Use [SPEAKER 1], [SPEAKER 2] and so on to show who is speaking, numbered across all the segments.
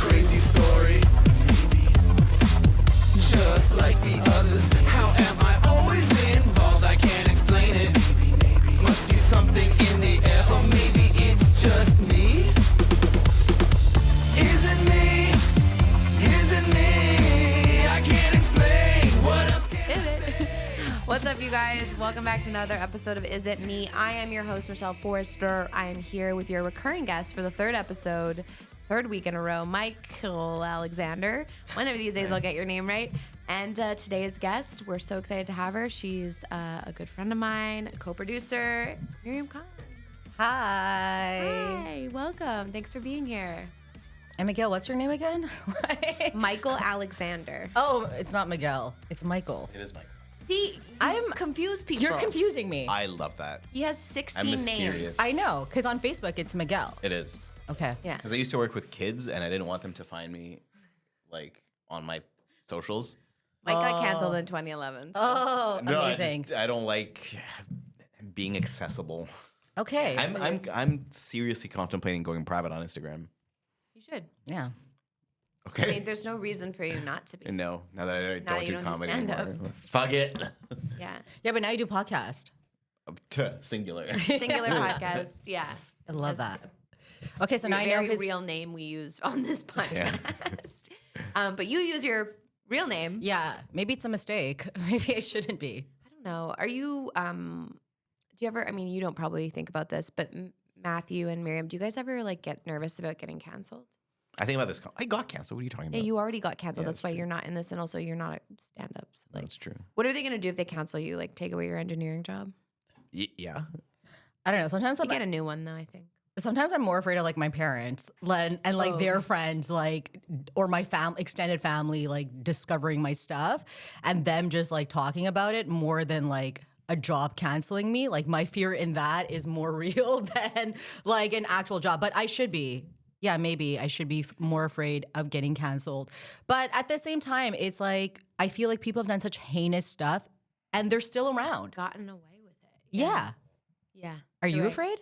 [SPEAKER 1] crazy story. Just like the others, how am I always involved? I can't explain it. Must be something in the air, or maybe it's just me. Is it me? Is it me? I can't explain. What else can I say?
[SPEAKER 2] What's up, you guys? Welcome back to another episode of Is It Me? I am your host, Michelle Forrester. I am here with your recurring guest for the third episode, third week in a row, Michael Alexander. One of these days I'll get your name right. And today's guest, we're so excited to have her. She's a good friend of mine, a co-producer, Mariam.
[SPEAKER 3] Hi.
[SPEAKER 2] Hi, welcome. Thanks for being here.
[SPEAKER 3] And Miguel, what's your name again?
[SPEAKER 2] Michael Alexander.
[SPEAKER 3] Oh, it's not Miguel. It's Michael.
[SPEAKER 4] It is Mike.
[SPEAKER 2] See, I'm confused people.
[SPEAKER 3] You're confusing me.
[SPEAKER 4] I love that.
[SPEAKER 2] He has
[SPEAKER 4] I'm
[SPEAKER 2] 16 names.
[SPEAKER 4] mysterious.
[SPEAKER 3] I know, because on Facebook it's Miguel.
[SPEAKER 4] It is.
[SPEAKER 3] Okay.
[SPEAKER 2] Yeah.
[SPEAKER 4] Because I used to work with kids and I didn't want them to find me like on my socials.
[SPEAKER 2] Mike got canceled in 2011.
[SPEAKER 3] Oh,
[SPEAKER 4] No,
[SPEAKER 3] amazing.
[SPEAKER 4] I don't like being accessible.
[SPEAKER 3] Okay.
[SPEAKER 4] I'm seriously contemplating going private on Instagram.
[SPEAKER 2] You should.
[SPEAKER 3] yeah.
[SPEAKER 4] Okay.
[SPEAKER 2] I mean, there's no reason for you not to be.
[SPEAKER 4] No, now that I
[SPEAKER 2] Now
[SPEAKER 4] don't
[SPEAKER 2] you
[SPEAKER 4] do
[SPEAKER 2] don't do
[SPEAKER 4] comedy
[SPEAKER 2] stand-up.
[SPEAKER 4] anymore. Fuck it.
[SPEAKER 2] Yeah.
[SPEAKER 3] Yeah, but now you do podcast.
[SPEAKER 4] Singular.
[SPEAKER 2] Singular podcast. Yeah.
[SPEAKER 3] I love
[SPEAKER 2] That's
[SPEAKER 3] that. Okay, so now I know
[SPEAKER 2] very
[SPEAKER 3] his
[SPEAKER 2] real name we use on this podcast. But you use your real name.
[SPEAKER 3] Yeah, maybe it's a mistake. Maybe I shouldn't be.
[SPEAKER 2] I don't know. Are you, do you ever, I mean, you don't probably think about this, but Matthew and Mariam, do you guys ever like get nervous about getting canceled?
[SPEAKER 4] I think about this. I got canceled. What are you talking
[SPEAKER 2] Yeah,
[SPEAKER 4] about?
[SPEAKER 2] you already got canceled.
[SPEAKER 4] Yeah,
[SPEAKER 2] that's why you're not in this. And also you're not a stand-up. So, like,
[SPEAKER 4] That's true.
[SPEAKER 2] what are they going to do if they cancel you? Like take away your engineering job?
[SPEAKER 4] Yeah.
[SPEAKER 3] I don't know. Sometimes
[SPEAKER 2] You get a new one though, I think.
[SPEAKER 3] I'm more afraid of like my parents and like their friends, like, or my extended family, like discovering my stuff and them just like talking about it more than like a job canceling me. Like my fear in that is more real than like an actual job, but I should be. Yeah, maybe I should be more afraid of getting canceled. But at the same time, it's like, I feel like people have done such heinous stuff and they're still around.
[SPEAKER 2] Gotten away with it.
[SPEAKER 3] Yeah.
[SPEAKER 2] Yeah.
[SPEAKER 3] Are
[SPEAKER 2] You're
[SPEAKER 3] you
[SPEAKER 2] right.
[SPEAKER 3] afraid?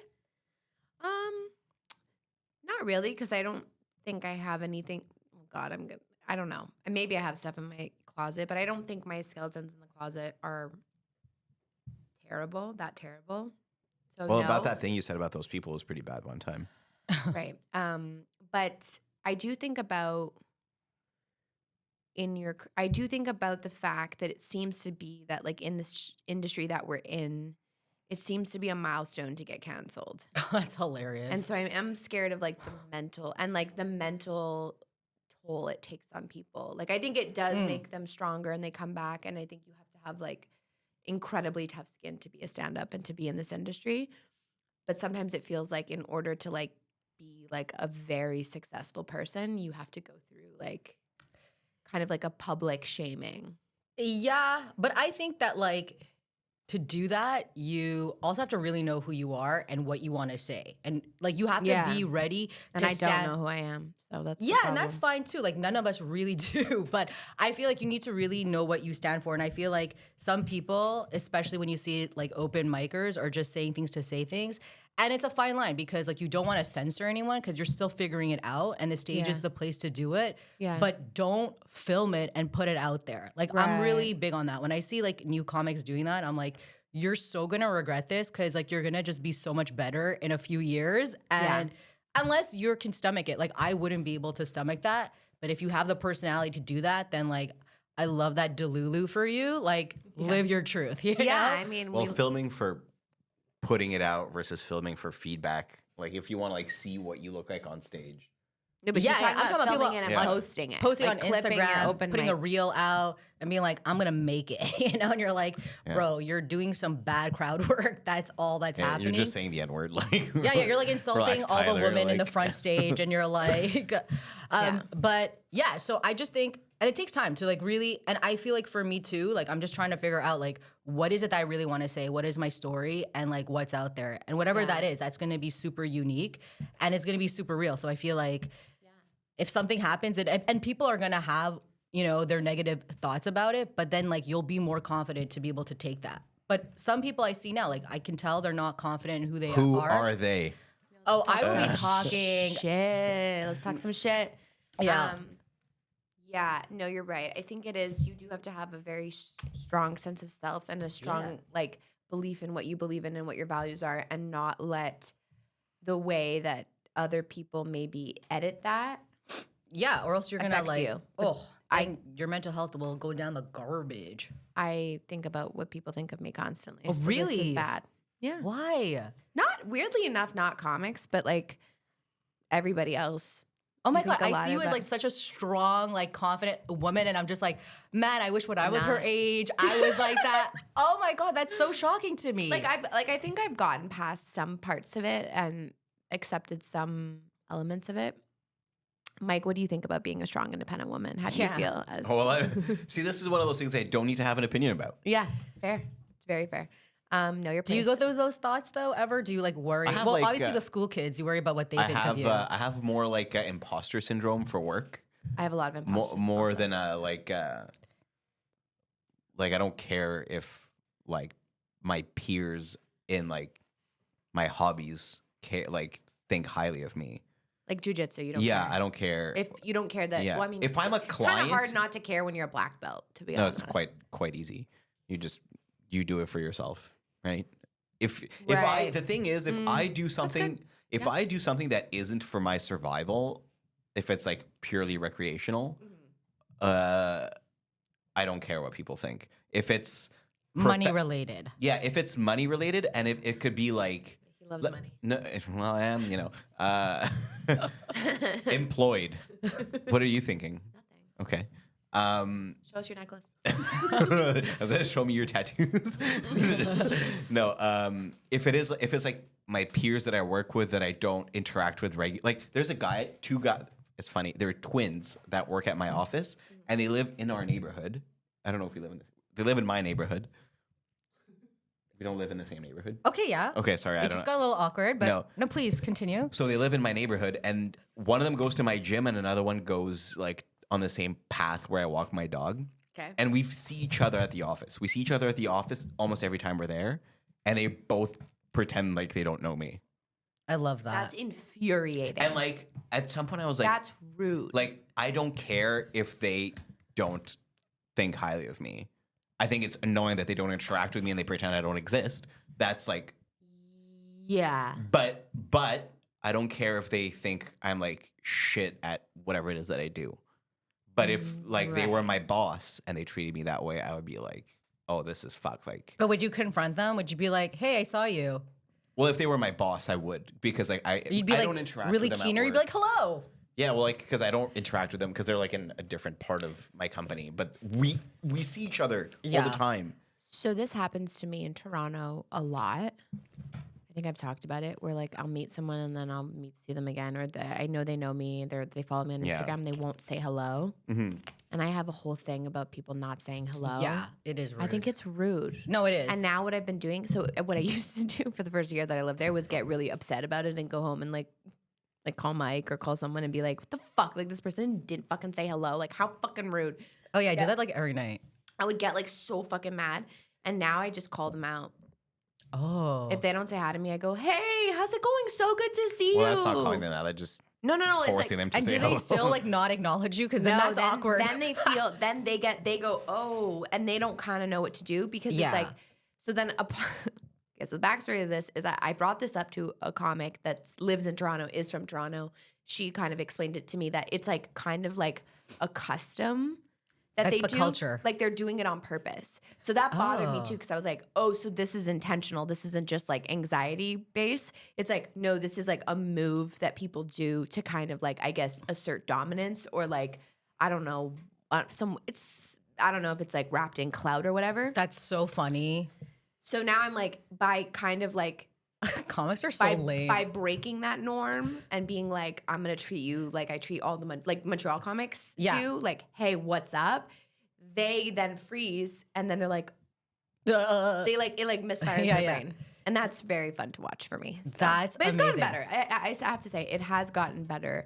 [SPEAKER 2] Not really, because I don't think I have anything. Oh God, I don't know. And maybe I have stuff in my closet, but I don't think my skeletons in the closet are that terrible. So
[SPEAKER 4] Well,
[SPEAKER 2] no.
[SPEAKER 4] about that thing you said about those people was pretty bad one time.
[SPEAKER 2] Right. But I do think about the fact that it seems to be that like in this industry that we're in, it seems to be a milestone to get canceled.
[SPEAKER 3] That's hilarious.
[SPEAKER 2] And so I am scared of like the mental toll it takes on people. Like I think it does make them stronger and they come back. And I think you have to have like incredibly tough skin to be a stand-up and to be in this industry. But sometimes it feels like in order to like be like a very successful person, you have to go through like kind of like a public shaming.
[SPEAKER 3] Yeah, but I think that like to do that, you also have to really know who you are and what you want to say. And like you have to be ready
[SPEAKER 2] And
[SPEAKER 3] to
[SPEAKER 2] I
[SPEAKER 3] stand.
[SPEAKER 2] don't know who I am. So that's the
[SPEAKER 3] Yeah, and that's
[SPEAKER 2] problem.
[SPEAKER 3] fine too. Like none of us really do, but I feel like you need to really know what you stand for. And I feel like some people, especially when you see like open micers, are just saying things to say things. And it's a fine line because like you don't want to censor anyone because you're still figuring it out and the stage
[SPEAKER 2] Yeah.
[SPEAKER 3] is the place to do it.
[SPEAKER 2] Yeah.
[SPEAKER 3] But don't film it and put it out there. Like I'm really big on that. When I see like new comics doing that, I'm like, you're so gonna regret this because like you're gonna just be so much better in a few years. And unless you can stomach it, like I wouldn't be able to stomach that. But if you have the personality to do that, then like I love that delulu for you. Like live your truth. You know?
[SPEAKER 2] I mean,
[SPEAKER 4] Well, filming for putting it out versus filming for feedback. Like if you want to like see what you look like on stage.
[SPEAKER 2] No, but
[SPEAKER 3] Yeah,
[SPEAKER 2] she's
[SPEAKER 3] yeah,
[SPEAKER 2] talking about filming
[SPEAKER 3] people-
[SPEAKER 2] it and
[SPEAKER 4] Yeah.
[SPEAKER 2] posting it.
[SPEAKER 3] Posting
[SPEAKER 2] like
[SPEAKER 3] on
[SPEAKER 2] clipping your
[SPEAKER 3] Instagram,
[SPEAKER 2] open
[SPEAKER 3] putting
[SPEAKER 2] mic.
[SPEAKER 3] a reel out and being like, I'm gonna make it, you know? And you're like, bro, you're doing some bad crowd work. That's all that's
[SPEAKER 4] Yeah,
[SPEAKER 3] happening.
[SPEAKER 4] you're just saying the N-word. Like
[SPEAKER 3] Yeah, you're like insulting
[SPEAKER 4] Relax,
[SPEAKER 3] all the
[SPEAKER 4] Tyler,
[SPEAKER 3] women in the
[SPEAKER 4] like-
[SPEAKER 3] front stage, and you're like, but yeah. So I just think, and it takes time to like really, and I feel like for me too, like I'm just trying to figure out like what is it that I really want to say, what is my story, and like what's out there, and whatever that is, that's going to be super unique, and it's going to be super real. So I feel like if something happens, and people are going to have, you know, their negative thoughts about it, but then like you'll be more confident to be able to take that. But some people I see now, like I can tell they're not confident in who they
[SPEAKER 4] Who
[SPEAKER 3] are.
[SPEAKER 4] are they?
[SPEAKER 3] Oh, I will be talking.
[SPEAKER 2] Shit. Let's talk some shit.
[SPEAKER 3] Yeah.
[SPEAKER 2] Yeah, no, you're right. I think it is. You do have to have a very strong sense of self and a strong like belief in what you believe in and what your values are, and not let the way that other people maybe edit that.
[SPEAKER 3] Yeah, or else you're gonna
[SPEAKER 2] affect
[SPEAKER 3] like,
[SPEAKER 2] you.
[SPEAKER 3] your mental health will go down the garbage.
[SPEAKER 2] I think about what people think of me constantly.
[SPEAKER 3] Oh,
[SPEAKER 2] so
[SPEAKER 3] really?
[SPEAKER 2] This is bad. Yeah.
[SPEAKER 3] Why?
[SPEAKER 2] Not weirdly enough, not comics, but like everybody else.
[SPEAKER 3] Oh my
[SPEAKER 2] I think
[SPEAKER 3] God,
[SPEAKER 2] a
[SPEAKER 3] I
[SPEAKER 2] lot
[SPEAKER 3] see you
[SPEAKER 2] of
[SPEAKER 3] as
[SPEAKER 2] that-
[SPEAKER 3] like such a strong, like confident woman, and I'm just like, man, I wish when I was her
[SPEAKER 2] Not.
[SPEAKER 3] age, I was like that. Oh my God, that's so shocking to me.
[SPEAKER 2] I think I've gotten past some parts of it and accepted some elements of it. Mike, what do you think about being a strong, independent woman? How do you feel as?
[SPEAKER 4] Well, see, this is one of those things I don't need to have an opinion about.
[SPEAKER 2] Yeah, fair. It's very fair. Know your place.
[SPEAKER 3] do you go through those thoughts though ever? Do you like worry?
[SPEAKER 4] I have,
[SPEAKER 3] Well,
[SPEAKER 4] like,
[SPEAKER 3] obviously the school kids, you worry about what they think of you.
[SPEAKER 4] I have more like imposter syndrome for work.
[SPEAKER 2] I have a lot of imposter syndrome
[SPEAKER 4] More
[SPEAKER 2] also.
[SPEAKER 4] than like I don't care if like my peers in like my hobbies think highly of me.
[SPEAKER 2] like jujitsu. You don't.
[SPEAKER 4] Yeah,
[SPEAKER 2] care.
[SPEAKER 4] I don't care.
[SPEAKER 2] If you don't care that.
[SPEAKER 4] Yeah.
[SPEAKER 2] Well, I mean,
[SPEAKER 4] If I'm a
[SPEAKER 2] kind
[SPEAKER 4] client-
[SPEAKER 2] of hard not to care when you're a black belt. To be
[SPEAKER 4] No,
[SPEAKER 2] honest,
[SPEAKER 4] it's quite easy. You do it for yourself, right? If
[SPEAKER 2] Right.
[SPEAKER 4] the thing is, if I do something, if I do something that isn't for my survival, if it's like purely recreational, I don't care what people think. If it's
[SPEAKER 3] Money related.
[SPEAKER 4] yeah, if it's money related, and if it could be like
[SPEAKER 2] he loves money.
[SPEAKER 4] no, well, I am, employed. What are you thinking?
[SPEAKER 2] Nothing.
[SPEAKER 4] Okay.
[SPEAKER 2] Show us your necklace.
[SPEAKER 4] I was gonna show me your tattoos. No, if it's like my peers that I work with that I don't interact with like there's two guys. It's funny. They're twins that work at my office, and they live in our neighborhood. I don't know if they live in my neighborhood. We don't live in the same neighborhood.
[SPEAKER 3] Okay, yeah.
[SPEAKER 4] Okay, sorry. I
[SPEAKER 3] It
[SPEAKER 4] don't
[SPEAKER 3] just got a little awkward, but
[SPEAKER 4] No.
[SPEAKER 3] please continue.
[SPEAKER 4] So they live in my neighborhood, and one of them goes to my gym, and another one goes like on the same path where I walk my dog.
[SPEAKER 2] Okay.
[SPEAKER 4] And we see each other at the office. We see each other at the office almost every time we're there, and they both pretend like they don't know me.
[SPEAKER 3] I love that.
[SPEAKER 2] That's infuriating.
[SPEAKER 4] And like at some point, I was like,
[SPEAKER 2] That's rude.
[SPEAKER 4] like I don't care if they don't think highly of me. I think it's annoying that they don't interact with me and they pretend I don't exist. That's like,
[SPEAKER 2] yeah.
[SPEAKER 4] but I don't care if they think I'm like shit at whatever it is that I do. But if like they were my boss and they treated me that way, I would be like, oh, this is fuck. Like,
[SPEAKER 3] But would you confront them? Would you be like, hey, I saw you?
[SPEAKER 4] well, if they were my boss, I would, because like
[SPEAKER 3] You'd be
[SPEAKER 4] I
[SPEAKER 3] like
[SPEAKER 4] don't interact
[SPEAKER 3] really
[SPEAKER 4] with them
[SPEAKER 3] keen,
[SPEAKER 4] at
[SPEAKER 3] or you'd be
[SPEAKER 4] work.
[SPEAKER 3] like, hello.
[SPEAKER 4] Yeah, well, like because I don't interact with them because they're like in a different part of my company, but we see each other all
[SPEAKER 3] Yeah.
[SPEAKER 4] the time.
[SPEAKER 2] So this happens to me in Toronto a lot. I think I've talked about it where like I'll meet someone and then I'll see them again, or I know they know me. They follow me on
[SPEAKER 4] Yeah.
[SPEAKER 2] Instagram. They won't say hello, and I have a whole thing about people not saying hello.
[SPEAKER 3] Yeah, it is rude.
[SPEAKER 2] I think it's rude.
[SPEAKER 3] No, it is.
[SPEAKER 2] And now what I've been doing, so what I used to do for the first year that I lived there was get really upset about it and go home and like call Mike or call someone and be like, what the fuck? Like this person didn't fucking say hello. Like how fucking rude.
[SPEAKER 3] Oh yeah, I do that like every night.
[SPEAKER 2] I would get like so fucking mad. And now I just call them out.
[SPEAKER 3] Oh.
[SPEAKER 2] If they don't say hi to me, I go, hey, how's it going? So good to see you.
[SPEAKER 4] Well, that's not calling them out. I just
[SPEAKER 2] No. It's
[SPEAKER 4] forcing
[SPEAKER 2] like,
[SPEAKER 4] them to
[SPEAKER 3] And
[SPEAKER 4] say
[SPEAKER 3] do
[SPEAKER 4] hello.
[SPEAKER 3] they still like not acknowledge you? Because then
[SPEAKER 2] no,
[SPEAKER 3] that's awkward.
[SPEAKER 2] Then they feel, then they go, oh, and they don't kind of know what to do because
[SPEAKER 3] Yeah.
[SPEAKER 2] it's like, so then, okay, so the backstory of this is that I brought this up to a comic that lives in Toronto, is from Toronto. She kind of explained it to me that it's like kind of like a custom that
[SPEAKER 3] That's
[SPEAKER 2] they
[SPEAKER 3] the
[SPEAKER 2] do.
[SPEAKER 3] culture.
[SPEAKER 2] Like they're doing it on purpose. So that bothered me
[SPEAKER 3] Oh.
[SPEAKER 2] too because I was like, oh, so this is intentional. This isn't just like anxiety based. It's like, no, this is like a move that people do to kind of like, I guess, assert dominance or like, I don't know, I don't know if it's like wrapped in clout or whatever.
[SPEAKER 3] That's so funny.
[SPEAKER 2] So now I'm like, by kind of like,
[SPEAKER 3] Comics are so lame.
[SPEAKER 2] by breaking that norm and being like, I'm gonna treat you like I treat all the like Montreal comics do, like, hey, what's up? They then freeze and then they're like, they like it like misfires
[SPEAKER 3] Yeah,
[SPEAKER 2] their
[SPEAKER 3] yeah.
[SPEAKER 2] brain, and that's very fun to watch for me. So.
[SPEAKER 3] That's
[SPEAKER 2] but it's
[SPEAKER 3] amazing.
[SPEAKER 2] gotten better. I have to say it has gotten better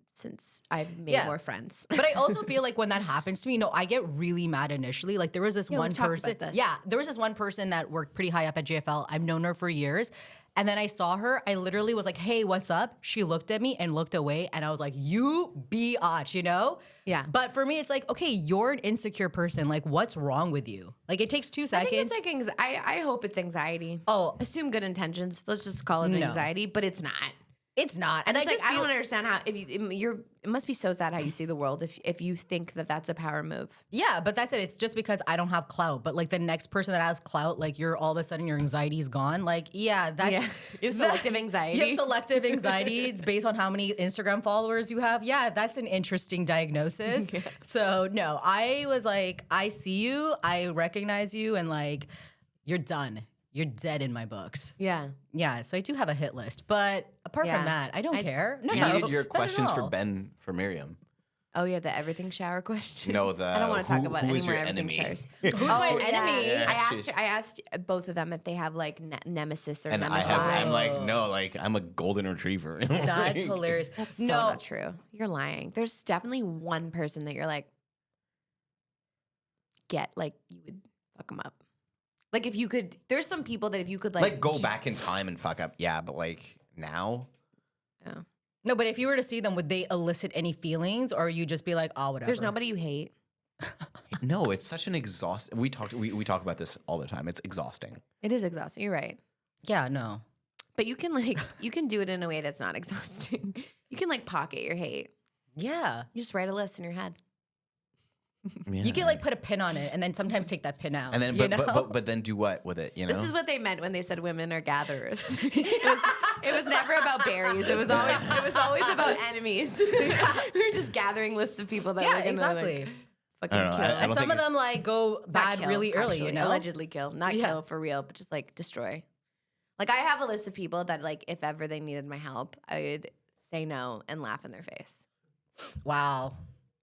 [SPEAKER 2] since I've made
[SPEAKER 3] Yeah.
[SPEAKER 2] more friends.
[SPEAKER 3] But I also feel like when that happens to me, I get really mad initially. Like there was this
[SPEAKER 2] Yeah,
[SPEAKER 3] one
[SPEAKER 2] we've talked
[SPEAKER 3] person.
[SPEAKER 2] about this.
[SPEAKER 3] Yeah, there was this one person that worked pretty high up at JFL. I've known her for years. And then I saw her. I literally was like, hey, what's up? She looked at me and looked away. And I was like, you biatch, you know?
[SPEAKER 2] Yeah.
[SPEAKER 3] But for me, it's like, okay, you're an insecure person. Like, what's wrong with you? Like, it takes 2 seconds.
[SPEAKER 2] I think it's like I hope it's anxiety.
[SPEAKER 3] Oh.
[SPEAKER 2] Assume good intentions. Let's just call it anxiety, but it's not.
[SPEAKER 3] It's not. And
[SPEAKER 2] It's
[SPEAKER 3] I just
[SPEAKER 2] I
[SPEAKER 3] feel,
[SPEAKER 2] don't understand how it must be so sad how you see the world if you think that that's a power move.
[SPEAKER 3] yeah, but that's it. It's just because I don't have clout. But like the next person that has clout, like you're all of a sudden your anxiety's gone. Like, yeah, that's
[SPEAKER 2] Yeah. You have selective anxiety.
[SPEAKER 3] You have selective anxiety. It's based on how many Instagram followers you have. Yeah, that's an interesting diagnosis. So no, I was like, I see you, I recognize you, and like, you're done. You're dead in my books.
[SPEAKER 2] Yeah.
[SPEAKER 3] Yeah, so I do have a hit list, but apart
[SPEAKER 2] Yeah.
[SPEAKER 3] from that, I don't care. No,
[SPEAKER 4] You
[SPEAKER 3] no,
[SPEAKER 4] needed your
[SPEAKER 3] not at
[SPEAKER 4] questions for
[SPEAKER 3] all.
[SPEAKER 4] Ben for Miriam.
[SPEAKER 2] Oh yeah, the everything shower question.
[SPEAKER 4] No,
[SPEAKER 2] I don't want to talk about
[SPEAKER 4] who
[SPEAKER 2] any
[SPEAKER 4] is
[SPEAKER 2] more
[SPEAKER 4] your
[SPEAKER 2] everything
[SPEAKER 4] enemy?
[SPEAKER 2] showers.
[SPEAKER 3] Who's my
[SPEAKER 2] yeah.
[SPEAKER 3] enemy?
[SPEAKER 4] Yeah.
[SPEAKER 2] I asked both of them if they have like nemesis or
[SPEAKER 4] And
[SPEAKER 2] nemesis.
[SPEAKER 4] I'm like, no, like I'm a golden retriever.
[SPEAKER 3] That's hilarious.
[SPEAKER 2] That's so
[SPEAKER 3] no,
[SPEAKER 2] not true. You're lying. There's definitely one person that you're like, you would fuck them up. Like if you could, there's some people that if you could
[SPEAKER 4] Like go back in time and fuck up. Yeah, but like now,
[SPEAKER 2] Oh.
[SPEAKER 3] no, but if you were to see them, would they elicit any feelings, or you just be like, oh, whatever?
[SPEAKER 2] There's nobody you hate.
[SPEAKER 4] no, it's such an exhaust. We talk about this all the time. It's exhausting.
[SPEAKER 2] It is exhausting. You're right.
[SPEAKER 3] Yeah, no.
[SPEAKER 2] But you can do it in a way that's not exhausting. You can like pocket your hate.
[SPEAKER 3] Yeah.
[SPEAKER 2] You just write a list in your head.
[SPEAKER 4] Yeah.
[SPEAKER 3] You can like put a pin on it and then sometimes take that pin out.
[SPEAKER 4] and then
[SPEAKER 3] you
[SPEAKER 4] but,
[SPEAKER 3] know?
[SPEAKER 4] but then do what with it? You know,
[SPEAKER 2] This is what they meant when they said women are gatherers. it was never about berries. It was always about enemies. We were just gathering lists of people that
[SPEAKER 3] yeah,
[SPEAKER 2] were gonna
[SPEAKER 3] exactly.
[SPEAKER 2] like, fucking
[SPEAKER 4] I don't know.
[SPEAKER 2] kill.
[SPEAKER 4] I
[SPEAKER 3] And
[SPEAKER 4] don't
[SPEAKER 3] some
[SPEAKER 4] think
[SPEAKER 3] of them like go
[SPEAKER 2] Not
[SPEAKER 3] bad
[SPEAKER 2] kill,
[SPEAKER 3] really early,
[SPEAKER 2] actually.
[SPEAKER 3] you know?
[SPEAKER 2] Allegedly kill. Not
[SPEAKER 3] Yeah.
[SPEAKER 2] kill for real, but just like destroy. Like I have a list of people that like if ever they needed my help, I would say no and laugh in their face.
[SPEAKER 3] Wow.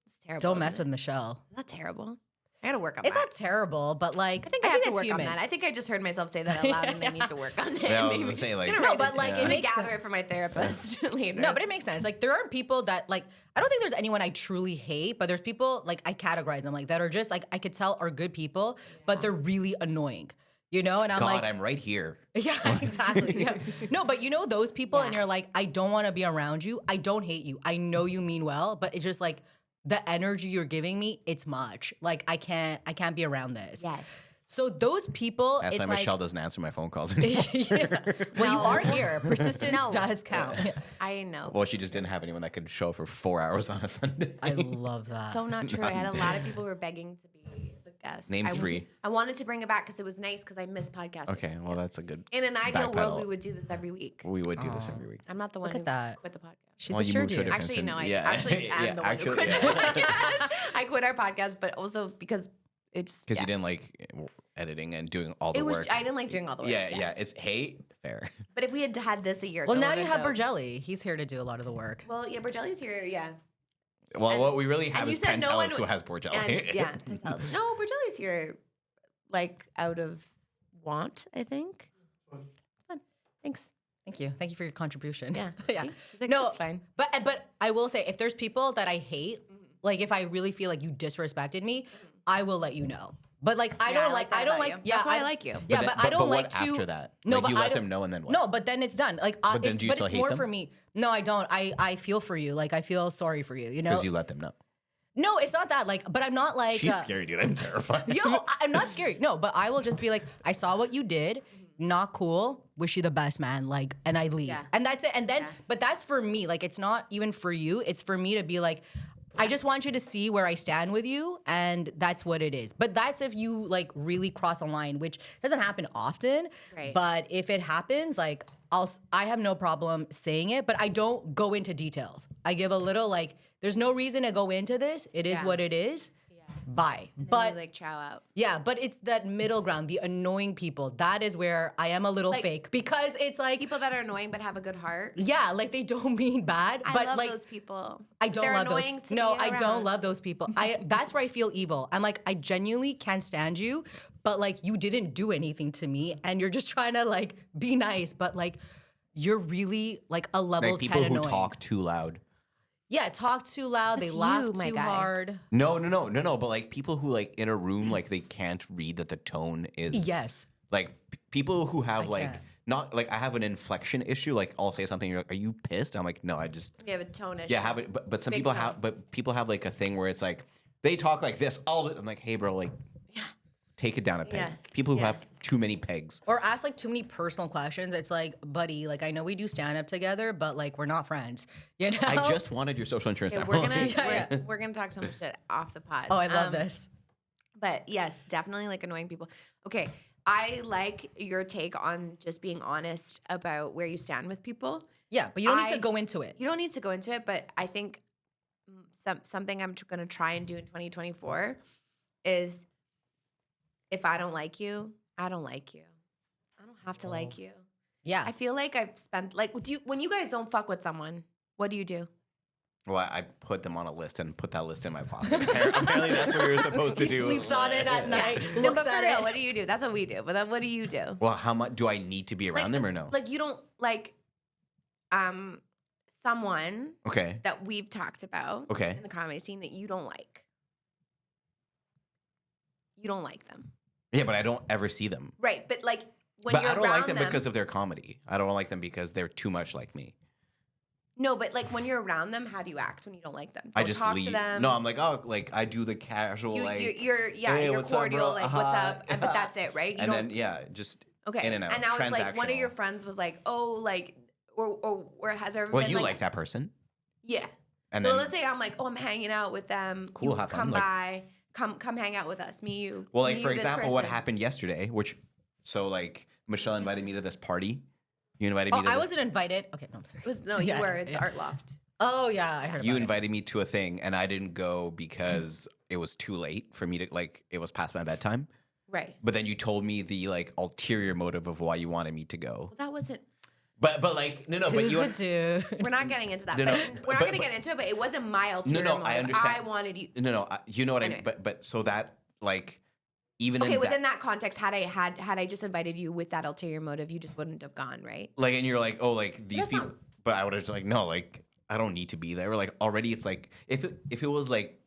[SPEAKER 2] It's terrible.
[SPEAKER 3] Don't
[SPEAKER 2] isn't
[SPEAKER 3] mess
[SPEAKER 2] it?
[SPEAKER 3] with Michelle.
[SPEAKER 2] Is that terrible? I gotta work on
[SPEAKER 3] It's
[SPEAKER 2] that.
[SPEAKER 3] not terrible, but like
[SPEAKER 2] I think I have to
[SPEAKER 3] it's
[SPEAKER 2] work
[SPEAKER 3] human.
[SPEAKER 2] on that. I think I just heard myself say that out loud, and I need to work on it.
[SPEAKER 4] Yeah, I was
[SPEAKER 2] Maybe.
[SPEAKER 4] gonna say, like-
[SPEAKER 2] Gonna
[SPEAKER 3] No,
[SPEAKER 2] write
[SPEAKER 3] but,
[SPEAKER 2] it
[SPEAKER 3] like,
[SPEAKER 2] down.
[SPEAKER 3] it
[SPEAKER 2] I'm gonna
[SPEAKER 3] makes
[SPEAKER 2] gather
[SPEAKER 3] sense.
[SPEAKER 2] it for my therapist later.
[SPEAKER 3] No, but it makes sense. Like there aren't people that like I don't think there's anyone I truly hate, but there's people like I categorize them like that are just like I could tell are good people, but they're really annoying. You know, and I'm
[SPEAKER 4] God,
[SPEAKER 3] like,
[SPEAKER 4] I'm right here.
[SPEAKER 3] yeah, exactly. Yeah. No, but you know those people, and
[SPEAKER 2] Yeah.
[SPEAKER 3] you're like, I don't want to be around you. I don't hate you. I know you mean well, but it's just like the energy you're giving me. It's much. Like I can't be around this.
[SPEAKER 2] yes.
[SPEAKER 3] So those people,
[SPEAKER 4] That's
[SPEAKER 3] it's
[SPEAKER 4] why
[SPEAKER 3] like,
[SPEAKER 4] Michelle doesn't answer my phone calls anymore.
[SPEAKER 3] yeah. Well, you
[SPEAKER 2] No.
[SPEAKER 3] are here. Persistence
[SPEAKER 2] No.
[SPEAKER 3] does count.
[SPEAKER 2] I know.
[SPEAKER 4] Well, she just didn't have anyone that could show up for 4 hours on a Sunday.
[SPEAKER 3] I love that.
[SPEAKER 2] So not true. I had a lot of people who were begging to be the guest.
[SPEAKER 4] Name
[SPEAKER 2] I,
[SPEAKER 4] 3.
[SPEAKER 2] I wanted to bring it back because it was nice because I miss podcasting.
[SPEAKER 4] Okay, well that's a good.
[SPEAKER 2] In an ideal world,
[SPEAKER 4] backpedal.
[SPEAKER 2] we would do this every week.
[SPEAKER 4] We would do this every week.
[SPEAKER 2] I'm not the one
[SPEAKER 3] Look
[SPEAKER 2] who
[SPEAKER 3] at that.
[SPEAKER 2] quit the podcast.
[SPEAKER 3] She's
[SPEAKER 4] Well, you
[SPEAKER 3] assured
[SPEAKER 4] moved to a
[SPEAKER 3] you.
[SPEAKER 4] different
[SPEAKER 2] Actually,
[SPEAKER 4] city.
[SPEAKER 2] no, I
[SPEAKER 4] Yeah.
[SPEAKER 2] actually am
[SPEAKER 4] Yeah,
[SPEAKER 2] the one
[SPEAKER 4] actually,
[SPEAKER 2] who quit
[SPEAKER 4] yeah.
[SPEAKER 2] the podcast. I quit our podcast, but also because it's
[SPEAKER 4] Because you didn't like editing and doing all the
[SPEAKER 2] It was.
[SPEAKER 4] work.
[SPEAKER 2] I didn't like doing all the work.
[SPEAKER 4] yeah,
[SPEAKER 2] yes.
[SPEAKER 4] yeah. It's hey, fair.
[SPEAKER 2] But if we had had this a year
[SPEAKER 3] Well,
[SPEAKER 2] ago,
[SPEAKER 3] now
[SPEAKER 2] it
[SPEAKER 3] you
[SPEAKER 2] would've
[SPEAKER 3] have
[SPEAKER 2] go-
[SPEAKER 3] Bergelli. He's here to do a lot of the work.
[SPEAKER 2] Well, yeah, Bergelli's here. Yeah.
[SPEAKER 4] Well,
[SPEAKER 2] And-
[SPEAKER 4] what we really have
[SPEAKER 2] and you
[SPEAKER 4] is
[SPEAKER 2] said no one
[SPEAKER 4] Pantelis who
[SPEAKER 2] would-
[SPEAKER 4] has Borgelli.
[SPEAKER 2] And, yeah, Pantelis. No, Bergelli's here, like out of want. I think. Fun. Thanks.
[SPEAKER 3] Thank you. Thank you for your contribution.
[SPEAKER 2] Yeah.
[SPEAKER 3] yeah.
[SPEAKER 2] He's like,
[SPEAKER 3] No,
[SPEAKER 2] it's fine.
[SPEAKER 3] But I will say, if there's people that I hate, like if I really feel like you disrespected me, I will let you know. But like I
[SPEAKER 2] Yeah,
[SPEAKER 3] don't
[SPEAKER 2] I like
[SPEAKER 3] like
[SPEAKER 2] that
[SPEAKER 3] I don't
[SPEAKER 2] about
[SPEAKER 3] like
[SPEAKER 2] you.
[SPEAKER 3] yeah
[SPEAKER 2] That's why I
[SPEAKER 3] I
[SPEAKER 2] like you.
[SPEAKER 3] Yeah,
[SPEAKER 4] then-
[SPEAKER 3] but I don't
[SPEAKER 4] what
[SPEAKER 3] like to
[SPEAKER 4] after that?
[SPEAKER 3] No,
[SPEAKER 4] Like,
[SPEAKER 3] but
[SPEAKER 4] you
[SPEAKER 3] I
[SPEAKER 4] let
[SPEAKER 3] don't-
[SPEAKER 4] them know and then what?
[SPEAKER 3] No, but then it's done. Like
[SPEAKER 4] But then
[SPEAKER 3] it's,
[SPEAKER 4] do you
[SPEAKER 3] but
[SPEAKER 4] still
[SPEAKER 3] it's
[SPEAKER 4] hate
[SPEAKER 3] more
[SPEAKER 4] them?
[SPEAKER 3] for me. No, I don't. I feel for you. Like I feel sorry for you. You know.
[SPEAKER 4] Because you let them know.
[SPEAKER 3] No, it's not that. Like, but I'm not like.
[SPEAKER 4] She's scary, dude. I'm terrified.
[SPEAKER 3] Yo, I'm not scary. No, but I will just be like, I saw what you did. Not cool. Wish you the best, man. Like, and I leave.
[SPEAKER 2] Yeah.
[SPEAKER 3] And that's it. And then,
[SPEAKER 2] Yeah.
[SPEAKER 3] but that's for me. Like, it's not even for you. It's for me to be like, I just want you to see where I stand with you, and that's what it is. But that's if you like really cross a line, which doesn't happen often.
[SPEAKER 2] Right.
[SPEAKER 3] But if it happens, like I have no problem saying it, but I don't go into details. I give a little like, there's no reason to go into this. It is
[SPEAKER 2] Yeah.
[SPEAKER 3] what it is. Bye.
[SPEAKER 2] But
[SPEAKER 3] But
[SPEAKER 2] like chow out.
[SPEAKER 3] yeah, but it's that middle ground, the annoying people. That is where I am a little
[SPEAKER 2] Like,
[SPEAKER 3] fake because it's like,
[SPEAKER 2] People that are annoying but have a good heart.
[SPEAKER 3] yeah, like they don't mean bad,
[SPEAKER 2] I
[SPEAKER 3] but
[SPEAKER 2] love
[SPEAKER 3] like
[SPEAKER 2] those people.
[SPEAKER 3] I don't
[SPEAKER 2] They're
[SPEAKER 3] love those.
[SPEAKER 2] annoying to
[SPEAKER 3] No,
[SPEAKER 2] be
[SPEAKER 3] I don't
[SPEAKER 2] around.
[SPEAKER 3] love those people. That's where I feel evil. I'm like, I genuinely can't stand you, but like you didn't do anything to me, and you're just trying to like be nice, but like you're really like a level
[SPEAKER 4] Like people
[SPEAKER 3] 10
[SPEAKER 4] who
[SPEAKER 3] annoying.
[SPEAKER 4] talk too loud.
[SPEAKER 3] Yeah, talk too loud.
[SPEAKER 2] That's
[SPEAKER 3] they laugh
[SPEAKER 2] you, my
[SPEAKER 3] too
[SPEAKER 2] guy.
[SPEAKER 3] hard.
[SPEAKER 4] No. But like people who like in a room, like they can't read that the tone is.
[SPEAKER 3] Yes.
[SPEAKER 4] Like people who have
[SPEAKER 3] I
[SPEAKER 4] like
[SPEAKER 3] can't.
[SPEAKER 4] not like I have an inflection issue. Like I'll say something, you're like, "Are you pissed?" I'm like, "No, I just
[SPEAKER 2] You have a tone issue.
[SPEAKER 4] yeah, have it." But some
[SPEAKER 2] Big
[SPEAKER 4] people
[SPEAKER 2] tone.
[SPEAKER 4] have, but people have like a thing where it's like they talk like this all the. I'm like, "Hey, bro, like, take it down a peg."
[SPEAKER 2] Yeah.
[SPEAKER 4] People who
[SPEAKER 2] Yeah.
[SPEAKER 4] have too many pegs.
[SPEAKER 3] Or ask like too many personal questions. It's like, buddy, like I know we do stand up together, but like we're not friends. You know?
[SPEAKER 4] I just wanted your social insurance.
[SPEAKER 2] Okay,
[SPEAKER 4] number.
[SPEAKER 2] we're gonna
[SPEAKER 3] Yeah.
[SPEAKER 2] we're gonna talk so much shit off the pod.
[SPEAKER 3] Oh, I love this.
[SPEAKER 2] But yes, definitely like annoying people. Okay, I like your take on just being honest about where you stand with people.
[SPEAKER 3] Yeah, but you don't need
[SPEAKER 2] I-
[SPEAKER 3] to go into it.
[SPEAKER 2] You don't need to go into it, but I think something I'm going to try and do in 2024 is if I don't like you, I don't like you. I don't have to like you.
[SPEAKER 3] Yeah.
[SPEAKER 2] I feel like I've spent like when you guys don't fuck with someone, what do you do?
[SPEAKER 4] Well, I put them on a list and put that list in my pocket. Apparently, that's what you're supposed to
[SPEAKER 3] He
[SPEAKER 4] do.
[SPEAKER 3] sleeps on it at night,
[SPEAKER 2] No,
[SPEAKER 3] looks
[SPEAKER 2] but for
[SPEAKER 3] at
[SPEAKER 2] real,
[SPEAKER 3] it.
[SPEAKER 2] what do you do? That's what we do. But then what do you do?
[SPEAKER 4] Well, how much do I need to be around them or no?
[SPEAKER 2] Like you don't like someone
[SPEAKER 4] Okay.
[SPEAKER 2] that we've talked about
[SPEAKER 4] Okay.
[SPEAKER 2] in the comedy scene that you don't like. You don't like them.
[SPEAKER 4] Yeah, but I don't ever see them.
[SPEAKER 2] Right. But like when
[SPEAKER 4] But
[SPEAKER 2] you're
[SPEAKER 4] I don't
[SPEAKER 2] around
[SPEAKER 4] like them because of their comedy. I don't like them because they're too much like me.
[SPEAKER 2] No, but like when you're around them, how do you act when you don't like them?
[SPEAKER 4] I
[SPEAKER 2] Don't
[SPEAKER 4] just
[SPEAKER 2] talk
[SPEAKER 4] leave.
[SPEAKER 2] to them.
[SPEAKER 4] No, I'm like, oh, like I do the casual,
[SPEAKER 2] you,
[SPEAKER 4] like,
[SPEAKER 2] you're
[SPEAKER 4] "Hey,
[SPEAKER 2] you're
[SPEAKER 4] what's up,
[SPEAKER 2] cordial,
[SPEAKER 4] bro?
[SPEAKER 2] like what's up, and, but that's it, right? You
[SPEAKER 4] and
[SPEAKER 2] don't.
[SPEAKER 4] then yeah, just
[SPEAKER 2] Okay.
[SPEAKER 4] in and out.
[SPEAKER 2] now it's like one of your
[SPEAKER 4] transactional.
[SPEAKER 2] friends was like, oh, like or has there ever
[SPEAKER 4] Well,
[SPEAKER 2] been
[SPEAKER 4] you
[SPEAKER 2] like
[SPEAKER 4] like that person.
[SPEAKER 2] yeah.
[SPEAKER 4] And
[SPEAKER 2] So
[SPEAKER 4] then-
[SPEAKER 2] let's say I'm like, oh, I'm hanging out with them.
[SPEAKER 4] Cool,
[SPEAKER 2] You
[SPEAKER 4] have fun,
[SPEAKER 2] come
[SPEAKER 4] like-
[SPEAKER 2] by, come hang out with us. Me, you.
[SPEAKER 4] Well, like
[SPEAKER 2] me,
[SPEAKER 4] for
[SPEAKER 2] you, this
[SPEAKER 4] example, what
[SPEAKER 2] person.
[SPEAKER 4] happened yesterday, which so like Michelle invited me to this party. You invited me
[SPEAKER 3] Oh,
[SPEAKER 4] to
[SPEAKER 3] I
[SPEAKER 4] this-
[SPEAKER 3] wasn't invited. Okay, no, I'm sorry.
[SPEAKER 2] It was no, you
[SPEAKER 3] Yeah,
[SPEAKER 2] were. It's
[SPEAKER 3] yeah.
[SPEAKER 2] Art Loft.
[SPEAKER 3] Oh yeah, I heard
[SPEAKER 4] you
[SPEAKER 3] about it.
[SPEAKER 4] invited me to a thing and I didn't go because it was too late for me to like it was past my bedtime.
[SPEAKER 2] Right.
[SPEAKER 4] But then you told me the like ulterior motive of why you wanted me to go.
[SPEAKER 2] Well, that wasn't.
[SPEAKER 4] But like no, but
[SPEAKER 3] Who's
[SPEAKER 4] you
[SPEAKER 3] the dude?
[SPEAKER 2] We're not getting into that.
[SPEAKER 4] No,
[SPEAKER 2] but
[SPEAKER 4] no,
[SPEAKER 2] we're not
[SPEAKER 4] but-
[SPEAKER 2] going to get into it. But it wasn't my ulterior
[SPEAKER 4] no,
[SPEAKER 2] motive.
[SPEAKER 4] I understand.
[SPEAKER 2] I wanted you.
[SPEAKER 4] no, you know what I
[SPEAKER 2] Anyway.
[SPEAKER 4] mean. But so that like even
[SPEAKER 2] Okay,
[SPEAKER 4] in
[SPEAKER 2] within that context, had I just invited you with that ulterior motive, you just wouldn't have gone, right?
[SPEAKER 4] like and you're like oh like these
[SPEAKER 2] That's
[SPEAKER 4] people,
[SPEAKER 2] not-
[SPEAKER 4] but I would have like no like I don't need to be there. Like already it's like if it was like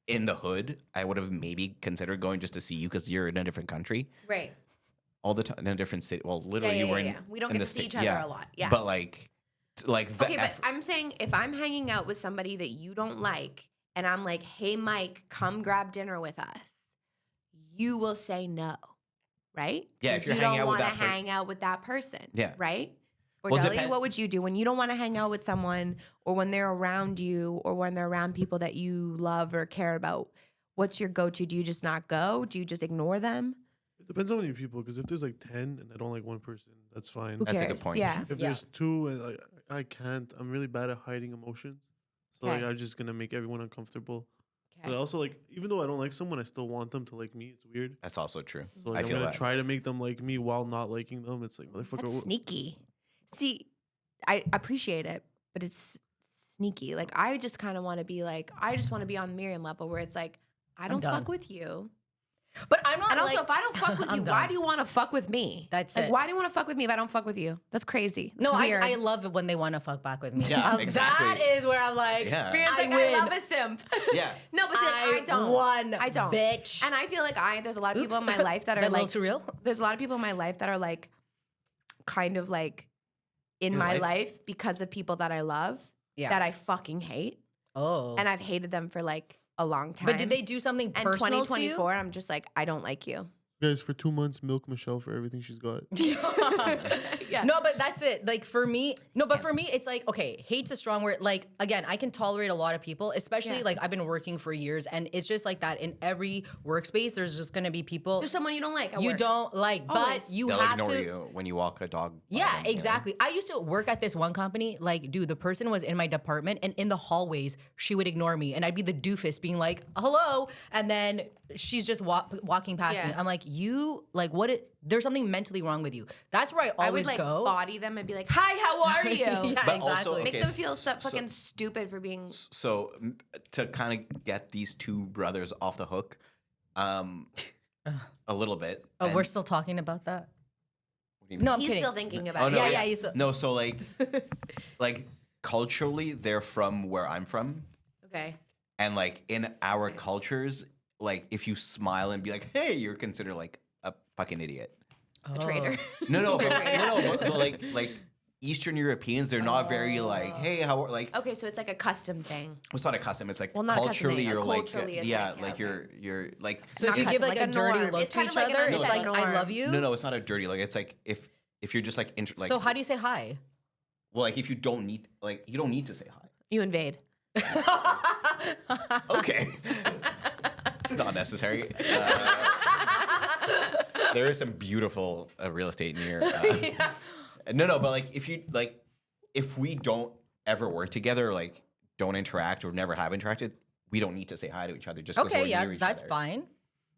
[SPEAKER 4] in the hood, I would have maybe considered going just to see you because you're in a different country
[SPEAKER 2] Right.
[SPEAKER 4] all the time in a different city. Well, literally
[SPEAKER 2] Yeah,
[SPEAKER 4] you were
[SPEAKER 2] yeah,
[SPEAKER 4] in.
[SPEAKER 2] yeah. We don't
[SPEAKER 4] in
[SPEAKER 2] get
[SPEAKER 4] the
[SPEAKER 2] to see
[SPEAKER 4] sta-
[SPEAKER 2] each other
[SPEAKER 4] yeah.
[SPEAKER 2] a lot. Yeah.
[SPEAKER 4] But like the
[SPEAKER 2] Okay, but I'm saying if I'm hanging out with somebody that you don't like, and I'm like, "Hey, Mike, come grab dinner with us," you will say no, right?
[SPEAKER 4] Yeah, if
[SPEAKER 2] 'Cause
[SPEAKER 4] you're
[SPEAKER 2] you
[SPEAKER 4] hanging
[SPEAKER 2] don't
[SPEAKER 4] out with
[SPEAKER 2] want to
[SPEAKER 4] that per-
[SPEAKER 2] hang out with that person.
[SPEAKER 4] Yeah.
[SPEAKER 2] Right. Or
[SPEAKER 4] Well,
[SPEAKER 2] Deli,
[SPEAKER 4] depend-
[SPEAKER 2] what would you do when you don't want to hang out with someone, or when they're around you, or when they're around people that you love or care about? What's your go-to? Do you just not go? Do you just ignore them?
[SPEAKER 5] It depends on how many people. Because if there's like 10 and I don't like one person, that's fine.
[SPEAKER 2] Who
[SPEAKER 4] That's a
[SPEAKER 2] cares?
[SPEAKER 4] good point.
[SPEAKER 2] Yeah.
[SPEAKER 5] If
[SPEAKER 3] Yeah.
[SPEAKER 5] there's two and like I can't, I'm really bad at hiding emotions. So like
[SPEAKER 2] Okay.
[SPEAKER 5] I'm just gonna make everyone uncomfortable. But
[SPEAKER 2] Okay.
[SPEAKER 5] also like even though I don't like someone, I still want them to like me. It's weird.
[SPEAKER 4] that's also true.
[SPEAKER 5] So like
[SPEAKER 4] I
[SPEAKER 5] I'm
[SPEAKER 4] feel
[SPEAKER 5] gonna
[SPEAKER 4] that.
[SPEAKER 5] try to make them like me while not liking them. It's like motherfucker.
[SPEAKER 2] That's
[SPEAKER 5] what-
[SPEAKER 2] sneaky. See, I appreciate it, but it's sneaky. Like I just kind of want to be like, I just want to be on Miriam level where it's like, I don't
[SPEAKER 3] done.
[SPEAKER 2] fuck with you.
[SPEAKER 3] But I'm not.
[SPEAKER 2] And also,
[SPEAKER 3] like,
[SPEAKER 2] if I don't fuck with
[SPEAKER 3] I'm
[SPEAKER 2] you, why
[SPEAKER 3] done.
[SPEAKER 2] do you want to fuck with me?
[SPEAKER 3] That's
[SPEAKER 2] like,
[SPEAKER 3] it.
[SPEAKER 2] why do you want to fuck with me if I don't fuck with you? That's crazy.
[SPEAKER 3] No,
[SPEAKER 2] That's weird.
[SPEAKER 3] I love it when they want to fuck back with me.
[SPEAKER 4] Yeah, exactly.
[SPEAKER 3] That is where I'm like,
[SPEAKER 4] Yeah.
[SPEAKER 2] Miriam's
[SPEAKER 3] I
[SPEAKER 2] like,
[SPEAKER 3] win.
[SPEAKER 2] I love a simp.
[SPEAKER 4] Yeah.
[SPEAKER 2] No, but see, like, I don't.
[SPEAKER 3] won,
[SPEAKER 2] I don't.
[SPEAKER 3] bitch.
[SPEAKER 2] And I feel like there's a lot of people
[SPEAKER 3] Oops.
[SPEAKER 2] in my life that
[SPEAKER 3] Is
[SPEAKER 2] are
[SPEAKER 3] a little
[SPEAKER 2] like,
[SPEAKER 3] too real?
[SPEAKER 2] there's a lot of people in my life that are like, kind of like in
[SPEAKER 4] Your
[SPEAKER 2] my
[SPEAKER 4] life?
[SPEAKER 2] life because of people that I love
[SPEAKER 3] Yeah.
[SPEAKER 2] that I fucking hate.
[SPEAKER 3] Oh.
[SPEAKER 2] And I've hated them for like a long time.
[SPEAKER 3] but did they do something
[SPEAKER 2] And
[SPEAKER 3] personal to you?
[SPEAKER 2] 2024, I'm just like, I don't like you.
[SPEAKER 5] Guys, for 2 months, milk Michelle for everything she's got.
[SPEAKER 2] Yeah.
[SPEAKER 3] No, but that's it. Like for me, for me, it's like, okay, hate's a strong word. Like, again, I can tolerate a lot of people, especially
[SPEAKER 2] Yeah.
[SPEAKER 3] like I've been working for years, and it's just like that in every workspace, there's just gonna be people
[SPEAKER 2] There's someone you don't like. At
[SPEAKER 3] you
[SPEAKER 2] work.
[SPEAKER 3] don't like, but
[SPEAKER 2] Always.
[SPEAKER 3] you
[SPEAKER 4] They'll
[SPEAKER 3] have
[SPEAKER 4] ignore
[SPEAKER 3] to.
[SPEAKER 4] you when you walk a dog. by
[SPEAKER 3] Yeah,
[SPEAKER 4] them, you know?
[SPEAKER 3] exactly. I used to work at this one company. Like, dude, the person was in my department, and in the hallways, she would ignore me, and I'd be the doofus being like, "Hello," and then she's just walking past me.
[SPEAKER 2] Yeah.
[SPEAKER 3] I'm like, "You like what? There's something mentally wrong with you." That's where I
[SPEAKER 2] I
[SPEAKER 3] always
[SPEAKER 2] would like
[SPEAKER 3] go.
[SPEAKER 2] body them and be like, "Hi, how are you?"
[SPEAKER 3] Yeah,
[SPEAKER 4] But
[SPEAKER 3] exactly.
[SPEAKER 4] also,
[SPEAKER 2] Make
[SPEAKER 4] okay,
[SPEAKER 2] them feel so fucking stupid for being.
[SPEAKER 4] So to kind of get these two brothers off the hook, a little bit.
[SPEAKER 3] Oh,
[SPEAKER 4] and-
[SPEAKER 3] we're still talking about that.
[SPEAKER 4] what do you mean?
[SPEAKER 3] No, I'm
[SPEAKER 2] He's
[SPEAKER 3] kidding.
[SPEAKER 2] still thinking about
[SPEAKER 4] Oh
[SPEAKER 2] it.
[SPEAKER 4] no,
[SPEAKER 3] Yeah, he's
[SPEAKER 4] no. So like, culturally, they're from where I'm from,
[SPEAKER 2] Okay.
[SPEAKER 4] and like in our cultures, like if you smile and be like, "Hey," you're considered like a fucking idiot.
[SPEAKER 2] a traitor.
[SPEAKER 4] Like Eastern Europeans, they're not very like, hey, how like.
[SPEAKER 2] Okay, so it's like a custom thing.
[SPEAKER 4] It's not a custom. It's like
[SPEAKER 2] Well, not a custom
[SPEAKER 4] culturally,
[SPEAKER 2] thing,
[SPEAKER 4] you're like,
[SPEAKER 2] culturally, it's
[SPEAKER 4] yeah,
[SPEAKER 2] like,
[SPEAKER 4] like
[SPEAKER 2] yeah,
[SPEAKER 4] you're like.
[SPEAKER 3] So if
[SPEAKER 2] Not
[SPEAKER 3] you give
[SPEAKER 2] custom,
[SPEAKER 3] like
[SPEAKER 2] like
[SPEAKER 3] a
[SPEAKER 2] a
[SPEAKER 3] dirty
[SPEAKER 2] norm.
[SPEAKER 3] look
[SPEAKER 2] It's
[SPEAKER 3] to
[SPEAKER 2] kind
[SPEAKER 3] each
[SPEAKER 2] of like an
[SPEAKER 3] other, it's like
[SPEAKER 2] unsaid
[SPEAKER 3] I
[SPEAKER 2] norm.
[SPEAKER 3] love you.
[SPEAKER 4] No, it's not a dirty look. It's like if you're just like like.
[SPEAKER 3] So how do you say hi?
[SPEAKER 4] Well, like if you don't need to say hi.
[SPEAKER 2] You invade.
[SPEAKER 4] Okay. It's not necessary. There is some beautiful real estate near. No, but like if we don't ever work together, or, like don't interact or never have interacted, we don't need to say hi to each other just because we're near each
[SPEAKER 3] that's
[SPEAKER 4] other.
[SPEAKER 3] fine.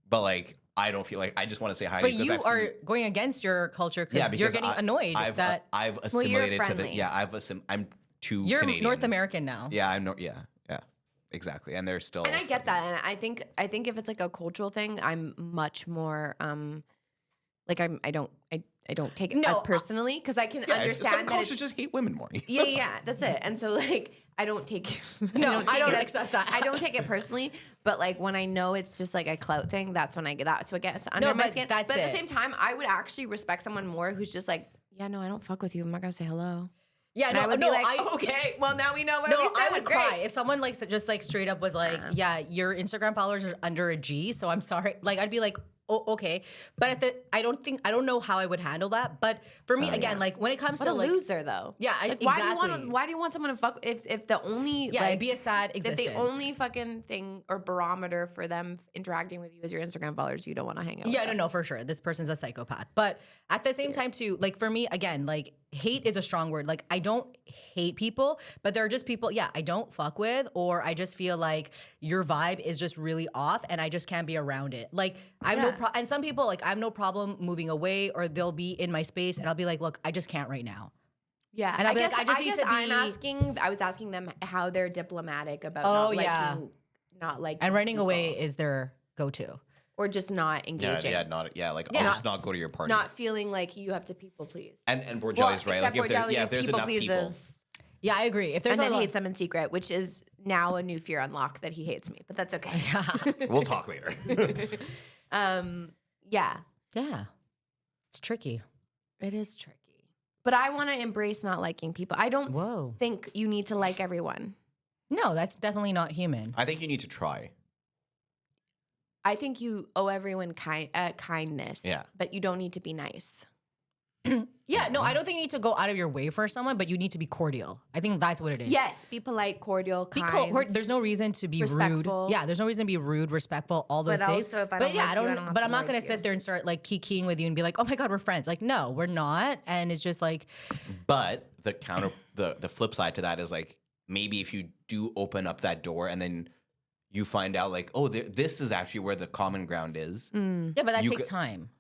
[SPEAKER 4] But like I don't feel like I just want to say hi.
[SPEAKER 3] But
[SPEAKER 4] because
[SPEAKER 3] you
[SPEAKER 4] I've
[SPEAKER 3] are
[SPEAKER 4] seen,
[SPEAKER 3] going against your culture because you're
[SPEAKER 4] because
[SPEAKER 3] getting annoyed
[SPEAKER 4] I've
[SPEAKER 3] that
[SPEAKER 4] assimilated to the
[SPEAKER 2] friendly.
[SPEAKER 4] I'm too
[SPEAKER 3] you're
[SPEAKER 4] Canadian.
[SPEAKER 3] North American now.
[SPEAKER 4] Yeah, exactly. And they're still
[SPEAKER 2] And I get that, and I think if it's like a cultural thing, I'm much more like I don't take it as personally because I can
[SPEAKER 4] some
[SPEAKER 2] understand that
[SPEAKER 4] cultures
[SPEAKER 2] it's,
[SPEAKER 4] just hate women more.
[SPEAKER 2] yeah, that's it. And so like I don't take
[SPEAKER 3] No, I don't
[SPEAKER 2] take it
[SPEAKER 3] accept that.
[SPEAKER 2] I don't take it personally, but like when I know it's just like a clout thing, that's when I get that. So it gets under my
[SPEAKER 3] but
[SPEAKER 2] skin.
[SPEAKER 3] that's
[SPEAKER 2] but at
[SPEAKER 3] it.
[SPEAKER 2] the same time, I would actually respect someone more who's just like, yeah, no, I don't fuck with you. I'm not gonna say hello.
[SPEAKER 3] Yeah,
[SPEAKER 2] And I would
[SPEAKER 3] no,
[SPEAKER 2] be like, okay, well now we know where
[SPEAKER 3] No,
[SPEAKER 2] we
[SPEAKER 3] I
[SPEAKER 2] stand.
[SPEAKER 3] would
[SPEAKER 2] Great.
[SPEAKER 3] cry if someone like just like straight up was like, "Yeah, your Instagram followers are under a G, so I'm sorry." Like I'd be like, "Oh, okay," but I don't know how I would handle that. But for me, again, like when it comes
[SPEAKER 2] What
[SPEAKER 3] to
[SPEAKER 2] a
[SPEAKER 3] like,
[SPEAKER 2] loser though.
[SPEAKER 3] Yeah,
[SPEAKER 2] like,
[SPEAKER 3] exactly.
[SPEAKER 2] Why do you want someone to fuck if the only
[SPEAKER 3] yeah,
[SPEAKER 2] like,
[SPEAKER 3] it'd be a sad
[SPEAKER 2] if
[SPEAKER 3] existence.
[SPEAKER 2] the only fucking thing or barometer for them interacting with you is your Instagram followers, you don't want to hang out.
[SPEAKER 3] Yeah,
[SPEAKER 2] with them.
[SPEAKER 3] no, for sure. This person's a psychopath. But at the same time, too, like for me, again, like hate is a strong word. Like I don't hate people, but there are just people, I don't fuck with, or I just feel like your vibe is just really off and I just can't be around it. Like I have and some people, like I have no problem moving away or they'll be in my space and I'll be like, look, I just can't right now.
[SPEAKER 2] Yeah,
[SPEAKER 3] And I'll
[SPEAKER 2] I
[SPEAKER 3] be
[SPEAKER 2] guess
[SPEAKER 3] like, I just need to
[SPEAKER 2] I was asking them how they're diplomatic about not liking
[SPEAKER 3] And running
[SPEAKER 2] people,
[SPEAKER 3] away is their go-to.
[SPEAKER 2] or just not engaging.
[SPEAKER 4] I'll just not go to your party.
[SPEAKER 2] Not feeling like you have to people please.
[SPEAKER 4] and Borgelli's right. Like
[SPEAKER 2] except
[SPEAKER 4] if there's enough people.
[SPEAKER 2] pleases,
[SPEAKER 3] Yeah, I agree. If there's
[SPEAKER 2] and
[SPEAKER 3] a
[SPEAKER 2] then
[SPEAKER 3] lot,
[SPEAKER 2] hates them in secret, which is now a new fear unlock that he hates me, but that's okay.
[SPEAKER 4] We'll talk later.
[SPEAKER 2] Yeah,
[SPEAKER 3] yeah, it's tricky.
[SPEAKER 2] it is tricky. But I want to embrace not liking people. I don't
[SPEAKER 3] Whoa.
[SPEAKER 2] think you need to like everyone.
[SPEAKER 3] No, that's definitely not human.
[SPEAKER 4] I think you need to try.
[SPEAKER 2] I think you owe everyone kindness.
[SPEAKER 4] Yeah.
[SPEAKER 2] But you don't need to be nice.
[SPEAKER 3] Yeah, no, I don't think you need to go out of your way for someone, but you need to be cordial. I think that's what it is.
[SPEAKER 2] Yes, be polite, cordial, kind.
[SPEAKER 3] There's no reason to be
[SPEAKER 2] Respectful.
[SPEAKER 3] rude. Yeah, there's no reason to be rude, respectful, all those
[SPEAKER 2] But
[SPEAKER 3] things.
[SPEAKER 2] also, if I
[SPEAKER 3] but
[SPEAKER 2] don't
[SPEAKER 3] yeah,
[SPEAKER 2] like
[SPEAKER 3] I don't.
[SPEAKER 2] you, I don't have
[SPEAKER 3] but
[SPEAKER 2] to
[SPEAKER 3] I'm not
[SPEAKER 2] like
[SPEAKER 3] gonna
[SPEAKER 2] you.
[SPEAKER 3] sit there and start like kikiing with you and be like, oh my god, we're friends. Like, no, we're not. And it's just like,
[SPEAKER 4] But the flip side to that is like maybe if you do open up that door and then you find out like, oh, this is actually where the common ground is.
[SPEAKER 2] Mm.
[SPEAKER 3] yeah, but that
[SPEAKER 4] You
[SPEAKER 3] takes
[SPEAKER 4] could-
[SPEAKER 3] time.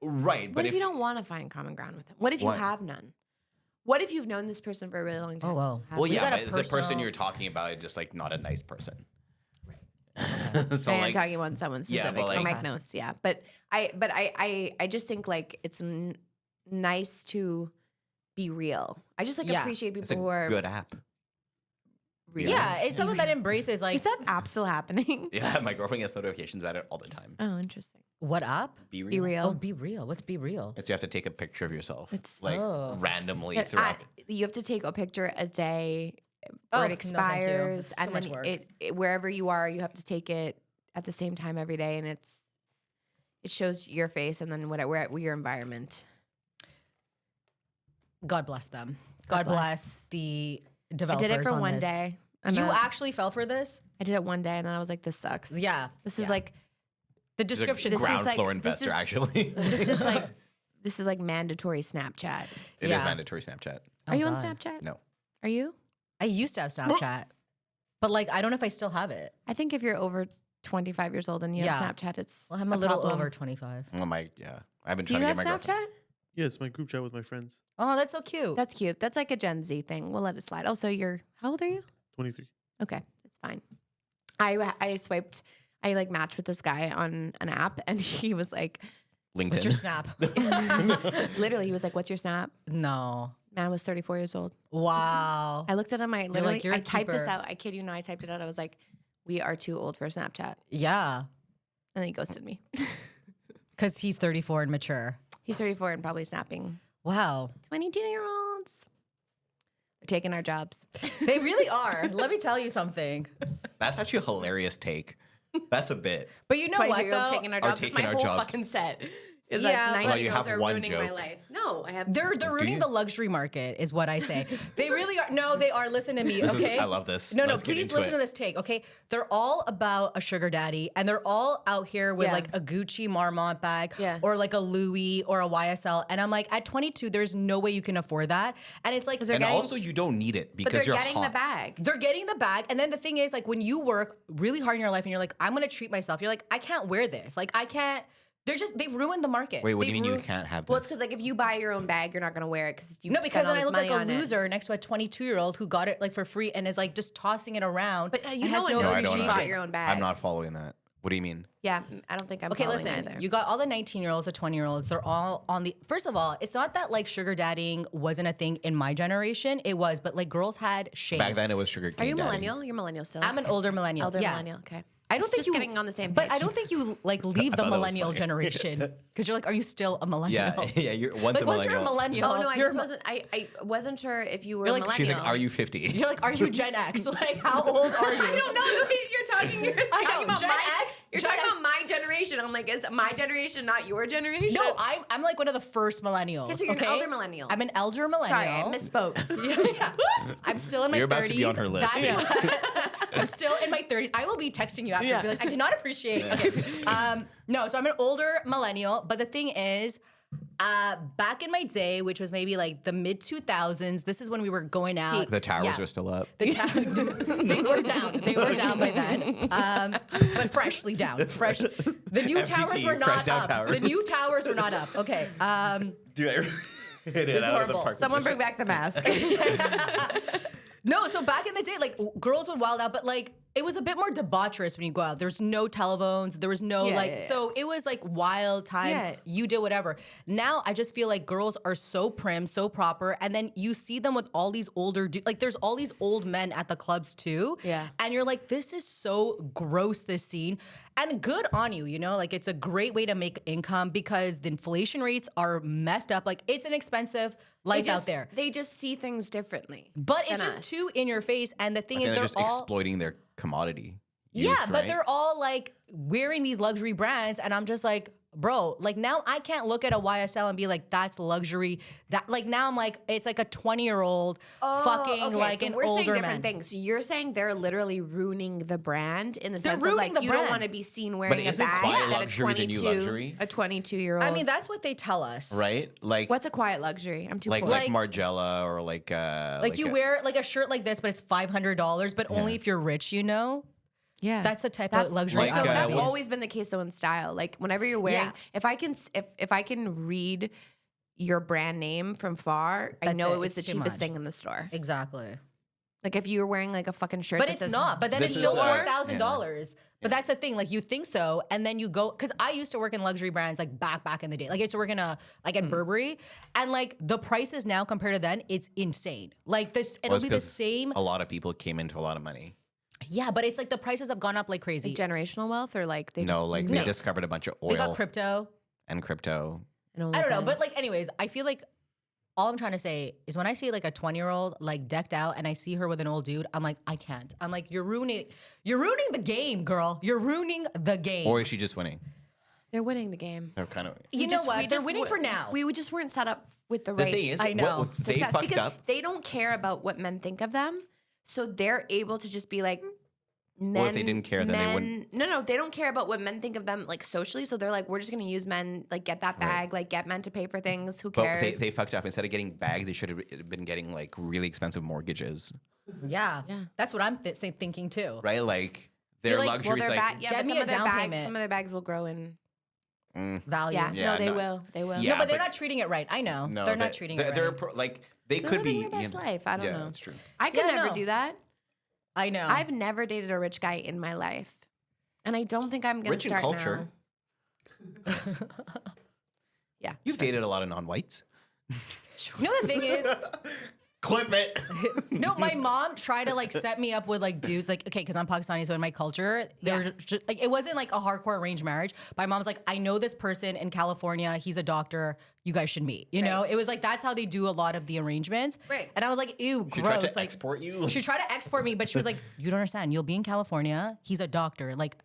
[SPEAKER 4] Right.
[SPEAKER 2] What
[SPEAKER 4] But
[SPEAKER 2] if you don't want to find common ground with them? What if you
[SPEAKER 4] What?
[SPEAKER 2] have none? What if you've known this person for a really long time?
[SPEAKER 3] Oh, well.
[SPEAKER 2] Have
[SPEAKER 4] well,
[SPEAKER 2] you?
[SPEAKER 4] yeah,
[SPEAKER 3] got a
[SPEAKER 4] but the person
[SPEAKER 3] personal-
[SPEAKER 4] you're talking about is just like not a nice person.
[SPEAKER 2] I
[SPEAKER 4] So
[SPEAKER 2] am
[SPEAKER 4] like,
[SPEAKER 2] talking about someone
[SPEAKER 4] Yeah,
[SPEAKER 2] specific.
[SPEAKER 4] but, like-
[SPEAKER 2] Mike knows, yeah. But I just think like it's nice to be real. I just like
[SPEAKER 3] Yeah.
[SPEAKER 2] appreciate people
[SPEAKER 4] it's a
[SPEAKER 2] who are
[SPEAKER 4] good app.
[SPEAKER 2] real.
[SPEAKER 3] Yeah, it's someone that embraces like
[SPEAKER 2] Is that app still happening?
[SPEAKER 4] Yeah, my girlfriend gets notifications about it all the time.
[SPEAKER 2] Oh, interesting.
[SPEAKER 3] what up?
[SPEAKER 4] Be real.
[SPEAKER 2] Be real.
[SPEAKER 3] Oh, be real. What's be real?
[SPEAKER 4] It's you have to take a picture of yourself,
[SPEAKER 2] It's-
[SPEAKER 4] like
[SPEAKER 3] Oh.
[SPEAKER 4] randomly
[SPEAKER 2] But
[SPEAKER 4] throughout.
[SPEAKER 2] you have to take a picture a day
[SPEAKER 3] Oh,
[SPEAKER 2] or
[SPEAKER 3] no,
[SPEAKER 2] it
[SPEAKER 3] thank you.
[SPEAKER 2] expires,
[SPEAKER 3] It's too
[SPEAKER 2] and
[SPEAKER 3] much
[SPEAKER 2] then
[SPEAKER 3] work.
[SPEAKER 2] it wherever you are, you have to take it at the same time every day, and it shows your face and then your environment.
[SPEAKER 3] God bless them. God bless the
[SPEAKER 2] I
[SPEAKER 3] developers.
[SPEAKER 2] did it for
[SPEAKER 3] on
[SPEAKER 2] one
[SPEAKER 3] this.
[SPEAKER 2] day. And
[SPEAKER 3] You
[SPEAKER 2] then
[SPEAKER 3] actually fell for this?
[SPEAKER 2] I did it one day, and then I was like, "This sucks."
[SPEAKER 3] Yeah.
[SPEAKER 2] This is
[SPEAKER 3] yeah.
[SPEAKER 2] like
[SPEAKER 3] the
[SPEAKER 4] She's a
[SPEAKER 3] description.
[SPEAKER 2] this is
[SPEAKER 4] ground
[SPEAKER 2] like-
[SPEAKER 4] floor
[SPEAKER 2] this
[SPEAKER 4] investor,
[SPEAKER 2] is-
[SPEAKER 4] actually.
[SPEAKER 2] this is like mandatory Snapchat.
[SPEAKER 4] It is
[SPEAKER 3] Yeah.
[SPEAKER 4] mandatory Snapchat.
[SPEAKER 2] Are you on
[SPEAKER 3] God.
[SPEAKER 2] Snapchat?
[SPEAKER 4] No.
[SPEAKER 2] Are you?
[SPEAKER 3] I used to have Snapchat, but like I don't know if I still have it.
[SPEAKER 2] I think if you're over 25 years old and you
[SPEAKER 3] Yeah.
[SPEAKER 2] have Snapchat, it's
[SPEAKER 3] Well, I'm a little
[SPEAKER 2] problem.
[SPEAKER 3] over 25.
[SPEAKER 4] Oh my, yeah. I've been
[SPEAKER 2] Do you
[SPEAKER 4] trying to
[SPEAKER 2] have
[SPEAKER 4] get my girlfriend.
[SPEAKER 2] Snapchat?
[SPEAKER 5] Yes, my group chat with my friends.
[SPEAKER 3] Oh, that's so cute.
[SPEAKER 2] That's cute. That's like a Gen Z thing. We'll let it slide. Also, how old are you?
[SPEAKER 5] 23.
[SPEAKER 2] Okay, it's fine. I swiped. I like matched with this guy on an app, and he was like,
[SPEAKER 4] LinkedIn.
[SPEAKER 3] What's your Snap?
[SPEAKER 2] literally, he was like, "What's your Snap?"
[SPEAKER 3] No.
[SPEAKER 2] Man was 34 years old.
[SPEAKER 3] Wow.
[SPEAKER 2] I looked at him. I literally,
[SPEAKER 3] "You're a
[SPEAKER 2] I typed this
[SPEAKER 3] keeper."
[SPEAKER 2] out. I kid you not. I typed it out. I was like, "We are too old for Snapchat,"
[SPEAKER 3] Yeah.
[SPEAKER 2] and then he ghosted me.
[SPEAKER 3] Because he's 34 and mature.
[SPEAKER 2] He's 34 and probably snapping.
[SPEAKER 3] Wow.
[SPEAKER 2] 22-year-olds. They're taking our jobs.
[SPEAKER 3] They really are. Let me tell you something.
[SPEAKER 4] That's actually a hilarious take. That's a bit.
[SPEAKER 3] But you know what,
[SPEAKER 2] 22-year-olds
[SPEAKER 3] though?
[SPEAKER 2] taking our jobs. It's
[SPEAKER 4] taking
[SPEAKER 2] my
[SPEAKER 4] our
[SPEAKER 2] whole
[SPEAKER 4] jobs.
[SPEAKER 2] fucking set. It's
[SPEAKER 3] Yeah,
[SPEAKER 2] like
[SPEAKER 3] but-
[SPEAKER 2] 90
[SPEAKER 4] you
[SPEAKER 2] year
[SPEAKER 4] have
[SPEAKER 2] olds are
[SPEAKER 4] one
[SPEAKER 2] ruining my
[SPEAKER 4] joke.
[SPEAKER 2] life. No, I have.
[SPEAKER 3] They're ruining
[SPEAKER 4] you?
[SPEAKER 3] the luxury market, is what I say. They really are. No, they are. Listen to me,
[SPEAKER 4] This is-
[SPEAKER 3] okay?
[SPEAKER 4] I love this.
[SPEAKER 3] No,
[SPEAKER 4] Let's get
[SPEAKER 3] please
[SPEAKER 4] into
[SPEAKER 3] listen
[SPEAKER 4] it.
[SPEAKER 3] to this take, okay? They're all about a sugar daddy, and they're all out here with
[SPEAKER 2] Yeah.
[SPEAKER 3] like a Gucci Marmont bag,
[SPEAKER 2] Yeah.
[SPEAKER 3] or like a Louis or a YSL. And I'm like, at 22, there's no way you can afford that. And it's like,
[SPEAKER 2] they're
[SPEAKER 4] And
[SPEAKER 2] getting-
[SPEAKER 4] also, you don't need it
[SPEAKER 2] But
[SPEAKER 4] because
[SPEAKER 2] they're
[SPEAKER 4] you're
[SPEAKER 2] getting
[SPEAKER 4] hot.
[SPEAKER 2] the bag.
[SPEAKER 3] they're getting the bag. And then the thing is, like, when you work really hard in your life and you're like, I'm gonna treat myself, you're like, I can't wear this. Like, I can't. They've ruined the market.
[SPEAKER 4] Wait, what do
[SPEAKER 3] They've
[SPEAKER 4] you mean you
[SPEAKER 3] ruined-
[SPEAKER 4] can't have this?
[SPEAKER 2] Well, it's because like if you buy your own bag, you're not gonna wear it because you
[SPEAKER 3] No,
[SPEAKER 2] spent
[SPEAKER 3] because
[SPEAKER 2] all
[SPEAKER 3] then I
[SPEAKER 2] this
[SPEAKER 3] look like
[SPEAKER 2] money
[SPEAKER 3] a
[SPEAKER 2] on it.
[SPEAKER 3] loser next to a 22-year-old who got it like for free and is like just tossing it around.
[SPEAKER 2] But you
[SPEAKER 3] and
[SPEAKER 2] know
[SPEAKER 3] has
[SPEAKER 2] it
[SPEAKER 3] no
[SPEAKER 2] knows
[SPEAKER 4] I
[SPEAKER 2] you
[SPEAKER 4] don't
[SPEAKER 3] appreciation.
[SPEAKER 2] bought
[SPEAKER 4] understand.
[SPEAKER 2] your own bag.
[SPEAKER 4] I'm not following that. What do you mean?
[SPEAKER 2] Yeah, I don't think I'm.
[SPEAKER 3] Okay,
[SPEAKER 2] following
[SPEAKER 3] listen.
[SPEAKER 2] either.
[SPEAKER 3] You got all the 19-year-olds, the 20-year-olds. They're all on the. First of all, it's not that like sugar daddying wasn't a thing in my generation. It was, but like girls had shame.
[SPEAKER 4] Back then, it was sugar
[SPEAKER 2] Are
[SPEAKER 4] cane
[SPEAKER 2] you
[SPEAKER 4] daddy.
[SPEAKER 2] millennial? You're millennial still.
[SPEAKER 3] I'm an older millennial.
[SPEAKER 2] elder
[SPEAKER 3] yeah.
[SPEAKER 2] millennial. Okay.
[SPEAKER 3] I don't
[SPEAKER 2] It's
[SPEAKER 3] think
[SPEAKER 2] just
[SPEAKER 3] you
[SPEAKER 2] getting on the same
[SPEAKER 3] But
[SPEAKER 2] page.
[SPEAKER 3] I don't think you like leave the
[SPEAKER 4] thought that was
[SPEAKER 3] millennial
[SPEAKER 4] funny.
[SPEAKER 3] generation because you're like, are you still a millennial?
[SPEAKER 4] Yeah, you're once
[SPEAKER 3] Like
[SPEAKER 4] a
[SPEAKER 3] once you're a
[SPEAKER 4] millennial.
[SPEAKER 3] millennial.
[SPEAKER 2] Oh no, I
[SPEAKER 3] you're
[SPEAKER 2] just
[SPEAKER 3] a mi-
[SPEAKER 2] wasn't. I wasn't sure if you were
[SPEAKER 3] You're
[SPEAKER 2] a
[SPEAKER 3] like-
[SPEAKER 2] millennial.
[SPEAKER 4] She's like, "Are you 50?"
[SPEAKER 3] You're like, are you Gen X? Like, how old are you?
[SPEAKER 2] I don't know. You're talking. You're
[SPEAKER 3] I know,
[SPEAKER 2] talking about
[SPEAKER 3] Gen
[SPEAKER 2] my
[SPEAKER 3] X,
[SPEAKER 2] You're
[SPEAKER 3] Gen
[SPEAKER 2] talking
[SPEAKER 3] X.
[SPEAKER 2] about my generation. I'm like, is my generation not your generation?
[SPEAKER 3] No, I'm like one of the first millennials.
[SPEAKER 2] Okay, so you're an
[SPEAKER 3] okay?
[SPEAKER 2] elder millennial.
[SPEAKER 3] I'm an elder millennial.
[SPEAKER 2] Sorry, I misspoke.
[SPEAKER 3] Yeah. I'm still in my 30s.
[SPEAKER 4] You're about to be on her list.
[SPEAKER 3] I'm still in my 30s. I will be texting you after and be like, I did not appreciate. Okay. No, so I'm an older millennial, but the thing is, back in my day, which was maybe like the mid 2000s, this is when we were going out.
[SPEAKER 4] The towers
[SPEAKER 3] Yeah.
[SPEAKER 4] are still up.
[SPEAKER 3] They were down. They were down by then, but freshly down. Fresh. The new
[SPEAKER 4] FTT,
[SPEAKER 3] towers were
[SPEAKER 4] fresh
[SPEAKER 3] not
[SPEAKER 4] down
[SPEAKER 3] up.
[SPEAKER 4] towers.
[SPEAKER 3] The new towers were not up. Okay.
[SPEAKER 4] Dude, I hit it
[SPEAKER 3] was
[SPEAKER 4] out of the
[SPEAKER 3] horrible.
[SPEAKER 4] park.
[SPEAKER 2] Someone bring back the mask.
[SPEAKER 3] No, so back in the day, like girls would wild out, but like it was a bit more debaucherous when you go out. There's no telephones. There was no so it was like wild times.
[SPEAKER 2] Yeah.
[SPEAKER 3] You did whatever. Now I just feel like girls are so prim, so proper, and then you see them with all these older, like there's all these old men at the clubs too.
[SPEAKER 2] Yeah.
[SPEAKER 3] And you're like, this is so gross, this scene. And good on you, you know, like it's a great way to make income because the inflation rates are messed up. Like it's an expensive life out there.
[SPEAKER 2] They just see things differently.
[SPEAKER 3] But it's
[SPEAKER 2] than
[SPEAKER 3] just
[SPEAKER 2] us.
[SPEAKER 3] too in your face. And the thing is,
[SPEAKER 4] And they're
[SPEAKER 3] they're
[SPEAKER 4] just
[SPEAKER 3] all
[SPEAKER 4] exploiting their commodity.
[SPEAKER 3] yeah,
[SPEAKER 4] youth,
[SPEAKER 3] but
[SPEAKER 4] right?
[SPEAKER 3] they're all like wearing these luxury brands, and I'm just like, bro, like now I can't look at a YSL and be like, that's luxury. That like now I'm like, it's like a 20-year-old fucking
[SPEAKER 2] okay,
[SPEAKER 3] like
[SPEAKER 2] so
[SPEAKER 3] an
[SPEAKER 2] we're saying
[SPEAKER 3] older
[SPEAKER 2] different
[SPEAKER 3] man.
[SPEAKER 2] things. So you're saying they're literally ruining the brand in the
[SPEAKER 3] They're
[SPEAKER 2] sense of
[SPEAKER 3] ruining
[SPEAKER 2] like
[SPEAKER 3] the
[SPEAKER 2] you don't
[SPEAKER 3] brand.
[SPEAKER 2] want to be seen wearing a
[SPEAKER 4] isn't
[SPEAKER 2] bag
[SPEAKER 4] quiet
[SPEAKER 2] that
[SPEAKER 4] luxury the new luxury?
[SPEAKER 2] a 22-year-old.
[SPEAKER 3] I mean, that's what they tell us.
[SPEAKER 4] right? Like
[SPEAKER 2] what's a quiet luxury? I'm too
[SPEAKER 4] like
[SPEAKER 2] poor.
[SPEAKER 4] like Margiela or like
[SPEAKER 3] Like you wear like a shirt like this, but it's $500, but only if you're rich, you know?
[SPEAKER 2] yeah,
[SPEAKER 3] That's the type of luxury.
[SPEAKER 4] Like,
[SPEAKER 2] So that's
[SPEAKER 4] what's-
[SPEAKER 2] always been the case though in style. Like whenever you're wearing,
[SPEAKER 3] Yeah.
[SPEAKER 2] if I can read your brand name from far, I
[SPEAKER 3] That's
[SPEAKER 2] know
[SPEAKER 3] it.
[SPEAKER 2] it was the
[SPEAKER 3] It's too
[SPEAKER 2] cheapest
[SPEAKER 3] much.
[SPEAKER 2] thing in the store.
[SPEAKER 3] Exactly.
[SPEAKER 2] Like if you were wearing like a fucking shirt,
[SPEAKER 3] But
[SPEAKER 2] that
[SPEAKER 3] it's
[SPEAKER 2] says-
[SPEAKER 3] not. But then
[SPEAKER 4] This
[SPEAKER 3] it's
[SPEAKER 4] is
[SPEAKER 3] still
[SPEAKER 4] our-
[SPEAKER 3] $4,000. But that's the thing. Like you think so, and then you go because I used to work in luxury brands like back in the day. Like I used to work in at Burberry, and like the prices now compared to then, it's insane. Like this, it'll
[SPEAKER 4] Well, it's
[SPEAKER 3] be the
[SPEAKER 4] 'cause
[SPEAKER 3] same.
[SPEAKER 4] A lot of people came into a lot of money.
[SPEAKER 3] Yeah, but it's like the prices have gone up like crazy.
[SPEAKER 2] generational wealth or like they
[SPEAKER 4] No,
[SPEAKER 2] just
[SPEAKER 4] like they discovered a bunch of
[SPEAKER 3] They got
[SPEAKER 4] oil
[SPEAKER 3] crypto.
[SPEAKER 4] and crypto.
[SPEAKER 3] I don't know, but like anyways, I feel like all I'm trying to say is when I see like a 20-year-old like decked out and I see her with an old dude, I'm like, I can't. I'm like, you're ruining the game, girl. You're ruining the game.
[SPEAKER 4] Or is she just winning?
[SPEAKER 2] they're winning the game.
[SPEAKER 4] They're kind of.
[SPEAKER 3] you know what? They're winning for now.
[SPEAKER 2] We just weren't set up with the
[SPEAKER 4] The
[SPEAKER 2] right
[SPEAKER 4] thing is,
[SPEAKER 3] I know.
[SPEAKER 4] they
[SPEAKER 2] success
[SPEAKER 4] fucked
[SPEAKER 2] because
[SPEAKER 4] up.
[SPEAKER 2] they don't care about what men think of them, so they're able to just be like. Men,
[SPEAKER 4] Well, if they didn't care, then they wouldn't-
[SPEAKER 2] No, they don't care about what men think of them like socially. So they're like, we're just gonna use men, like get that bag, like get men to pay for things. Who
[SPEAKER 4] But
[SPEAKER 2] cares?
[SPEAKER 4] they fucked up. Instead of getting bags, they should have been getting like really expensive mortgages,
[SPEAKER 3] yeah, that's what I'm thinking too.
[SPEAKER 4] right? Like their
[SPEAKER 3] like,
[SPEAKER 4] luxuries,
[SPEAKER 2] their
[SPEAKER 4] like
[SPEAKER 2] yeah,
[SPEAKER 3] Get
[SPEAKER 2] but
[SPEAKER 3] me
[SPEAKER 2] some
[SPEAKER 3] a
[SPEAKER 2] of their
[SPEAKER 3] down
[SPEAKER 2] bags,
[SPEAKER 3] payment.
[SPEAKER 2] some of their bags will grow in.
[SPEAKER 3] Value.
[SPEAKER 2] Yeah,
[SPEAKER 4] Yeah,
[SPEAKER 2] no, they
[SPEAKER 4] no.
[SPEAKER 2] will. They will.
[SPEAKER 4] Yeah,
[SPEAKER 3] No, but they're
[SPEAKER 4] but-
[SPEAKER 3] not treating it right. I know.
[SPEAKER 4] no,
[SPEAKER 3] they're not treating it
[SPEAKER 4] they're
[SPEAKER 3] right.
[SPEAKER 4] like they
[SPEAKER 2] They're
[SPEAKER 4] could
[SPEAKER 2] living
[SPEAKER 4] be.
[SPEAKER 2] their best
[SPEAKER 4] you know-
[SPEAKER 2] life. I don't
[SPEAKER 4] yeah,
[SPEAKER 2] know.
[SPEAKER 4] that's true.
[SPEAKER 2] I could
[SPEAKER 3] Yeah,
[SPEAKER 2] never
[SPEAKER 3] no.
[SPEAKER 2] do that.
[SPEAKER 3] I know.
[SPEAKER 2] I've never dated a rich guy in my life, and I don't think I'm gonna
[SPEAKER 4] Rich in
[SPEAKER 2] start
[SPEAKER 4] culture.
[SPEAKER 2] now. Yeah,
[SPEAKER 4] You've dated a lot of non-whites.
[SPEAKER 3] You know the thing is,
[SPEAKER 4] Clip it.
[SPEAKER 3] No, my mom tried to like set me up with like dudes, like, okay, because I'm Pakistani, so in my culture, they were just, like, it wasn't like a hardcore arranged marriage. My mom's like, I know this person in California, he's a doctor, you guys should meet. You know, it was like that's how they do a lot of the arrangements.
[SPEAKER 2] Right.
[SPEAKER 3] And I was like, ew,
[SPEAKER 4] She
[SPEAKER 3] gross.
[SPEAKER 4] tried to
[SPEAKER 3] like,
[SPEAKER 4] export you.
[SPEAKER 3] she tried to export me, but she was like, you don't understand. You'll be in California. He's a doctor. Like,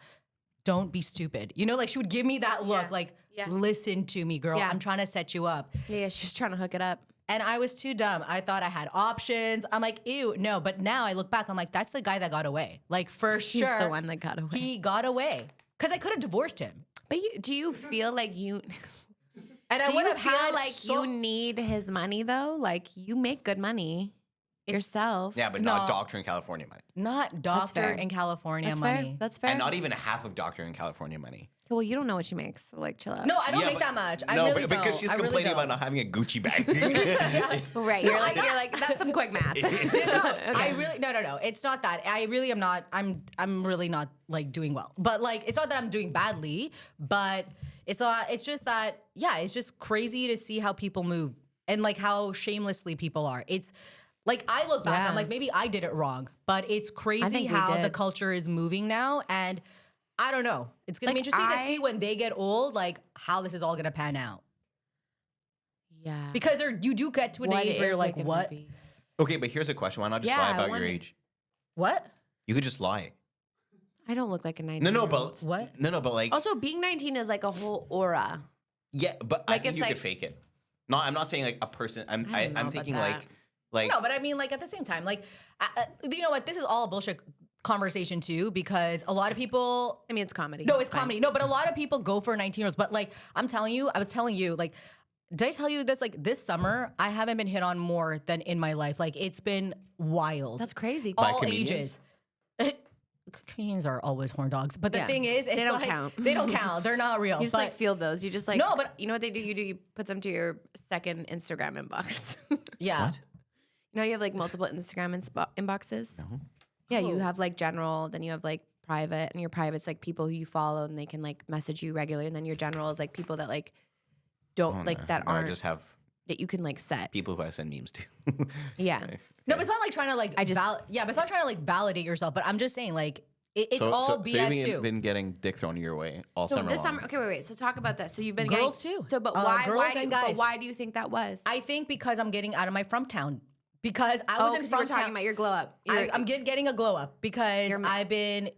[SPEAKER 3] don't be stupid. You know, like she would give me that look, like, listen to me, girl.
[SPEAKER 2] Yeah.
[SPEAKER 3] I'm trying to set you up.
[SPEAKER 2] Yeah, she's trying to hook it up.
[SPEAKER 3] And I was too dumb. I thought I had options. I'm like, ew, no. But now I look back, I'm like, that's the guy that got away. Like, for
[SPEAKER 2] He's
[SPEAKER 3] sure.
[SPEAKER 2] the one that got away.
[SPEAKER 3] He got away. Because I could have divorced him.
[SPEAKER 2] But do you feel like you...
[SPEAKER 3] And I
[SPEAKER 2] Do
[SPEAKER 3] would
[SPEAKER 2] you
[SPEAKER 3] have
[SPEAKER 2] feel
[SPEAKER 3] had
[SPEAKER 2] like you need his money though? Like you make good money yourself.
[SPEAKER 4] Yeah, but not doctor in California money.
[SPEAKER 3] not doctor
[SPEAKER 2] fair.
[SPEAKER 3] in California
[SPEAKER 2] That's
[SPEAKER 3] money.
[SPEAKER 2] fair. That's fair.
[SPEAKER 4] And not even half of doctor in California money.
[SPEAKER 2] Well, you don't know what she makes, so like chill out.
[SPEAKER 3] No, I don't
[SPEAKER 4] Yeah,
[SPEAKER 3] make
[SPEAKER 4] but-
[SPEAKER 3] that much. I
[SPEAKER 4] no,
[SPEAKER 3] really
[SPEAKER 4] but
[SPEAKER 3] don't.
[SPEAKER 4] because she's
[SPEAKER 3] I really
[SPEAKER 4] complaining about
[SPEAKER 3] don't.
[SPEAKER 4] not having a Gucci bag.
[SPEAKER 2] Right. You're like that's some quick math.
[SPEAKER 3] I really no. It's not that. I really am not. I'm really not like doing well. But like, it's not that I'm doing badly. But it's not. It's just that. Yeah, it's just crazy to see how people move and like how shamelessly people are. It's like I look back.
[SPEAKER 2] Yeah.
[SPEAKER 3] I'm like maybe I did it wrong. But it's crazy
[SPEAKER 2] think we
[SPEAKER 3] how the
[SPEAKER 2] did.
[SPEAKER 3] culture is moving now. And I don't know. It's gonna be
[SPEAKER 2] Like,
[SPEAKER 3] interesting to see when they get old, like how this is all gonna pan out.
[SPEAKER 2] Yeah.
[SPEAKER 3] Because you do get to an
[SPEAKER 2] What
[SPEAKER 3] age where you're
[SPEAKER 2] is
[SPEAKER 3] like,
[SPEAKER 2] it gonna
[SPEAKER 3] what?
[SPEAKER 2] be?
[SPEAKER 4] Okay, but here's a question. Why not just
[SPEAKER 2] Yeah,
[SPEAKER 4] lie
[SPEAKER 2] I
[SPEAKER 4] about
[SPEAKER 2] wanna-
[SPEAKER 4] your age?
[SPEAKER 3] What?
[SPEAKER 4] You could just lie.
[SPEAKER 2] I don't look like a 19.
[SPEAKER 4] No, but
[SPEAKER 3] What?
[SPEAKER 4] No, but like
[SPEAKER 2] Also, being 19 is like a whole aura.
[SPEAKER 4] yeah, but I
[SPEAKER 2] like,
[SPEAKER 4] think
[SPEAKER 2] it's
[SPEAKER 4] you
[SPEAKER 2] like-
[SPEAKER 4] could fake it. No, I'm not saying like a person.
[SPEAKER 2] I don't know
[SPEAKER 4] I'm
[SPEAKER 2] about
[SPEAKER 4] thinking
[SPEAKER 2] that.
[SPEAKER 4] like
[SPEAKER 3] No, but I mean, like at the same time, like you know what? This is all a bullshit conversation too, because a lot of people.
[SPEAKER 2] I mean, it's comedy.
[SPEAKER 3] No, it's
[SPEAKER 2] fine.
[SPEAKER 3] comedy. No, but a lot of people go for 19-year-olds. But like, I was telling you, like, did I tell you this? Like this summer, I haven't been hit on more than in my life. Like it's been wild.
[SPEAKER 2] That's crazy.
[SPEAKER 4] By
[SPEAKER 3] all
[SPEAKER 4] comedians?
[SPEAKER 3] ages. Comedians are always horn dogs, but the
[SPEAKER 2] Yeah.
[SPEAKER 3] thing is, it's
[SPEAKER 2] They don't
[SPEAKER 3] like,
[SPEAKER 2] count.
[SPEAKER 3] They don't count. They're not real.
[SPEAKER 2] You just
[SPEAKER 3] but
[SPEAKER 2] like feel those. You just like
[SPEAKER 3] No, but-
[SPEAKER 2] you know what they do? You put them to your second Instagram inbox.
[SPEAKER 3] yeah.
[SPEAKER 4] What?
[SPEAKER 2] You know, you have like multiple Instagram inboxes. Yeah, you have like general, then you have like private, and your private's like people who you follow and they can like message you regularly, and then your general is like people that like don't like that
[SPEAKER 4] I
[SPEAKER 2] aren't
[SPEAKER 4] just have
[SPEAKER 2] that you can like set.
[SPEAKER 4] people who I send memes to.
[SPEAKER 2] Yeah.
[SPEAKER 3] No, but it's not like trying to like.
[SPEAKER 2] I just-
[SPEAKER 3] but it's not trying to like validate yourself. But I'm just saying, like, it's all
[SPEAKER 4] so
[SPEAKER 3] BS
[SPEAKER 4] you've
[SPEAKER 3] too.
[SPEAKER 4] been getting dick thrown your way all
[SPEAKER 2] So
[SPEAKER 4] summer
[SPEAKER 2] this
[SPEAKER 4] long.
[SPEAKER 2] summer, okay, wait. So talk about that. So you've been
[SPEAKER 3] Girls
[SPEAKER 2] getting,
[SPEAKER 3] too.
[SPEAKER 2] So, but
[SPEAKER 3] Girls
[SPEAKER 2] why?
[SPEAKER 3] and
[SPEAKER 2] But
[SPEAKER 3] guys.
[SPEAKER 2] why do you think that was?
[SPEAKER 3] I think because I'm getting out of my from town. Because I was in
[SPEAKER 2] because
[SPEAKER 3] from
[SPEAKER 2] you were talking
[SPEAKER 3] town.
[SPEAKER 2] about your glow up.
[SPEAKER 3] I'm getting a glow up because
[SPEAKER 2] You're-
[SPEAKER 3] I've been,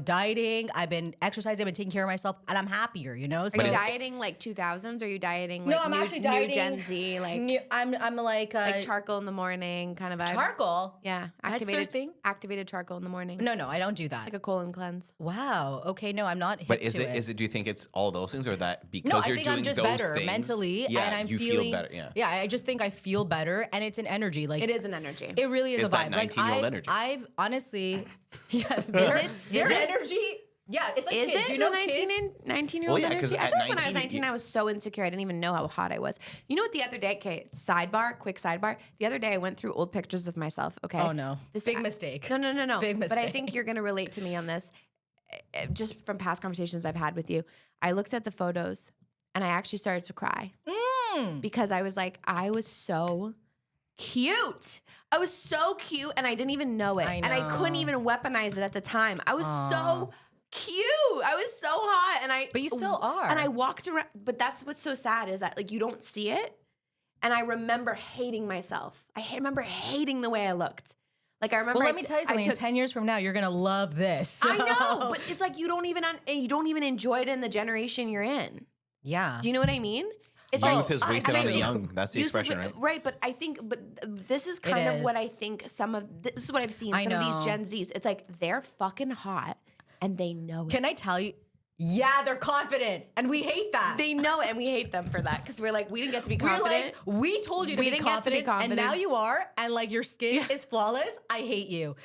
[SPEAKER 3] dieting. I've been exercising. I've been taking care of myself, and I'm happier. So
[SPEAKER 2] Are you dieting like 2000s? Or are you dieting like
[SPEAKER 3] No, I'm
[SPEAKER 2] new,
[SPEAKER 3] actually
[SPEAKER 2] new
[SPEAKER 3] dieting.
[SPEAKER 2] Gen Z, like
[SPEAKER 3] I'm like,
[SPEAKER 2] charcoal in the morning kind of vibe?
[SPEAKER 3] charcoal.
[SPEAKER 2] Yeah,
[SPEAKER 3] That's their thing?
[SPEAKER 2] Activated charcoal in the morning.
[SPEAKER 3] No, I don't do that.
[SPEAKER 2] Like a colon cleanse.
[SPEAKER 3] Wow. Okay. No, I'm not. Hip
[SPEAKER 4] But is
[SPEAKER 3] to
[SPEAKER 4] it? Is it? Do you think it's all those things, or that because
[SPEAKER 3] No, I
[SPEAKER 4] you're
[SPEAKER 3] think
[SPEAKER 4] doing
[SPEAKER 3] I'm just
[SPEAKER 4] those
[SPEAKER 3] better
[SPEAKER 4] things,
[SPEAKER 3] mentally,
[SPEAKER 4] yeah,
[SPEAKER 3] and I'm
[SPEAKER 4] you
[SPEAKER 3] feeling
[SPEAKER 4] feel better. Yeah.
[SPEAKER 3] Yeah, I just think I feel better, and it's an energy. Like
[SPEAKER 2] It is an energy.
[SPEAKER 3] It really is
[SPEAKER 4] It's
[SPEAKER 3] a
[SPEAKER 4] that
[SPEAKER 3] vibe. Like
[SPEAKER 4] 19-year-old energy.
[SPEAKER 3] I've honestly, yeah,
[SPEAKER 2] Is
[SPEAKER 3] their
[SPEAKER 2] it?
[SPEAKER 3] energy. Yeah, it's like
[SPEAKER 2] Is
[SPEAKER 3] kids.
[SPEAKER 2] it
[SPEAKER 3] You know,
[SPEAKER 2] the 19
[SPEAKER 3] kids.
[SPEAKER 2] and 19-year-old
[SPEAKER 4] Well, yeah, 'cause
[SPEAKER 2] energy? I
[SPEAKER 4] at
[SPEAKER 2] feel like when I was
[SPEAKER 4] 19,
[SPEAKER 2] 19, I was so insecure. I didn't even know how hot I was. You know what? The other day, okay, quick sidebar. The other day, I went through old pictures of myself. Okay.
[SPEAKER 3] Oh no, big mistake.
[SPEAKER 2] No.
[SPEAKER 3] Big
[SPEAKER 2] But I
[SPEAKER 3] mistake.
[SPEAKER 2] think you're gonna relate to me on this, just from past conversations I've had with you. I looked at the photos, and I actually started to cry because I was like, I was so cute. I was so cute, and I didn't even know it, and I couldn't
[SPEAKER 3] know.
[SPEAKER 2] even weaponize it at the time. I was so cute. I was so hot, and
[SPEAKER 3] But you still are.
[SPEAKER 2] And I walked around, but that's what's so sad is that like you don't see it. And I remember hating myself. Remember hating the way I looked. Like I remember.
[SPEAKER 3] Well, let me tell you something. In 10 years from now, you're gonna love this.
[SPEAKER 2] I know, but it's like you don't even enjoy it in the generation you're in.
[SPEAKER 3] Yeah.
[SPEAKER 2] Do you know what I mean? It's
[SPEAKER 4] Youth is wasted on the
[SPEAKER 2] do.
[SPEAKER 4] young. That's the
[SPEAKER 2] Youth is
[SPEAKER 4] expression, right?
[SPEAKER 2] Right, but I think, this is kind of
[SPEAKER 3] is.
[SPEAKER 2] what I think. This is what I've seen.
[SPEAKER 3] I
[SPEAKER 2] Some of
[SPEAKER 3] know.
[SPEAKER 2] these Gen Zs. It's like they're fucking hot, and they know it.
[SPEAKER 3] Can I tell you? Yeah, they're confident, and we hate that.
[SPEAKER 2] They know it, and we hate them for that because we're like, we didn't get to be
[SPEAKER 3] We're
[SPEAKER 2] confident.
[SPEAKER 3] like, we told you to
[SPEAKER 2] We
[SPEAKER 3] be
[SPEAKER 2] didn't get to be
[SPEAKER 3] confident, and
[SPEAKER 2] confident.
[SPEAKER 3] now you are, and like your skin is flawless. I hate you.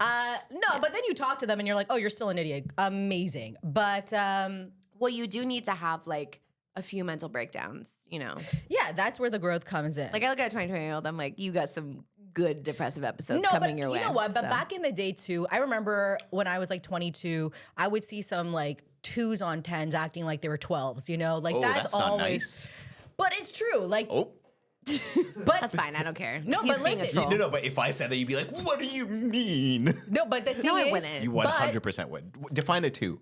[SPEAKER 3] No, but then you talk to them, and you're like, oh, you're still an idiot. Amazing, but
[SPEAKER 2] Well, you do need to have like a few mental breakdowns,
[SPEAKER 3] yeah, that's where the growth comes in.
[SPEAKER 2] Like I look at a 20-20-year-old, I'm like, you got some good depressive episodes
[SPEAKER 3] No,
[SPEAKER 2] coming
[SPEAKER 3] but
[SPEAKER 2] your way.
[SPEAKER 3] you know what? But
[SPEAKER 2] so.
[SPEAKER 3] back in the day too, I remember when I was like 22, I would see some like 2s on 10s acting like they were 12s. Like
[SPEAKER 4] Oh,
[SPEAKER 3] that's
[SPEAKER 4] not
[SPEAKER 3] always.
[SPEAKER 4] nice.
[SPEAKER 3] But it's true. Like
[SPEAKER 4] Oh,
[SPEAKER 3] But
[SPEAKER 2] That's fine. I don't care.
[SPEAKER 3] No,
[SPEAKER 2] He's
[SPEAKER 3] but
[SPEAKER 2] being a
[SPEAKER 3] listen-
[SPEAKER 2] troll.
[SPEAKER 4] No, but if I said that, you'd be like, "What do you mean?"
[SPEAKER 3] no, but the thing
[SPEAKER 2] No, I
[SPEAKER 3] is,
[SPEAKER 2] wouldn't.
[SPEAKER 4] You 100% would. Define a two.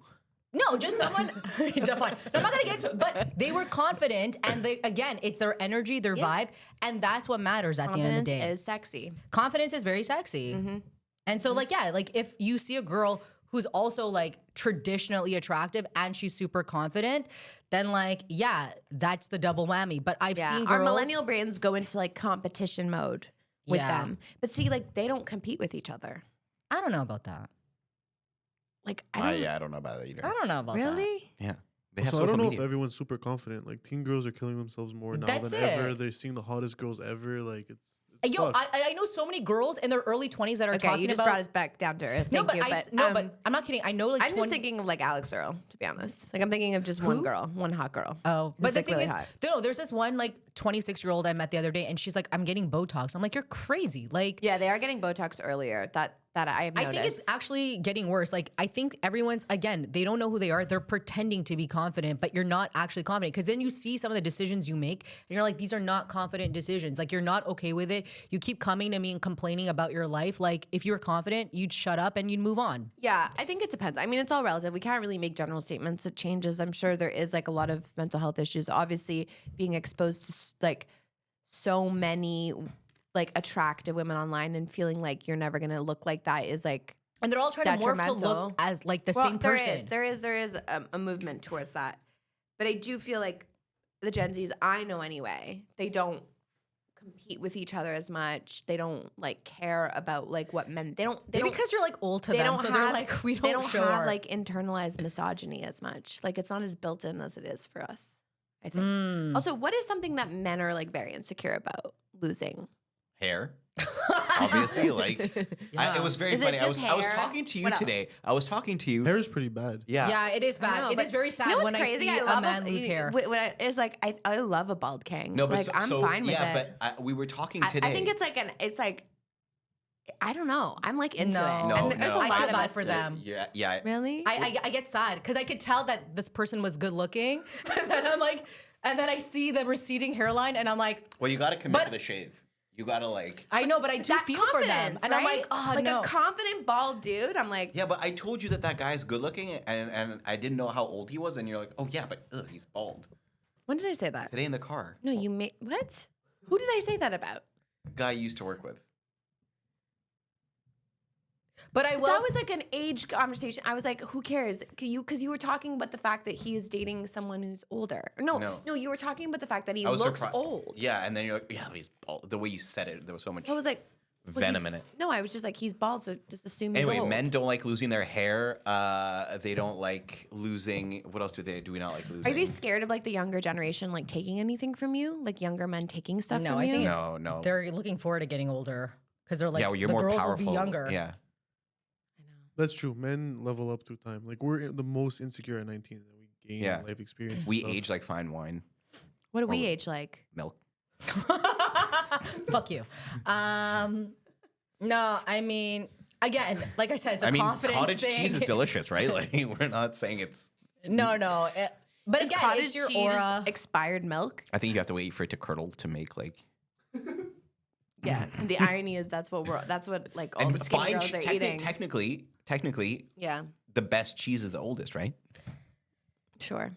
[SPEAKER 3] no, just someone define. No, I'm not gonna get to it, but they were confident, and they again, it's their energy, their vibe, and that's what matters at the end of the day.
[SPEAKER 2] Confidence is sexy.
[SPEAKER 3] Confidence is very sexy, and so like yeah, like if you see a girl who's also like traditionally attractive and she's super confident, then like yeah, that's the double whammy. But I've
[SPEAKER 2] Yeah,
[SPEAKER 3] seen
[SPEAKER 2] our
[SPEAKER 3] girls,
[SPEAKER 2] millennial brains go into like competition mode with
[SPEAKER 3] Yeah.
[SPEAKER 2] them. But see, like they don't compete with each other.
[SPEAKER 3] I don't know about that.
[SPEAKER 2] Like I don't
[SPEAKER 4] Yeah, I don't know about that either.
[SPEAKER 3] I don't know about that.
[SPEAKER 2] really.
[SPEAKER 4] Yeah, they have
[SPEAKER 5] So I
[SPEAKER 4] social
[SPEAKER 5] don't know
[SPEAKER 4] media.
[SPEAKER 5] if everyone's super confident. Like teen girls are killing themselves more now
[SPEAKER 3] That's
[SPEAKER 5] than ever.
[SPEAKER 3] it.
[SPEAKER 5] They're seeing the hottest girls ever. Like it's
[SPEAKER 3] Yo,
[SPEAKER 5] fucked.
[SPEAKER 3] I know so many girls in their early 20s that are
[SPEAKER 2] Okay,
[SPEAKER 3] talking
[SPEAKER 2] you just
[SPEAKER 3] about.
[SPEAKER 2] brought us back down to earth.
[SPEAKER 3] no,
[SPEAKER 2] Thank
[SPEAKER 3] but
[SPEAKER 2] you.
[SPEAKER 3] but I'm not kidding. I know like
[SPEAKER 2] I'm
[SPEAKER 3] 20,
[SPEAKER 2] just thinking of like Alex Earl, to be honest. Like I'm thinking of just one girl, one hot girl.
[SPEAKER 3] Oh, but
[SPEAKER 2] who's,
[SPEAKER 3] the
[SPEAKER 2] like,
[SPEAKER 3] thing
[SPEAKER 2] really
[SPEAKER 3] is,
[SPEAKER 2] hot.
[SPEAKER 3] no, there's this one like 26-year-old I met the other day, and she's like, "I'm getting Botox." I'm like, "You're crazy!" Like,
[SPEAKER 2] Yeah, they are getting Botox earlier. That I have
[SPEAKER 3] I
[SPEAKER 2] noticed.
[SPEAKER 3] think it's actually getting worse. Like, I think everyone's again, they don't know who they are. They're pretending to be confident, but you're not actually confident. Because then you see some of the decisions you make, and you're like, "These are not confident decisions." Like, you're not okay with it. You keep coming to me and complaining about your life. Like, if you were confident, you'd shut up and you'd move on.
[SPEAKER 2] Yeah, I think it depends. I mean, it's all relative. We can't really make general statements. It changes. I'm sure there is like a lot of mental health issues. Obviously, being exposed to like so many like attractive women online and feeling like you're never gonna look like that is like
[SPEAKER 3] And they're all trying to morph to
[SPEAKER 2] detrimental.
[SPEAKER 3] look as like the
[SPEAKER 2] well,
[SPEAKER 3] same person.
[SPEAKER 2] There is a movement towards that, but I do feel like the Gen Zs I know anyway, they don't compete with each other as much. They don't like care about like what men. They don't.
[SPEAKER 3] Maybe because you're like old to
[SPEAKER 2] they
[SPEAKER 3] them,
[SPEAKER 2] don't
[SPEAKER 3] so
[SPEAKER 2] have,
[SPEAKER 3] they're like, we
[SPEAKER 2] they
[SPEAKER 3] don't
[SPEAKER 2] don't
[SPEAKER 3] show
[SPEAKER 2] have
[SPEAKER 3] our
[SPEAKER 2] like internalized misogyny as much. Like it's not as built in as it is for us. I think.
[SPEAKER 3] Mm.
[SPEAKER 2] Also, what is something that men are like very insecure about losing?
[SPEAKER 4] Hair. Obviously, like it was very
[SPEAKER 2] Is it
[SPEAKER 4] funny.
[SPEAKER 2] just
[SPEAKER 4] I was
[SPEAKER 2] hair?
[SPEAKER 4] talking to you
[SPEAKER 2] What else?
[SPEAKER 4] today. I was talking to you.
[SPEAKER 5] hair is pretty bad.
[SPEAKER 4] Yeah.
[SPEAKER 3] Yeah, it is
[SPEAKER 2] I
[SPEAKER 3] bad.
[SPEAKER 2] know,
[SPEAKER 3] It
[SPEAKER 2] but
[SPEAKER 3] is very sad
[SPEAKER 2] you know
[SPEAKER 3] when
[SPEAKER 2] what's
[SPEAKER 3] I
[SPEAKER 2] crazy?
[SPEAKER 3] see a
[SPEAKER 2] love
[SPEAKER 3] man lose hair.
[SPEAKER 2] It's like I love a bald king.
[SPEAKER 4] No, but
[SPEAKER 2] like I'm
[SPEAKER 4] so
[SPEAKER 2] fine with
[SPEAKER 4] yeah,
[SPEAKER 2] it.
[SPEAKER 4] but we were talking today.
[SPEAKER 2] I think it's like I don't know. I'm like into
[SPEAKER 3] No.
[SPEAKER 2] it.
[SPEAKER 3] No,
[SPEAKER 2] And there's
[SPEAKER 3] no.
[SPEAKER 2] a
[SPEAKER 3] I
[SPEAKER 2] lot
[SPEAKER 3] feel
[SPEAKER 2] of
[SPEAKER 3] bad
[SPEAKER 2] us
[SPEAKER 3] for them.
[SPEAKER 4] Yeah.
[SPEAKER 2] Really?
[SPEAKER 3] I get sad because I could tell that this person was good looking, and then I'm like, and then I see the receding hairline, and I'm like,
[SPEAKER 4] Well, you got to commit
[SPEAKER 3] But-
[SPEAKER 4] to the shave. You got to like.
[SPEAKER 3] I know, but I do
[SPEAKER 2] That
[SPEAKER 3] feel for them,
[SPEAKER 2] confidence,
[SPEAKER 3] and I'm
[SPEAKER 2] right?
[SPEAKER 3] like, oh
[SPEAKER 2] like
[SPEAKER 3] no.
[SPEAKER 2] a confident bald dude. I'm like,
[SPEAKER 4] Yeah, but I told you that guy's good looking, and I didn't know how old he was, and you're like, oh yeah, but he's bald.
[SPEAKER 2] when did I say that?
[SPEAKER 4] Today in the car,
[SPEAKER 2] No, you made what? Who did I say that about?
[SPEAKER 4] guy you used to work with.
[SPEAKER 3] But I will.
[SPEAKER 2] That was like an age conversation. I was like, who cares? Because you were talking about the fact that he is dating someone who's older. No, you were talking about the fact that he
[SPEAKER 4] I was
[SPEAKER 2] looks
[SPEAKER 4] surprised.
[SPEAKER 2] old.
[SPEAKER 4] Yeah, and then you're like, yeah, but he's bald. The way you said it, there was so much
[SPEAKER 2] I was like, well,
[SPEAKER 4] venom
[SPEAKER 2] he's-
[SPEAKER 4] in it.
[SPEAKER 2] No, I was just like, he's bald, so just assume he's
[SPEAKER 4] Anyway,
[SPEAKER 2] old.
[SPEAKER 4] men don't like losing their hair. They don't like losing. What else do we not like losing?
[SPEAKER 2] Are they scared of like the younger generation like taking anything from you? Like younger men taking stuff
[SPEAKER 3] no,
[SPEAKER 2] from
[SPEAKER 3] I
[SPEAKER 2] you?
[SPEAKER 3] think
[SPEAKER 4] No.
[SPEAKER 3] they're looking forward to getting older because they're like,
[SPEAKER 4] yeah, well, you're
[SPEAKER 3] the
[SPEAKER 4] more
[SPEAKER 3] girls
[SPEAKER 4] powerful.
[SPEAKER 3] will be younger.
[SPEAKER 4] Yeah.
[SPEAKER 5] That's true. Men level up through time. Like we're the most insecure at 19, and we gain
[SPEAKER 4] Yeah.
[SPEAKER 5] life experience.
[SPEAKER 4] We
[SPEAKER 5] and stuff.
[SPEAKER 4] age like fine wine,
[SPEAKER 2] What do we age like?
[SPEAKER 4] milk.
[SPEAKER 3] Fuck you. No, I mean, again, like I said, it's a
[SPEAKER 4] I mean,
[SPEAKER 3] confidence
[SPEAKER 4] cottage
[SPEAKER 3] thing.
[SPEAKER 4] cheese is delicious, right? Like we're not saying it's.
[SPEAKER 3] No. But
[SPEAKER 2] Is
[SPEAKER 3] again,
[SPEAKER 2] cottage
[SPEAKER 3] it's your
[SPEAKER 2] cheese
[SPEAKER 3] aura.
[SPEAKER 2] expired milk?
[SPEAKER 4] I think you have to wait for it to curdle to make like.
[SPEAKER 2] Yeah. And the irony is that's what like all the skinny girls are eating.
[SPEAKER 4] Technically,
[SPEAKER 2] Yeah.
[SPEAKER 4] the best cheese is the oldest, right?
[SPEAKER 2] Sure.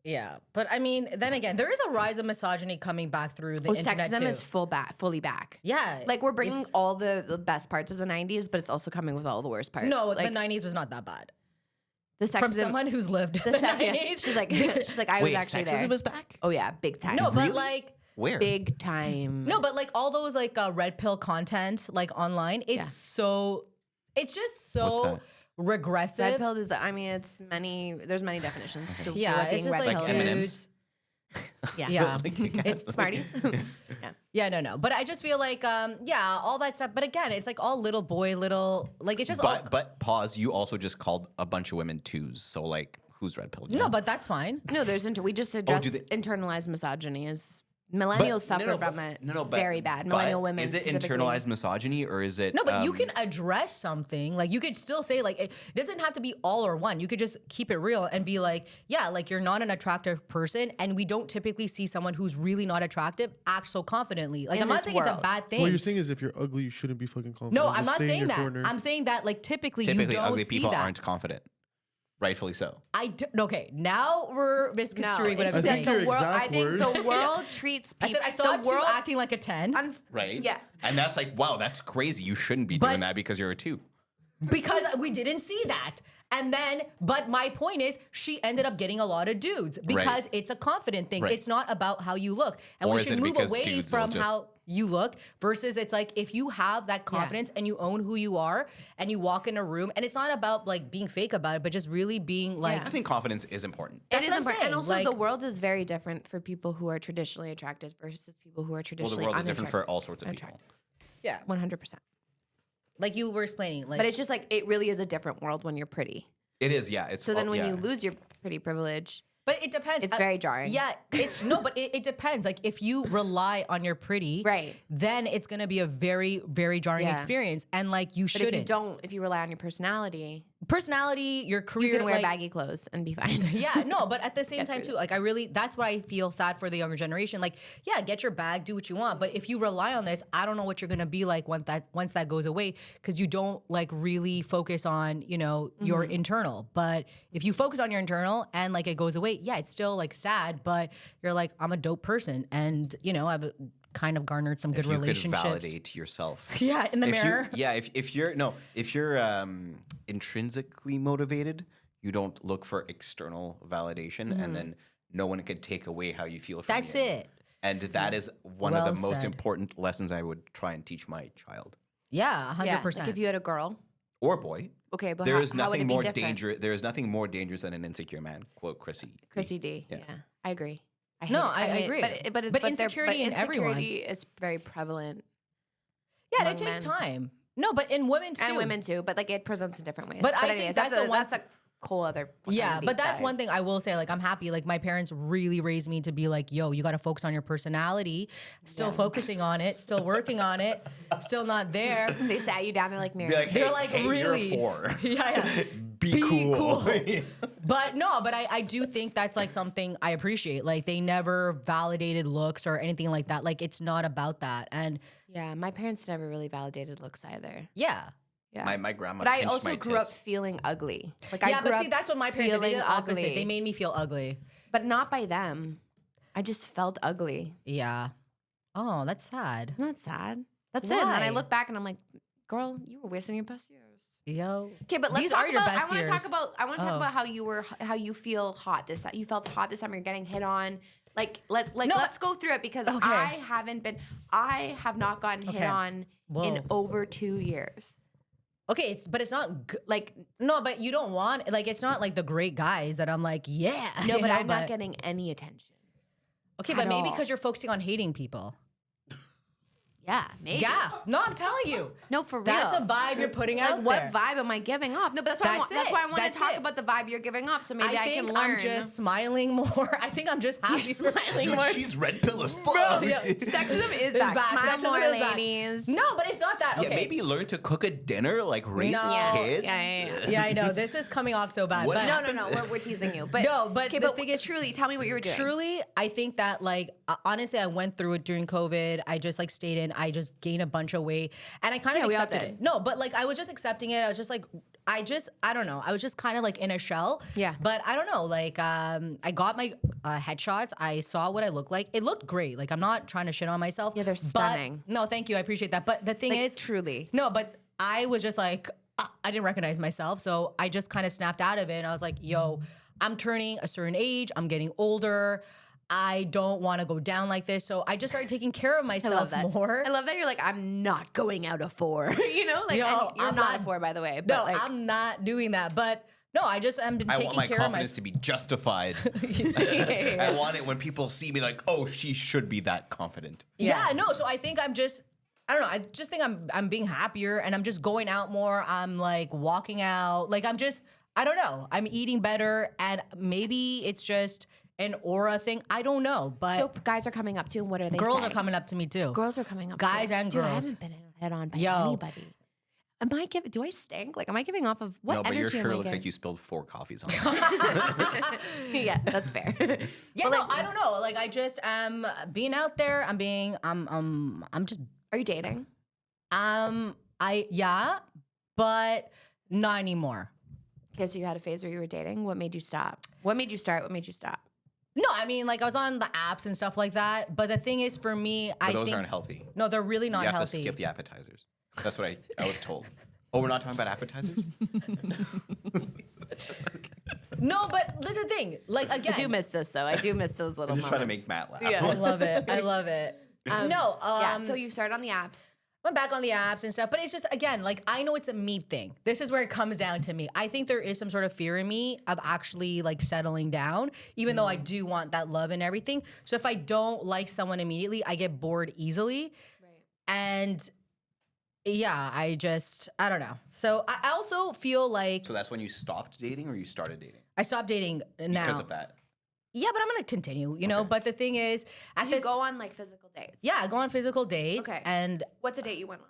[SPEAKER 3] Yeah, but I mean, then again, there is a rise of misogyny coming back through the
[SPEAKER 2] Oh,
[SPEAKER 3] internet
[SPEAKER 2] sexism
[SPEAKER 3] too.
[SPEAKER 2] is fully back.
[SPEAKER 3] Yeah,
[SPEAKER 2] Like we're bringing
[SPEAKER 3] it's-
[SPEAKER 2] all the best parts of the 90s, but it's also coming with all the worst parts.
[SPEAKER 3] No,
[SPEAKER 2] like,
[SPEAKER 3] the '90s was not that bad.
[SPEAKER 2] the sexism.
[SPEAKER 3] From someone who's lived
[SPEAKER 2] the
[SPEAKER 3] the
[SPEAKER 2] yeah.
[SPEAKER 3] 90s.
[SPEAKER 2] She's like I was
[SPEAKER 4] Wait,
[SPEAKER 2] actually
[SPEAKER 4] sexism
[SPEAKER 2] there.
[SPEAKER 4] is back?
[SPEAKER 2] Oh yeah, big time.
[SPEAKER 3] No, but
[SPEAKER 4] Really?
[SPEAKER 3] like.
[SPEAKER 4] Where?
[SPEAKER 2] big time.
[SPEAKER 3] No, but like all those like red pill content like online, it's
[SPEAKER 2] Yeah.
[SPEAKER 3] so, it's just
[SPEAKER 4] What's
[SPEAKER 3] so
[SPEAKER 4] that?
[SPEAKER 3] regressive.
[SPEAKER 2] Red pill is. I mean, there's many definitions. to
[SPEAKER 3] Yeah,
[SPEAKER 2] what
[SPEAKER 3] it's
[SPEAKER 2] being
[SPEAKER 3] just
[SPEAKER 2] red
[SPEAKER 3] like
[SPEAKER 2] pill is.
[SPEAKER 3] dudes.
[SPEAKER 2] Yeah.
[SPEAKER 3] Yeah.
[SPEAKER 2] It's Smarties. Yeah.
[SPEAKER 3] Yeah, no. But I just feel like, yeah, all that stuff. But again, it's like all little boy, like it's just all.
[SPEAKER 4] But pause. You also just called a bunch of women twos. So like, who's red pill?
[SPEAKER 3] No, but that's fine.
[SPEAKER 2] No, we just address
[SPEAKER 4] do they-
[SPEAKER 2] internalized misogyny as Millennials suffer from it very bad. Millennial women.
[SPEAKER 4] Is it
[SPEAKER 2] specifically.
[SPEAKER 4] internalized misogyny or is it?
[SPEAKER 3] No, but you can address something. Like you could still say like it doesn't have to be all or one. You could just keep it real and be like, yeah, like you're not an attractive person, and we don't typically see someone who's really not attractive act so confidently. Like
[SPEAKER 2] In
[SPEAKER 3] I'm not
[SPEAKER 2] this
[SPEAKER 3] saying it's a
[SPEAKER 2] world.
[SPEAKER 3] bad thing.
[SPEAKER 5] What you're saying is if you're ugly, you shouldn't be fucking confident.
[SPEAKER 3] No,
[SPEAKER 5] Just
[SPEAKER 3] I'm not
[SPEAKER 5] stay in
[SPEAKER 3] saying
[SPEAKER 5] your
[SPEAKER 3] that.
[SPEAKER 5] corner.
[SPEAKER 3] I'm saying that like typically you
[SPEAKER 4] typically
[SPEAKER 3] don't
[SPEAKER 4] ugly
[SPEAKER 3] see
[SPEAKER 4] people
[SPEAKER 3] that.
[SPEAKER 4] aren't confident, rightfully so.
[SPEAKER 3] Okay, now we're misconstruing what
[SPEAKER 2] it's
[SPEAKER 3] I'm
[SPEAKER 2] that
[SPEAKER 3] saying.
[SPEAKER 5] your
[SPEAKER 2] the world.
[SPEAKER 5] exact
[SPEAKER 2] I think the
[SPEAKER 5] words.
[SPEAKER 2] world treats
[SPEAKER 3] I
[SPEAKER 2] people.
[SPEAKER 3] said I saw
[SPEAKER 2] the
[SPEAKER 3] two
[SPEAKER 2] world
[SPEAKER 3] acting like a 10
[SPEAKER 4] Right?
[SPEAKER 2] Yeah.
[SPEAKER 4] And that's like, wow, that's crazy. You shouldn't be doing that because you're a 2.
[SPEAKER 3] because we didn't see that. And then, but my point is, she ended up getting a lot of dudes because
[SPEAKER 4] Right.
[SPEAKER 3] it's a confident thing.
[SPEAKER 4] Right.
[SPEAKER 3] It's not about how you look. And
[SPEAKER 4] Or
[SPEAKER 3] we
[SPEAKER 4] is
[SPEAKER 3] should
[SPEAKER 4] it
[SPEAKER 3] move
[SPEAKER 4] because
[SPEAKER 3] away
[SPEAKER 4] dudes will
[SPEAKER 3] from
[SPEAKER 4] just-
[SPEAKER 3] how you look versus it's like if you have that confidence and you own who you are and you walk in a room and it's not about like being fake about it, but just really being like,
[SPEAKER 4] I think confidence is important.
[SPEAKER 2] It
[SPEAKER 3] That's
[SPEAKER 2] is
[SPEAKER 3] what I'm
[SPEAKER 2] important.
[SPEAKER 3] saying,
[SPEAKER 2] And also,
[SPEAKER 3] like-
[SPEAKER 2] the world is very different for people who are traditionally attractive versus people who are
[SPEAKER 4] Well,
[SPEAKER 2] traditionally
[SPEAKER 4] the world is different for
[SPEAKER 2] unattractive.
[SPEAKER 4] all sorts of people.
[SPEAKER 2] Attractive.
[SPEAKER 3] yeah,
[SPEAKER 2] 100%.
[SPEAKER 3] like you were explaining. Like,
[SPEAKER 2] But it's just like, it really is a different world when you're pretty.
[SPEAKER 4] It is, yeah. It's
[SPEAKER 2] So then when
[SPEAKER 4] yeah.
[SPEAKER 2] you lose your pretty privilege,
[SPEAKER 3] but it depends.
[SPEAKER 2] it's very jarring.
[SPEAKER 3] Yeah, it's no, but it depends. Like if you rely on your pretty,
[SPEAKER 2] Right.
[SPEAKER 3] then it's gonna be a very, very jarring
[SPEAKER 2] Yeah.
[SPEAKER 3] experience. And like you
[SPEAKER 2] but
[SPEAKER 3] shouldn't.
[SPEAKER 2] if you don't, if you rely on your personality,
[SPEAKER 3] Personality, your career,
[SPEAKER 2] you can wear
[SPEAKER 3] like,
[SPEAKER 2] baggy clothes and be fine.
[SPEAKER 3] Yeah, no, but at the same time
[SPEAKER 2] through
[SPEAKER 3] too, like I really, that's why I feel sad for the younger generation. Like, yeah, get your bag, do what you want, but if you rely on this, I don't know what you're gonna be like once that goes away, because you don't like really focus on your internal. But if you focus on your internal and like it goes away, yeah, it's still like sad, but you're like, I'm a dope person, and I've kind of garnered some good
[SPEAKER 4] if you
[SPEAKER 3] relationships.
[SPEAKER 4] could validate yourself.
[SPEAKER 3] Yeah, in the mirror.
[SPEAKER 4] If you're intrinsically motivated, you don't look for external validation, and then no one can take away how you feel from
[SPEAKER 3] That's
[SPEAKER 4] you.
[SPEAKER 3] it.
[SPEAKER 4] And that is one
[SPEAKER 3] Well
[SPEAKER 4] of the most
[SPEAKER 3] said.
[SPEAKER 4] important lessons I would try and teach my child
[SPEAKER 3] Yeah, 100%.
[SPEAKER 2] Yeah, like if you had a girl,
[SPEAKER 4] or boy.
[SPEAKER 2] okay, but
[SPEAKER 4] There
[SPEAKER 2] how,
[SPEAKER 4] is
[SPEAKER 2] how would
[SPEAKER 4] nothing
[SPEAKER 2] it be
[SPEAKER 4] more
[SPEAKER 2] different?
[SPEAKER 4] dangerous. There is nothing more dangerous than an insecure man. Quote Chrissy.
[SPEAKER 2] Chrissy D. Yeah, I agree. I hate
[SPEAKER 3] No,
[SPEAKER 2] it.
[SPEAKER 3] I
[SPEAKER 2] hate it.
[SPEAKER 3] agree.
[SPEAKER 2] But
[SPEAKER 3] insecurity in everyone.
[SPEAKER 2] insecurity is very prevalent.
[SPEAKER 3] Yeah, and it
[SPEAKER 2] among
[SPEAKER 3] takes
[SPEAKER 2] men.
[SPEAKER 3] time. No, but in women too.
[SPEAKER 2] And women too, but like it presents in different ways.
[SPEAKER 3] But I think
[SPEAKER 2] anyways,
[SPEAKER 3] that's the one-
[SPEAKER 2] that's a whole other.
[SPEAKER 3] Yeah,
[SPEAKER 2] deep
[SPEAKER 3] but that's
[SPEAKER 2] dive.
[SPEAKER 3] one thing I will say. Like, I'm happy. Like, my parents really raised me to be like, yo, you got to focus on your personality. Still focusing on it. Still working on it. Still not there.
[SPEAKER 2] They sat you down. They're like, Mariam.
[SPEAKER 3] They're like, really?
[SPEAKER 4] You're a 4.
[SPEAKER 3] Yeah.
[SPEAKER 4] Be cool.
[SPEAKER 3] But no, but I do think that's like something I appreciate. Like, they never validated looks or anything like that. Like, it's not about that. And
[SPEAKER 2] Yeah, my parents never really validated looks either.
[SPEAKER 3] yeah.
[SPEAKER 2] Yeah.
[SPEAKER 4] My grandma.
[SPEAKER 2] But I
[SPEAKER 4] pinched
[SPEAKER 2] also
[SPEAKER 4] my
[SPEAKER 2] grew up
[SPEAKER 4] tits.
[SPEAKER 2] feeling ugly. Like
[SPEAKER 3] Yeah,
[SPEAKER 2] I grew
[SPEAKER 3] but see,
[SPEAKER 2] up
[SPEAKER 3] that's what my parents did. They did
[SPEAKER 2] feeling
[SPEAKER 3] the opposite.
[SPEAKER 2] ugly.
[SPEAKER 3] They made me feel ugly.
[SPEAKER 2] But not by them. I just felt ugly.
[SPEAKER 3] Yeah. Oh, that's sad.
[SPEAKER 2] Isn't that sad? That's it. And then I
[SPEAKER 3] Why?
[SPEAKER 2] look back and I'm like, girl, you were wasting your best years.
[SPEAKER 3] Yo.
[SPEAKER 2] Okay, but let's
[SPEAKER 3] These
[SPEAKER 2] talk
[SPEAKER 3] are your
[SPEAKER 2] about.
[SPEAKER 3] best
[SPEAKER 2] I want to
[SPEAKER 3] years.
[SPEAKER 2] talk about. I want to talk
[SPEAKER 3] Oh.
[SPEAKER 2] about how you feel hot this. You felt hot this summer. You're getting hit on. Like
[SPEAKER 3] No,
[SPEAKER 2] let's go through it because I have not gotten hit
[SPEAKER 3] Okay.
[SPEAKER 2] on
[SPEAKER 3] Whoa.
[SPEAKER 2] in over 2 years.
[SPEAKER 3] Okay, but it's not like no, but you don't want like it's not like the great guys that I'm like yeah.
[SPEAKER 2] No,
[SPEAKER 3] you
[SPEAKER 2] but
[SPEAKER 3] know,
[SPEAKER 2] I'm not getting any attention.
[SPEAKER 3] Okay,
[SPEAKER 2] at
[SPEAKER 3] but maybe
[SPEAKER 2] all.
[SPEAKER 3] because you're focusing on hating people.
[SPEAKER 2] Yeah, maybe.
[SPEAKER 3] Yeah, no, I'm telling you.
[SPEAKER 2] No, for real.
[SPEAKER 3] That's a vibe you're putting
[SPEAKER 2] Like,
[SPEAKER 3] out
[SPEAKER 2] what
[SPEAKER 3] there.
[SPEAKER 2] vibe am I giving off? No, but that's why
[SPEAKER 3] That's
[SPEAKER 2] that's why I want
[SPEAKER 3] That's
[SPEAKER 2] to talk
[SPEAKER 3] it.
[SPEAKER 2] about the vibe you're giving off. So maybe I,
[SPEAKER 3] think
[SPEAKER 2] can learn.
[SPEAKER 3] I'm just smiling more. I think I'm just happy.
[SPEAKER 2] You're smiling
[SPEAKER 4] Dude,
[SPEAKER 2] more.
[SPEAKER 4] she's red pill as fuck.
[SPEAKER 3] Yeah.
[SPEAKER 2] Sexism is
[SPEAKER 3] It's
[SPEAKER 2] back.
[SPEAKER 3] back.
[SPEAKER 2] Smile
[SPEAKER 3] Sexism
[SPEAKER 2] more,
[SPEAKER 3] is back.
[SPEAKER 2] ladies.
[SPEAKER 3] No, but it's not that.
[SPEAKER 4] Yeah,
[SPEAKER 3] Okay.
[SPEAKER 4] maybe learn to cook a dinner, like raise
[SPEAKER 3] No.
[SPEAKER 4] kids.
[SPEAKER 2] Yeah.
[SPEAKER 3] Yeah, I know this is coming off so bad.
[SPEAKER 4] What
[SPEAKER 3] but
[SPEAKER 2] No. We're teasing you. But
[SPEAKER 3] No, but
[SPEAKER 2] okay,
[SPEAKER 3] the
[SPEAKER 2] but
[SPEAKER 3] thing is-
[SPEAKER 2] truly, tell me what you were doing.
[SPEAKER 3] Truly, I think that like honestly, I went through it during COVID. I just like stayed in. I just gained a bunch of weight, and I kind of
[SPEAKER 2] Yeah, we all
[SPEAKER 3] accepted
[SPEAKER 2] did.
[SPEAKER 3] it. No, but like I was just accepting it. I was just like, I don't know. I was just kind of like in a shell.
[SPEAKER 2] Yeah.
[SPEAKER 3] But I don't know. Like I got my headshots. I saw what I looked like. It looked great. Like I'm not trying to shit on myself.
[SPEAKER 2] Yeah, they're
[SPEAKER 3] but-
[SPEAKER 2] stunning.
[SPEAKER 3] no, thank you. I appreciate that. But the thing
[SPEAKER 2] Like,
[SPEAKER 3] is,
[SPEAKER 2] truly.
[SPEAKER 3] no, but I was just like, I didn't recognize myself. So I just kind of snapped out of it. And I was like, yo, I'm turning a certain age. I'm getting older. I don't want to go down like this. So I just started taking care of
[SPEAKER 2] I love
[SPEAKER 3] myself
[SPEAKER 2] that.
[SPEAKER 3] more.
[SPEAKER 2] I love that you're like, I'm not going out of 4. You know, like
[SPEAKER 3] Yo,
[SPEAKER 2] and you're
[SPEAKER 3] I'm
[SPEAKER 2] not
[SPEAKER 3] not-
[SPEAKER 2] a 4, by the way. But
[SPEAKER 3] No,
[SPEAKER 2] like,
[SPEAKER 3] I'm not doing that. But no, I just am
[SPEAKER 4] I
[SPEAKER 3] taking
[SPEAKER 4] want my
[SPEAKER 3] care of
[SPEAKER 4] confidence to be justified. I want it when people see me like, oh, she should be that confident.
[SPEAKER 3] Yeah, no. So I think I'm just, I don't know. I just think I'm being happier and I'm just going out more. I'm like walking out. Like I'm just, I don't know. I'm eating better and maybe it's just an aura thing. I don't know, but
[SPEAKER 2] So guys are coming up to you, and what are they
[SPEAKER 3] girls
[SPEAKER 2] saying?
[SPEAKER 3] are coming up to me too.
[SPEAKER 2] Girls are coming up
[SPEAKER 3] Guys
[SPEAKER 2] to you.
[SPEAKER 3] and
[SPEAKER 2] Dude, I
[SPEAKER 3] girls.
[SPEAKER 2] haven't been hit on by
[SPEAKER 3] Yo.
[SPEAKER 2] anybody. Am I giving? Do I stink? Like, am I giving off of what
[SPEAKER 4] No, but
[SPEAKER 2] energy
[SPEAKER 4] your shirt
[SPEAKER 2] am I
[SPEAKER 4] looks like
[SPEAKER 2] giving?
[SPEAKER 4] you spilled 4 coffees on it.
[SPEAKER 2] Yeah, that's fair.
[SPEAKER 3] Yeah, no, I don't know. Like I just am being out there. I'm just
[SPEAKER 2] Are you dating?
[SPEAKER 3] but not anymore.
[SPEAKER 2] Okay, so you had a phase where you were dating. What made you stop? What made you start? What made you stop?
[SPEAKER 3] No, I mean like I was on the apps and stuff like that. But the thing is, for me,
[SPEAKER 4] But
[SPEAKER 3] I
[SPEAKER 4] those
[SPEAKER 3] think
[SPEAKER 4] aren't healthy.
[SPEAKER 3] no, they're really not
[SPEAKER 4] You have
[SPEAKER 3] healthy.
[SPEAKER 4] to skip the appetizers. That's what I was told. Oh, we're not talking about appetizers?
[SPEAKER 3] No, but this is the thing. Like again,
[SPEAKER 2] I do miss this though. I do miss those little
[SPEAKER 4] I'm just trying to
[SPEAKER 2] moments.
[SPEAKER 4] make Matt laugh.
[SPEAKER 3] I love it. I love it.
[SPEAKER 2] Yeah. So you started on the apps.
[SPEAKER 3] went back on the apps and stuff, but it's just, again, like, I know it's a me thing. This is where it comes down to me. I think there is some sort of fear in me of actually like settling down, even though I do want that love and everything. So if I don't like someone immediately, I get bored easily.
[SPEAKER 2] Right.
[SPEAKER 3] And yeah, I don't know. So I also feel like
[SPEAKER 4] So that's when you stopped dating or you started dating?
[SPEAKER 3] I stopped dating now.
[SPEAKER 4] Because of that.
[SPEAKER 3] Yeah, but I'm going to continue, you know?
[SPEAKER 4] Okay.
[SPEAKER 3] But the thing is, at
[SPEAKER 2] You
[SPEAKER 3] this,
[SPEAKER 2] go on like physical dates.
[SPEAKER 3] yeah, I go on physical dates.
[SPEAKER 2] Okay.
[SPEAKER 3] And
[SPEAKER 2] What's a date you went on?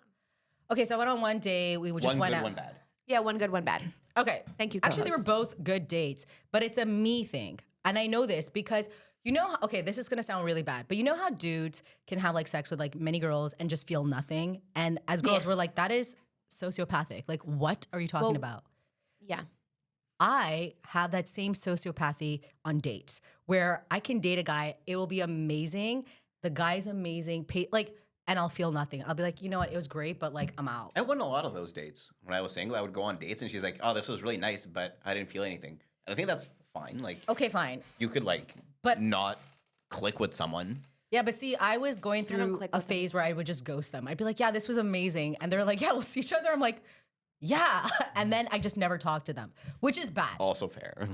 [SPEAKER 3] okay, so I went on one day. We just
[SPEAKER 4] One
[SPEAKER 3] went
[SPEAKER 4] good,
[SPEAKER 3] out.
[SPEAKER 4] one bad.
[SPEAKER 2] Yeah, one good, one bad.
[SPEAKER 3] Okay.
[SPEAKER 2] Thank you,
[SPEAKER 3] Actually, they were
[SPEAKER 2] co-host.
[SPEAKER 3] both good dates, but it's a me thing. And I know this because you know, okay, this is going to sound really bad, but you know how dudes can have like sex with like many girls and just feel nothing? And as girls, we're like, that is sociopathic. Like, what are you talking
[SPEAKER 2] Well,
[SPEAKER 3] about?
[SPEAKER 2] Yeah.
[SPEAKER 3] I have that same sociopathy on dates where I can date a guy, it will be amazing. The guy's amazing, and I'll feel nothing. I'll be like, you know what, it was great, but like, I'm out.
[SPEAKER 4] I went on a lot of those dates. When I was single, I would go on dates and she's like, oh, this was really nice, but I didn't feel anything. And I think that's fine. Like,
[SPEAKER 3] Okay, fine.
[SPEAKER 4] you could like
[SPEAKER 3] But-
[SPEAKER 4] not click with someone.
[SPEAKER 3] Yeah, but see, I was going
[SPEAKER 2] don't
[SPEAKER 3] through
[SPEAKER 2] click
[SPEAKER 3] a
[SPEAKER 2] with them.
[SPEAKER 3] phase where I would just ghost them. I'd be like, yeah, this was amazing. And they're like, yeah, we'll see each other. I'm like, yeah. And then I just never talked to them, which is bad.
[SPEAKER 4] Also fair.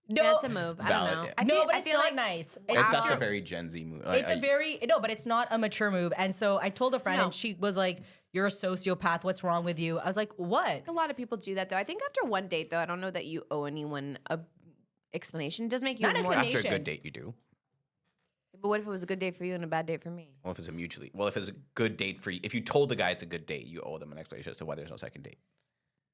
[SPEAKER 3] No,
[SPEAKER 2] That's a move. I don't
[SPEAKER 4] valid,
[SPEAKER 2] know.
[SPEAKER 4] yeah.
[SPEAKER 2] I
[SPEAKER 3] no,
[SPEAKER 2] feel,
[SPEAKER 3] but
[SPEAKER 2] I
[SPEAKER 3] it's
[SPEAKER 2] feel
[SPEAKER 3] not
[SPEAKER 2] like
[SPEAKER 3] nice.
[SPEAKER 4] That's
[SPEAKER 3] not.
[SPEAKER 4] a very Gen Z move.
[SPEAKER 3] It's a very, no, but it's not a mature move. And so I told a friend
[SPEAKER 2] No.
[SPEAKER 3] and she was like, you're a sociopath. What's wrong with you? I was like, what?
[SPEAKER 2] a lot of people do that though. I think after one date though, I don't know that you owe anyone a explanation. It does make you
[SPEAKER 3] Not
[SPEAKER 2] more.
[SPEAKER 3] explanation.
[SPEAKER 4] After a good date, you do.
[SPEAKER 2] But what if it was a good date for you and a bad date for me?
[SPEAKER 4] Well, if it's a good date for you, if you told the guy it's a good date, you owe them an explanation as to why there's no second date.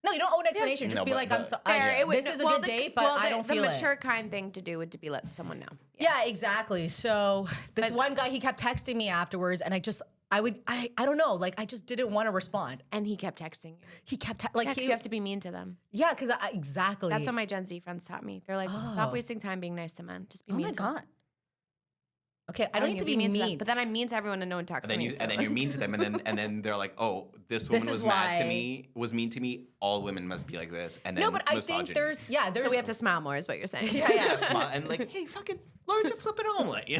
[SPEAKER 3] No, you don't owe an explanation. Just
[SPEAKER 4] No,
[SPEAKER 3] be
[SPEAKER 4] but-
[SPEAKER 3] like,
[SPEAKER 4] but-
[SPEAKER 3] I'm sorry.
[SPEAKER 2] Fair, it would-
[SPEAKER 3] This is a
[SPEAKER 2] well,
[SPEAKER 3] good
[SPEAKER 2] the-
[SPEAKER 3] date, but
[SPEAKER 2] well,
[SPEAKER 3] I don't feel
[SPEAKER 2] the
[SPEAKER 3] it.
[SPEAKER 2] mature kind thing to do would to be let someone know.
[SPEAKER 3] Yeah, exactly. So this one guy, he kept texting me afterwards, and I don't know, like I just didn't want to respond.
[SPEAKER 2] And he kept texting you.
[SPEAKER 3] He kept
[SPEAKER 2] Like you have to be mean to them.
[SPEAKER 3] yeah, because exactly.
[SPEAKER 2] That's what my Gen Z friends taught me. They're like, stop wasting time being nice to men. Just be
[SPEAKER 3] oh
[SPEAKER 2] mean
[SPEAKER 3] my
[SPEAKER 2] to them.
[SPEAKER 3] god. Okay, I don't need to be
[SPEAKER 2] to them.
[SPEAKER 3] mean.
[SPEAKER 2] But then I'm mean to everyone and no one talks
[SPEAKER 4] And then
[SPEAKER 2] to me.
[SPEAKER 4] you
[SPEAKER 2] so-
[SPEAKER 4] and then you're mean to them, and then they're like, oh, this woman
[SPEAKER 3] is
[SPEAKER 4] was mad to
[SPEAKER 3] why-
[SPEAKER 4] me, was mean to me. All women must be like this. And then
[SPEAKER 3] No, but I
[SPEAKER 4] misogyny.
[SPEAKER 3] think there's
[SPEAKER 2] so we have to smile more, is what you're saying.
[SPEAKER 4] yeah, smile and like, hey, fucking learn to flip an omelet.
[SPEAKER 3] yeah,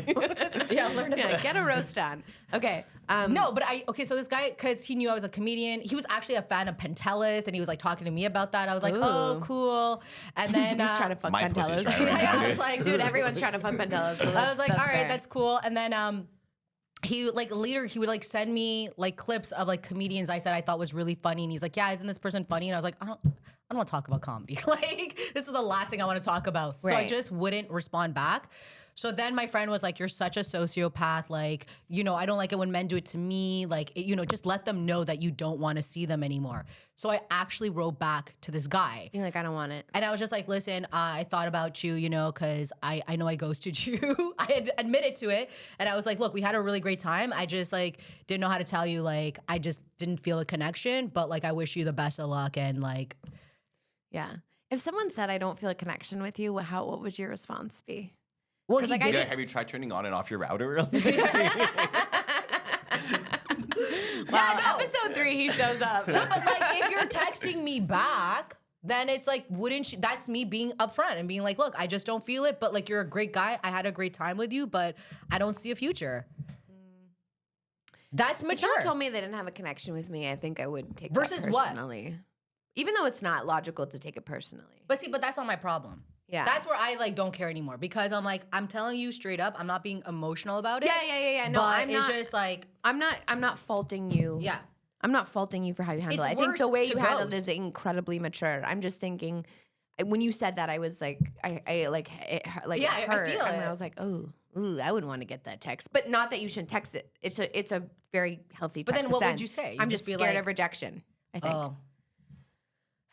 [SPEAKER 3] learn to
[SPEAKER 2] Yeah, get a roast on. Okay.
[SPEAKER 3] No, but so this guy, because he knew I was a comedian, he was actually a fan of Pantelis, and he was like talking to me about that. I was like, oh,
[SPEAKER 2] Ooh.
[SPEAKER 3] cool. And then
[SPEAKER 2] He's trying to fuck
[SPEAKER 4] My pussy's
[SPEAKER 2] Pantelis.
[SPEAKER 4] dry right now,
[SPEAKER 3] I
[SPEAKER 4] dude.
[SPEAKER 3] was like,
[SPEAKER 2] Dude, everyone's trying to fuck Pantelis. So
[SPEAKER 3] I was like, all right,
[SPEAKER 2] fair.
[SPEAKER 3] that's cool. And then he like later he would like send me like clips of like comedians I said I thought was really funny, and he's like, yeah, isn't this person funny? And I was like, I don't want to talk about comedy. Like, this is the last thing I want to talk about. So I
[SPEAKER 2] Right.
[SPEAKER 3] just wouldn't respond back. So then my friend was like, you're such a sociopath. Like, you know, I don't like it when men do it to me. Like, just let them know that you don't want to see them anymore. So I actually wrote back to this guy.
[SPEAKER 2] You're like, I don't want it.
[SPEAKER 3] And I was just like, listen, I thought about you, because I know I ghosted you. I had admitted to it. And I was like, look, we had a really great time. I just like didn't know how to tell you, like, I just didn't feel a connection, but like, I wish you the best of luck. And like,
[SPEAKER 2] Yeah. If someone said I don't feel a connection with you, what would your response be?
[SPEAKER 3] well,
[SPEAKER 2] 'Cause,
[SPEAKER 3] he
[SPEAKER 2] like, I
[SPEAKER 3] did.
[SPEAKER 2] just-
[SPEAKER 4] Have you tried turning on and off your router?
[SPEAKER 2] Wow, episode 3, he shows up.
[SPEAKER 3] But like, if you're texting me back, then it's like, wouldn't you? That's me being upfront and being like, look, I just don't feel it, but like, you're a great guy. I had a great time with you, but I don't see a future. That's
[SPEAKER 2] If
[SPEAKER 3] mature.
[SPEAKER 2] someone told me they didn't have a connection with me, I think I would take
[SPEAKER 3] Versus
[SPEAKER 2] that
[SPEAKER 3] what?
[SPEAKER 2] personally. Even though it's not logical to take it personally.
[SPEAKER 3] But that's not my problem.
[SPEAKER 2] Yeah.
[SPEAKER 3] That's where I like don't care anymore, because I'm like, I'm telling you straight up, I'm not being emotional about it.
[SPEAKER 2] Yeah. No,
[SPEAKER 3] but
[SPEAKER 2] I'm
[SPEAKER 3] it's
[SPEAKER 2] not.
[SPEAKER 3] just like,
[SPEAKER 2] I'm not faulting you.
[SPEAKER 3] yeah.
[SPEAKER 2] I'm not faulting you for how you handle
[SPEAKER 3] It's
[SPEAKER 2] it. I think the
[SPEAKER 3] worse
[SPEAKER 2] way
[SPEAKER 3] to
[SPEAKER 2] you handled it
[SPEAKER 3] ghost.
[SPEAKER 2] is incredibly mature. I'm just thinking, when you said that, I was like, I like, it hurt.
[SPEAKER 3] I feel
[SPEAKER 2] and
[SPEAKER 3] it.
[SPEAKER 2] I was like, ooh, I wouldn't want to get that text. But not that you shouldn't text it. It's a very healthy text.
[SPEAKER 3] But then
[SPEAKER 2] to
[SPEAKER 3] what would
[SPEAKER 2] send.
[SPEAKER 3] you say?
[SPEAKER 2] I'm
[SPEAKER 3] You'd
[SPEAKER 2] just
[SPEAKER 3] just be
[SPEAKER 2] scared
[SPEAKER 3] like-
[SPEAKER 2] of rejection. I think.
[SPEAKER 3] Oh.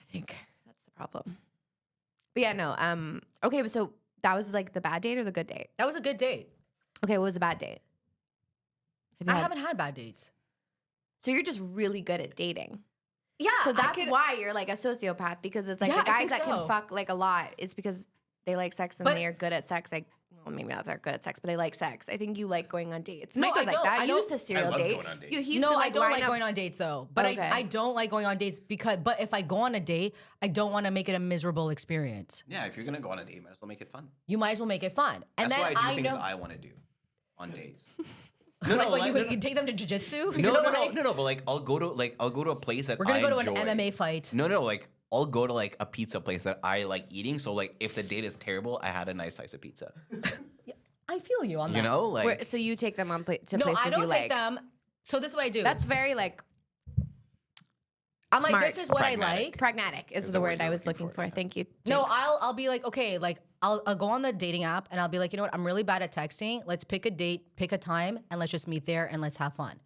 [SPEAKER 2] I think that's the problem. But yeah, no. Okay, but so that was like the bad date or the good date?
[SPEAKER 3] That was a good date.
[SPEAKER 2] Okay, what was the bad date? Have you
[SPEAKER 3] I
[SPEAKER 2] had-
[SPEAKER 3] haven't had bad dates.
[SPEAKER 2] So you're just really good at dating.
[SPEAKER 3] Yeah.
[SPEAKER 2] So that's why you're like a sociopath, because it's like
[SPEAKER 3] Yeah,
[SPEAKER 2] the
[SPEAKER 3] I
[SPEAKER 2] guys
[SPEAKER 3] think
[SPEAKER 2] that
[SPEAKER 3] so.
[SPEAKER 2] can fuck like a lot is because they like sex and
[SPEAKER 3] But-
[SPEAKER 2] they are good at sex. Like, well, maybe not they're good at sex, but they like sex. I think you like going on dates.
[SPEAKER 3] No,
[SPEAKER 2] Mike was
[SPEAKER 3] I
[SPEAKER 2] like
[SPEAKER 3] don't.
[SPEAKER 2] that.
[SPEAKER 3] I
[SPEAKER 2] You
[SPEAKER 3] don't-
[SPEAKER 2] used to serial
[SPEAKER 4] love
[SPEAKER 2] date.
[SPEAKER 4] going on dates.
[SPEAKER 2] He used
[SPEAKER 3] No,
[SPEAKER 2] to,
[SPEAKER 3] I don't
[SPEAKER 2] line
[SPEAKER 3] like
[SPEAKER 2] up-
[SPEAKER 3] going on dates though. But
[SPEAKER 2] Okay.
[SPEAKER 3] I don't like going on dates but if I go on a date, I don't want to make it a miserable experience.
[SPEAKER 4] Yeah, if you're gonna go on a date, might as well make it fun.
[SPEAKER 3] You might as well make it fun. And
[SPEAKER 4] That's
[SPEAKER 3] then
[SPEAKER 4] why I do things
[SPEAKER 3] know
[SPEAKER 4] I want to do on dates.
[SPEAKER 3] like what,
[SPEAKER 4] like,
[SPEAKER 3] you take them to jujitsu?
[SPEAKER 4] no. But like, I'll go to a place that
[SPEAKER 3] We're gonna
[SPEAKER 4] I
[SPEAKER 3] go to
[SPEAKER 4] enjoy.
[SPEAKER 3] an MMA fight.
[SPEAKER 4] No, like I'll go to like a pizza place that I like eating. So like, if the date is terrible, I had a nice slice of pizza.
[SPEAKER 3] I feel you on that.
[SPEAKER 4] You know, like
[SPEAKER 2] So you take them on to
[SPEAKER 3] No,
[SPEAKER 2] places
[SPEAKER 3] I don't
[SPEAKER 2] you
[SPEAKER 3] take
[SPEAKER 2] like.
[SPEAKER 3] them. So this is what I do.
[SPEAKER 2] That's very like
[SPEAKER 3] I'm like,
[SPEAKER 2] smart.
[SPEAKER 3] this is what I
[SPEAKER 4] Pragmatic.
[SPEAKER 3] like.
[SPEAKER 2] pragmatic is
[SPEAKER 4] Is
[SPEAKER 2] the
[SPEAKER 4] the word
[SPEAKER 2] word I
[SPEAKER 4] you're
[SPEAKER 2] was
[SPEAKER 4] looking
[SPEAKER 2] looking
[SPEAKER 4] for,
[SPEAKER 2] for.
[SPEAKER 4] yeah.
[SPEAKER 2] Thank you.
[SPEAKER 3] No,
[SPEAKER 2] Jinx.
[SPEAKER 3] I'll be like, okay, like I'll go on the dating app and I'll be like, you know what, I'm really bad at texting. Let's pick a date, pick a time, and let's just meet there and let's have fun.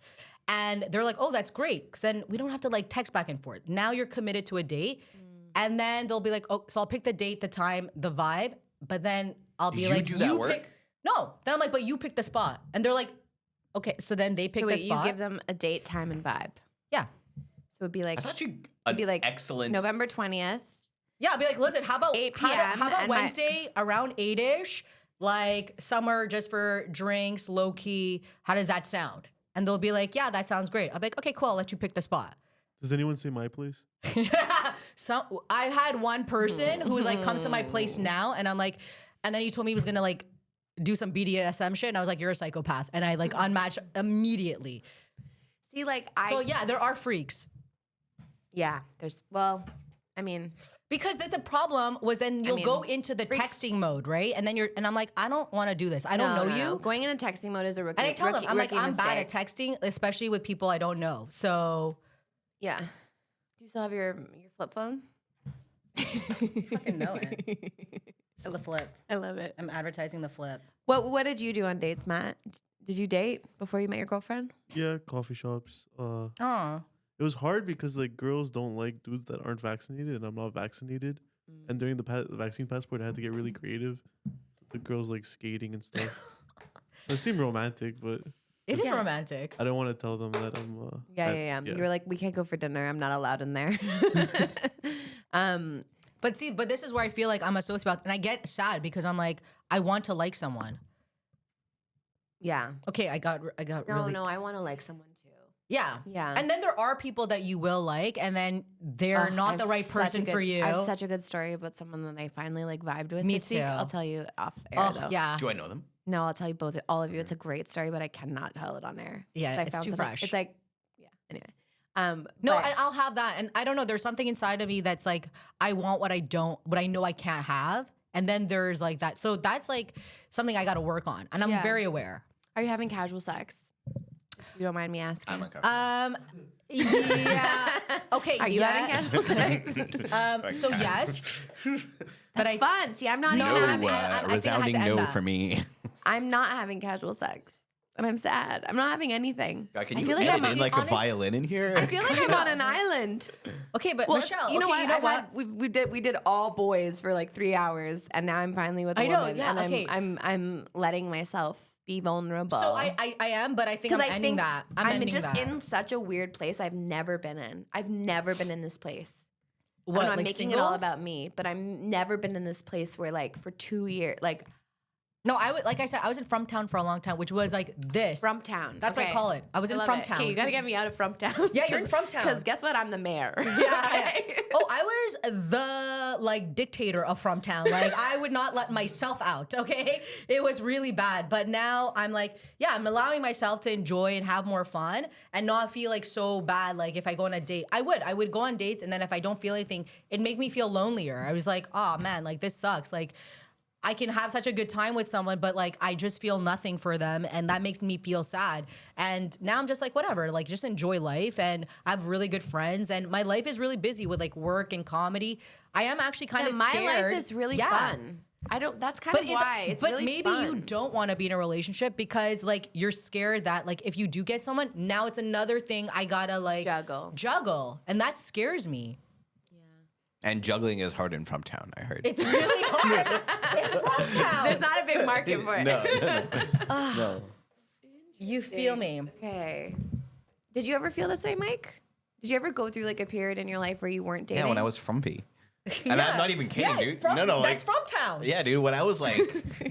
[SPEAKER 3] And they're like, oh, that's great, because then we don't have to like text back and forth. Now you're committed to a date, and then they'll be like, oh, so I'll pick the date, the time, the vibe, but then I'll be
[SPEAKER 4] You
[SPEAKER 3] like,
[SPEAKER 4] do that
[SPEAKER 3] you
[SPEAKER 4] work?
[SPEAKER 3] pick. No, then I'm like, but you pick the spot, and they're like, okay, so then they pick
[SPEAKER 2] So
[SPEAKER 3] the
[SPEAKER 2] wait,
[SPEAKER 3] spot.
[SPEAKER 2] you give them a date, time, and vibe.
[SPEAKER 3] Yeah,
[SPEAKER 2] So it'd be like
[SPEAKER 4] that's actually
[SPEAKER 2] it'd be
[SPEAKER 4] an
[SPEAKER 2] like
[SPEAKER 4] excellent.
[SPEAKER 2] November 20th.
[SPEAKER 3] yeah. I'll be like, listen, how about
[SPEAKER 2] 8
[SPEAKER 3] how about,
[SPEAKER 2] p.m.
[SPEAKER 3] how about
[SPEAKER 2] and my-
[SPEAKER 3] Wednesday around 8ish, like somewhere just for drinks, low key. How does that sound? And they'll be like, yeah, that sounds great. I'll be like, okay, cool. I'll let you pick the spot.
[SPEAKER 5] Does anyone say my place?
[SPEAKER 3] So I had one person who was like, come to my place now. And I'm like, and then he told me he was gonna like do some BDSM shit. And I was like, you're a psychopath. And I like unmatched immediately.
[SPEAKER 2] See, like
[SPEAKER 3] So yeah, there are freaks.
[SPEAKER 2] yeah, I mean,
[SPEAKER 3] Because the problem was then you'll
[SPEAKER 2] mean,
[SPEAKER 3] go into the
[SPEAKER 2] freaks-
[SPEAKER 3] texting mode, right? And then I'm like, I don't want to do this. I don't know you.
[SPEAKER 2] Going in the texting mode is a rookie.
[SPEAKER 3] And I tell them,
[SPEAKER 2] rookie-
[SPEAKER 3] I'm like,
[SPEAKER 2] rookie
[SPEAKER 3] I'm bad at
[SPEAKER 2] mistake.
[SPEAKER 3] texting, especially with people I don't know. So
[SPEAKER 2] Yeah. Do you still have your flip phone?
[SPEAKER 3] fucking know it. So the flip.
[SPEAKER 2] I love it.
[SPEAKER 3] I'm advertising the flip.
[SPEAKER 2] What did you do on dates, Matt? Did you date before you met your girlfriend?
[SPEAKER 5] Yeah, coffee shops.
[SPEAKER 3] Oh.
[SPEAKER 5] It was hard because like girls don't like dudes that aren't vaccinated, and I'm not vaccinated. And during the vaccine passport, I had to get really creative. The girls like skating and stuff. It seemed romantic, but
[SPEAKER 3] It is
[SPEAKER 2] Yeah.
[SPEAKER 3] romantic.
[SPEAKER 5] I don't want to tell them that I'm.
[SPEAKER 2] Yeah. You were like, we can't go for dinner. I'm not allowed in there.
[SPEAKER 3] But this is where I feel like I'm a sociopath, and I get sad because I'm like, I want to like someone.
[SPEAKER 2] Yeah.
[SPEAKER 3] Okay, I got really.
[SPEAKER 2] I want to like someone too.
[SPEAKER 3] Yeah.
[SPEAKER 2] Yeah.
[SPEAKER 3] And then there are people that you will like, and then they're
[SPEAKER 2] Ugh, I
[SPEAKER 3] not
[SPEAKER 2] have
[SPEAKER 3] the right
[SPEAKER 2] such a
[SPEAKER 3] person
[SPEAKER 2] good-
[SPEAKER 3] for you.
[SPEAKER 2] I have such a good story about someone that I finally like vibed with
[SPEAKER 3] Me
[SPEAKER 2] this week.
[SPEAKER 3] too.
[SPEAKER 2] I'll tell you off air
[SPEAKER 3] Oh,
[SPEAKER 2] though.
[SPEAKER 3] yeah.
[SPEAKER 4] Do I know them?
[SPEAKER 2] No, I'll tell you both, all of you. It's a great story, but I cannot tell it on air.
[SPEAKER 3] Yeah,
[SPEAKER 2] I
[SPEAKER 3] it's
[SPEAKER 2] found
[SPEAKER 3] too
[SPEAKER 2] something-
[SPEAKER 3] fresh.
[SPEAKER 2] It's like, yeah. Anyway.
[SPEAKER 3] No,
[SPEAKER 2] but-
[SPEAKER 3] and I'll have that. And I don't know, there's something inside of me that's like, I want what I know I can't have. And then there's like that. So that's like something I got to work on. And I'm
[SPEAKER 2] Yeah.
[SPEAKER 3] very aware.
[SPEAKER 2] Are you having casual sex? If you don't mind me asking.
[SPEAKER 4] I'm uncomfortable.
[SPEAKER 3] Yeah. Okay.
[SPEAKER 2] Are you having casual sex?
[SPEAKER 3] So yes.
[SPEAKER 2] But
[SPEAKER 3] I-
[SPEAKER 2] fun. See, I'm not
[SPEAKER 3] No,
[SPEAKER 2] even
[SPEAKER 3] I
[SPEAKER 2] having,
[SPEAKER 3] think I had to
[SPEAKER 4] resounding
[SPEAKER 3] end
[SPEAKER 4] no
[SPEAKER 3] that.
[SPEAKER 4] for me.
[SPEAKER 2] I'm not having casual sex. And I'm sad. I'm not having anything.
[SPEAKER 4] God, can
[SPEAKER 2] I
[SPEAKER 4] you
[SPEAKER 2] feel like
[SPEAKER 4] edit
[SPEAKER 2] I'm
[SPEAKER 4] in like
[SPEAKER 3] honest-
[SPEAKER 4] a violin in here?
[SPEAKER 2] I feel like I'm on an island.
[SPEAKER 3] Okay, but
[SPEAKER 2] Well,
[SPEAKER 3] Michelle,
[SPEAKER 2] you know
[SPEAKER 3] okay,
[SPEAKER 2] what?
[SPEAKER 3] you know
[SPEAKER 2] I've
[SPEAKER 3] what?
[SPEAKER 2] had- we did all boys for like 3 hours, and now I'm finally with a
[SPEAKER 3] I know,
[SPEAKER 2] woman,
[SPEAKER 3] yeah,
[SPEAKER 2] and
[SPEAKER 3] okay.
[SPEAKER 2] I'm letting myself be vulnerable.
[SPEAKER 3] So I am, but I think I'm ending that. I'm ending
[SPEAKER 2] just
[SPEAKER 3] that.
[SPEAKER 2] in such a weird place I've never been in. I've never been in this place.
[SPEAKER 3] What,
[SPEAKER 2] I know, I'm
[SPEAKER 3] like
[SPEAKER 2] making
[SPEAKER 3] single?
[SPEAKER 2] it all about me, but I've never been in this place where like for 2 years, like
[SPEAKER 3] No, like I said, I was in Frumtown for a long time, which was like this.
[SPEAKER 2] from town.
[SPEAKER 3] That's what I call it. I was in Frumtown.
[SPEAKER 2] Okay, you gotta get me out of from town.
[SPEAKER 3] Yeah, you're in Frumtown.
[SPEAKER 2] Because guess what? I'm the mayor.
[SPEAKER 3] Yeah. Oh, I was the like dictator of Frumtown. Like I would not let myself out. Okay, it was really bad. But now I'm like, yeah, I'm allowing myself to enjoy and have more fun and not feel like so bad. Like if I go on a date, I would go on dates, and then if I don't feel anything, it'd make me feel lonelier. I was like, oh man, like this sucks. Like I can have such a good time with someone, but like I just feel nothing for them, and that makes me feel sad. And now I'm just like, whatever, like just enjoy life. And I have really good friends, and my life is really busy with like work and comedy. I am actually kind of
[SPEAKER 2] my
[SPEAKER 3] scared.
[SPEAKER 2] life is really fun. I don't. That's kind of
[SPEAKER 3] But
[SPEAKER 2] why it's
[SPEAKER 3] but
[SPEAKER 2] really
[SPEAKER 3] maybe
[SPEAKER 2] fun.
[SPEAKER 3] you don't want to be in a relationship because like you're scared that like if you do get someone, now it's another thing I gotta like juggle, and that scares me.
[SPEAKER 4] And juggling is hard in Frumptown, I heard.
[SPEAKER 3] It's really hard in Frumptown.
[SPEAKER 2] There's not a big market for it.
[SPEAKER 4] No.
[SPEAKER 3] You feel me?
[SPEAKER 2] Okay. Did you ever feel this way, Mike? Did you ever go through like a period in your life where you weren't dating?
[SPEAKER 4] Yeah, when I was frumpy. And I'm not even kidding, dude. No,
[SPEAKER 3] that's
[SPEAKER 4] like
[SPEAKER 3] Frumptown.
[SPEAKER 4] yeah, dude. When I was like,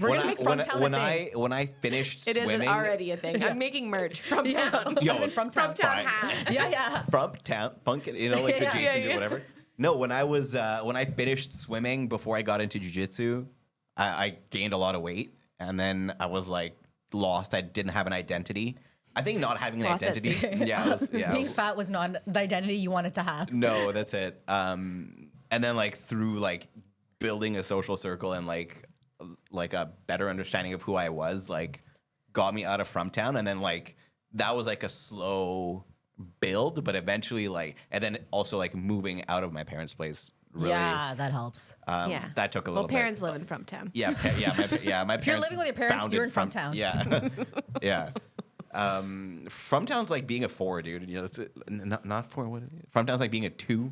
[SPEAKER 4] when
[SPEAKER 3] gonna make Frumptown a thing.
[SPEAKER 4] when I finished
[SPEAKER 2] It
[SPEAKER 4] swimming,
[SPEAKER 2] is already a thing. I'm making merch from town.
[SPEAKER 4] yo,
[SPEAKER 3] Frumptown.
[SPEAKER 4] fine.
[SPEAKER 2] hat.
[SPEAKER 3] Yeah.
[SPEAKER 4] Frumptown, funk it, you know, like
[SPEAKER 3] Yeah.
[SPEAKER 4] adjacent to whatever. No, when I finished swimming before I got into jiu-jitsu, I gained a lot of weight, and then I was like lost. I didn't have an identity. I think not having an
[SPEAKER 2] Lost at
[SPEAKER 4] identity.
[SPEAKER 2] sea.
[SPEAKER 3] Being fat was not the identity you wanted to have.
[SPEAKER 4] No, that's it. And then like through like building a social circle and like a better understanding of who I was, like got me out of Frumptown, and then like that was like a slow build, but eventually like, and then also like moving out of my parents' place. Really,
[SPEAKER 3] Yeah, that helps.
[SPEAKER 2] Yeah.
[SPEAKER 4] that took a little.
[SPEAKER 2] Well, parents live in Frumptown.
[SPEAKER 4] Yeah, my parents.
[SPEAKER 3] you're living with your parents,
[SPEAKER 4] founded
[SPEAKER 3] you're in Frumptown.
[SPEAKER 4] Yeah, yeah. Frumptown's like being a 4, dude. You know, it's not 4. What? Frumptown's like being a 2. You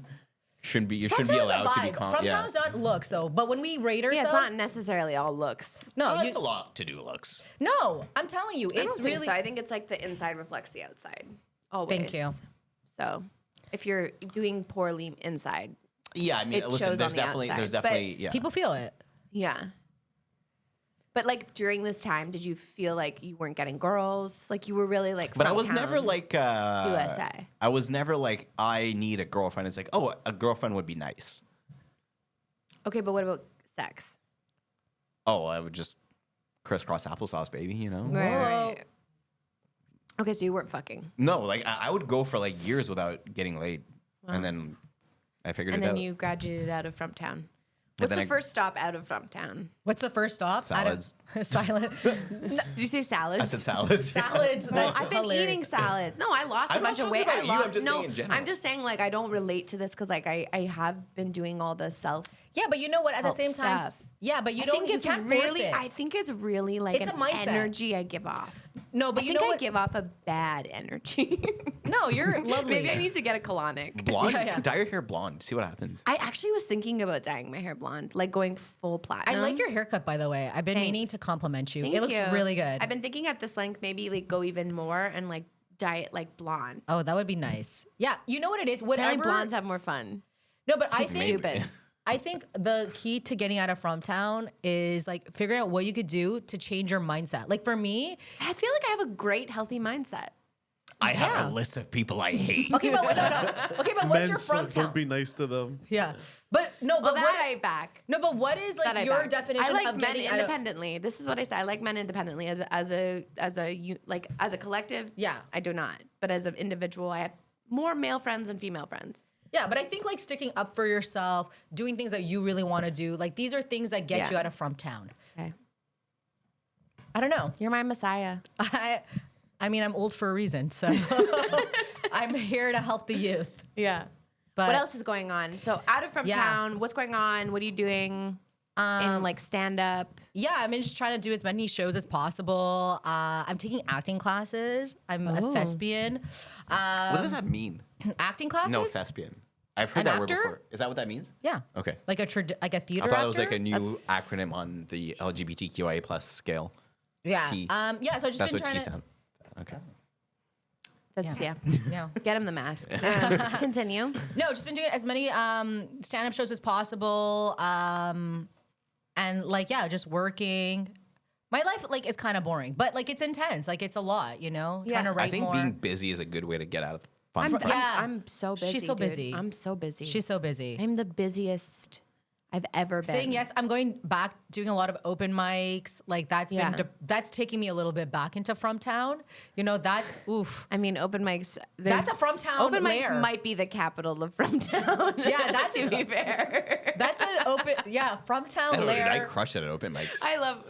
[SPEAKER 4] shouldn't be allowed to be.
[SPEAKER 3] Frumptown's not looks though, but when we rate
[SPEAKER 2] Yeah,
[SPEAKER 3] ourselves,
[SPEAKER 2] it's not necessarily all looks.
[SPEAKER 3] no,
[SPEAKER 4] That's a lot to do. Looks.
[SPEAKER 3] no, I'm telling you,
[SPEAKER 2] I
[SPEAKER 3] it's
[SPEAKER 2] don't
[SPEAKER 3] really.
[SPEAKER 2] think so. I think it's like the inside reflects the outside. Always.
[SPEAKER 3] Thank you.
[SPEAKER 2] So, if you're doing poorly inside,
[SPEAKER 4] Yeah, I mean,
[SPEAKER 2] It
[SPEAKER 4] listen.
[SPEAKER 2] shows
[SPEAKER 4] There's
[SPEAKER 2] on the
[SPEAKER 4] definitely,
[SPEAKER 2] outside, but
[SPEAKER 4] yeah.
[SPEAKER 3] People feel it.
[SPEAKER 2] yeah. But like during this time, did you feel like you weren't getting girls? Like you were really like.
[SPEAKER 4] But I
[SPEAKER 2] from
[SPEAKER 4] was never
[SPEAKER 2] town?
[SPEAKER 4] like
[SPEAKER 2] USA.
[SPEAKER 4] I was never like I need a girlfriend. It's like, oh, a girlfriend would be nice.
[SPEAKER 2] Okay, but what about sex?
[SPEAKER 4] Oh, I would just crisscross applesauce, baby. You know.
[SPEAKER 2] Right. Okay, so you weren't fucking,
[SPEAKER 4] No, like I would go for like years without getting laid, and then I figured
[SPEAKER 2] and
[SPEAKER 4] it
[SPEAKER 2] then
[SPEAKER 4] out.
[SPEAKER 2] you graduated out of Frumptown. What's
[SPEAKER 4] then
[SPEAKER 2] the
[SPEAKER 4] I-
[SPEAKER 2] first stop out of Frumptown?
[SPEAKER 3] What's the first stop?
[SPEAKER 4] Salads.
[SPEAKER 3] Silent.
[SPEAKER 2] Did you say salads?
[SPEAKER 4] I said salads.
[SPEAKER 3] Salads.
[SPEAKER 2] Well,
[SPEAKER 3] That's
[SPEAKER 2] I've been
[SPEAKER 3] hilarious.
[SPEAKER 2] eating salads. No, I lost a
[SPEAKER 4] I'm not
[SPEAKER 2] bunch of
[SPEAKER 4] talking
[SPEAKER 2] weight.
[SPEAKER 4] about you, I'm just saying in general.
[SPEAKER 2] I'm just saying like I don't relate to this because like I have been doing all the self.
[SPEAKER 3] Yeah, but you know what? At the
[SPEAKER 2] Help
[SPEAKER 3] same time,
[SPEAKER 2] stuff.
[SPEAKER 3] yeah, but you
[SPEAKER 2] I
[SPEAKER 3] don't.
[SPEAKER 2] think
[SPEAKER 3] You
[SPEAKER 2] it's
[SPEAKER 3] can't
[SPEAKER 2] really.
[SPEAKER 3] force it.
[SPEAKER 2] I think it's really like
[SPEAKER 3] It's
[SPEAKER 2] an
[SPEAKER 3] a mindset.
[SPEAKER 2] energy I give off.
[SPEAKER 3] No, but
[SPEAKER 2] I
[SPEAKER 3] you
[SPEAKER 2] think
[SPEAKER 3] know
[SPEAKER 2] I
[SPEAKER 3] what?
[SPEAKER 2] give off a bad energy.
[SPEAKER 3] No, you're lovely.
[SPEAKER 2] Maybe I need to get a colonic.
[SPEAKER 4] Blonde.
[SPEAKER 3] Yeah.
[SPEAKER 4] Dye your hair blonde. See what happens.
[SPEAKER 2] I actually was thinking about dyeing my hair blonde, like going full platinum.
[SPEAKER 3] I like your haircut, by the way. I've been meaning
[SPEAKER 2] Thanks.
[SPEAKER 3] to compliment you.
[SPEAKER 2] Thank
[SPEAKER 3] It looks
[SPEAKER 2] you.
[SPEAKER 3] really good.
[SPEAKER 2] I've been thinking at this length, maybe like go even more and like dye it like blonde.
[SPEAKER 3] Oh, that would be nice. Yeah, you know what it is. Whatever.
[SPEAKER 2] Apparently blondes have more fun.
[SPEAKER 3] No, but I
[SPEAKER 2] Just
[SPEAKER 3] think
[SPEAKER 2] stupid.
[SPEAKER 3] I think the key to getting out of Frumptown is like figuring out what you could do to change your mindset. Like for me,
[SPEAKER 2] I feel like I have a great healthy mindset.
[SPEAKER 4] I have a list of people I hate.
[SPEAKER 3] okay, but okay, but what's
[SPEAKER 5] Men
[SPEAKER 3] your
[SPEAKER 5] suck, don't
[SPEAKER 3] Frumptown?
[SPEAKER 5] be nice to them.
[SPEAKER 3] Yeah, but no,
[SPEAKER 2] Well,
[SPEAKER 3] but
[SPEAKER 2] that
[SPEAKER 3] what?
[SPEAKER 2] I back.
[SPEAKER 3] No, but what is
[SPEAKER 2] That I
[SPEAKER 3] like your
[SPEAKER 2] back.
[SPEAKER 3] definition
[SPEAKER 2] I like
[SPEAKER 3] of
[SPEAKER 2] men
[SPEAKER 3] getting out of?
[SPEAKER 2] independently. This is what I say. I like men independently as a collective.
[SPEAKER 3] Yeah.
[SPEAKER 2] I do not. But as an individual, I have more male friends than female friends.
[SPEAKER 3] Yeah, but I think like sticking up for yourself, doing things that you really want to do, like these are things that get
[SPEAKER 2] Yeah.
[SPEAKER 3] you out of Frumptown.
[SPEAKER 2] Okay,
[SPEAKER 3] I don't know.
[SPEAKER 2] you're my messiah.
[SPEAKER 3] I mean, I'm old for a reason, so I'm here to help the youth.
[SPEAKER 2] Yeah.
[SPEAKER 3] But
[SPEAKER 2] What else is going on? So out of Frumptown,
[SPEAKER 3] Yeah.
[SPEAKER 2] what's going on? What are you doing in like stand up?
[SPEAKER 3] Yeah, I'm just trying to do as many shows as possible. I'm taking acting classes. I'm a thespian.
[SPEAKER 4] What does that mean?
[SPEAKER 3] Acting classes?
[SPEAKER 4] No, thespian. I've heard
[SPEAKER 3] An
[SPEAKER 4] that word
[SPEAKER 3] actor?
[SPEAKER 4] before. Is that what that means?
[SPEAKER 3] Yeah.
[SPEAKER 4] Okay.
[SPEAKER 3] Like a theater.
[SPEAKER 4] I thought it was like
[SPEAKER 3] actor?
[SPEAKER 4] a new acronym on the LGBTQIA plus scale.
[SPEAKER 3] Yeah.
[SPEAKER 4] T.
[SPEAKER 3] Yeah. So I just
[SPEAKER 4] That's
[SPEAKER 3] been
[SPEAKER 4] what
[SPEAKER 3] trying
[SPEAKER 4] T
[SPEAKER 3] to.
[SPEAKER 4] sound. Okay.
[SPEAKER 2] That's yeah.
[SPEAKER 3] Yeah.
[SPEAKER 2] Get him the mask. Continue.
[SPEAKER 3] No, just been doing as many stand-up shows as possible, and like just working. My life like is kind of boring, but like it's intense. Like it's a lot, you know.
[SPEAKER 2] Yeah.
[SPEAKER 3] Trying to
[SPEAKER 2] I
[SPEAKER 3] write
[SPEAKER 4] I think
[SPEAKER 3] more.
[SPEAKER 4] being busy is a good way to get out of
[SPEAKER 2] I'm
[SPEAKER 4] fun.
[SPEAKER 2] I'm so busy.
[SPEAKER 3] She's so
[SPEAKER 2] dude.
[SPEAKER 3] busy.
[SPEAKER 2] I'm so busy.
[SPEAKER 3] She's so busy.
[SPEAKER 2] I'm the busiest I've ever been.
[SPEAKER 3] Saying yes, I'm going back doing a lot of open mics. Like that's
[SPEAKER 2] Yeah.
[SPEAKER 3] been that's taking me a little bit back into Frumptown. You know, that's oof.
[SPEAKER 2] I mean, open mics.
[SPEAKER 3] That's a Frumptown
[SPEAKER 2] Open
[SPEAKER 3] lair.
[SPEAKER 2] mics might be the capital of Frumptown.
[SPEAKER 3] Yeah, that's
[SPEAKER 2] to be fair.
[SPEAKER 3] That's an open, from
[SPEAKER 4] I
[SPEAKER 3] town
[SPEAKER 4] don't know, dude, I
[SPEAKER 3] Lair.
[SPEAKER 4] crushed it at open mics.
[SPEAKER 2] I love.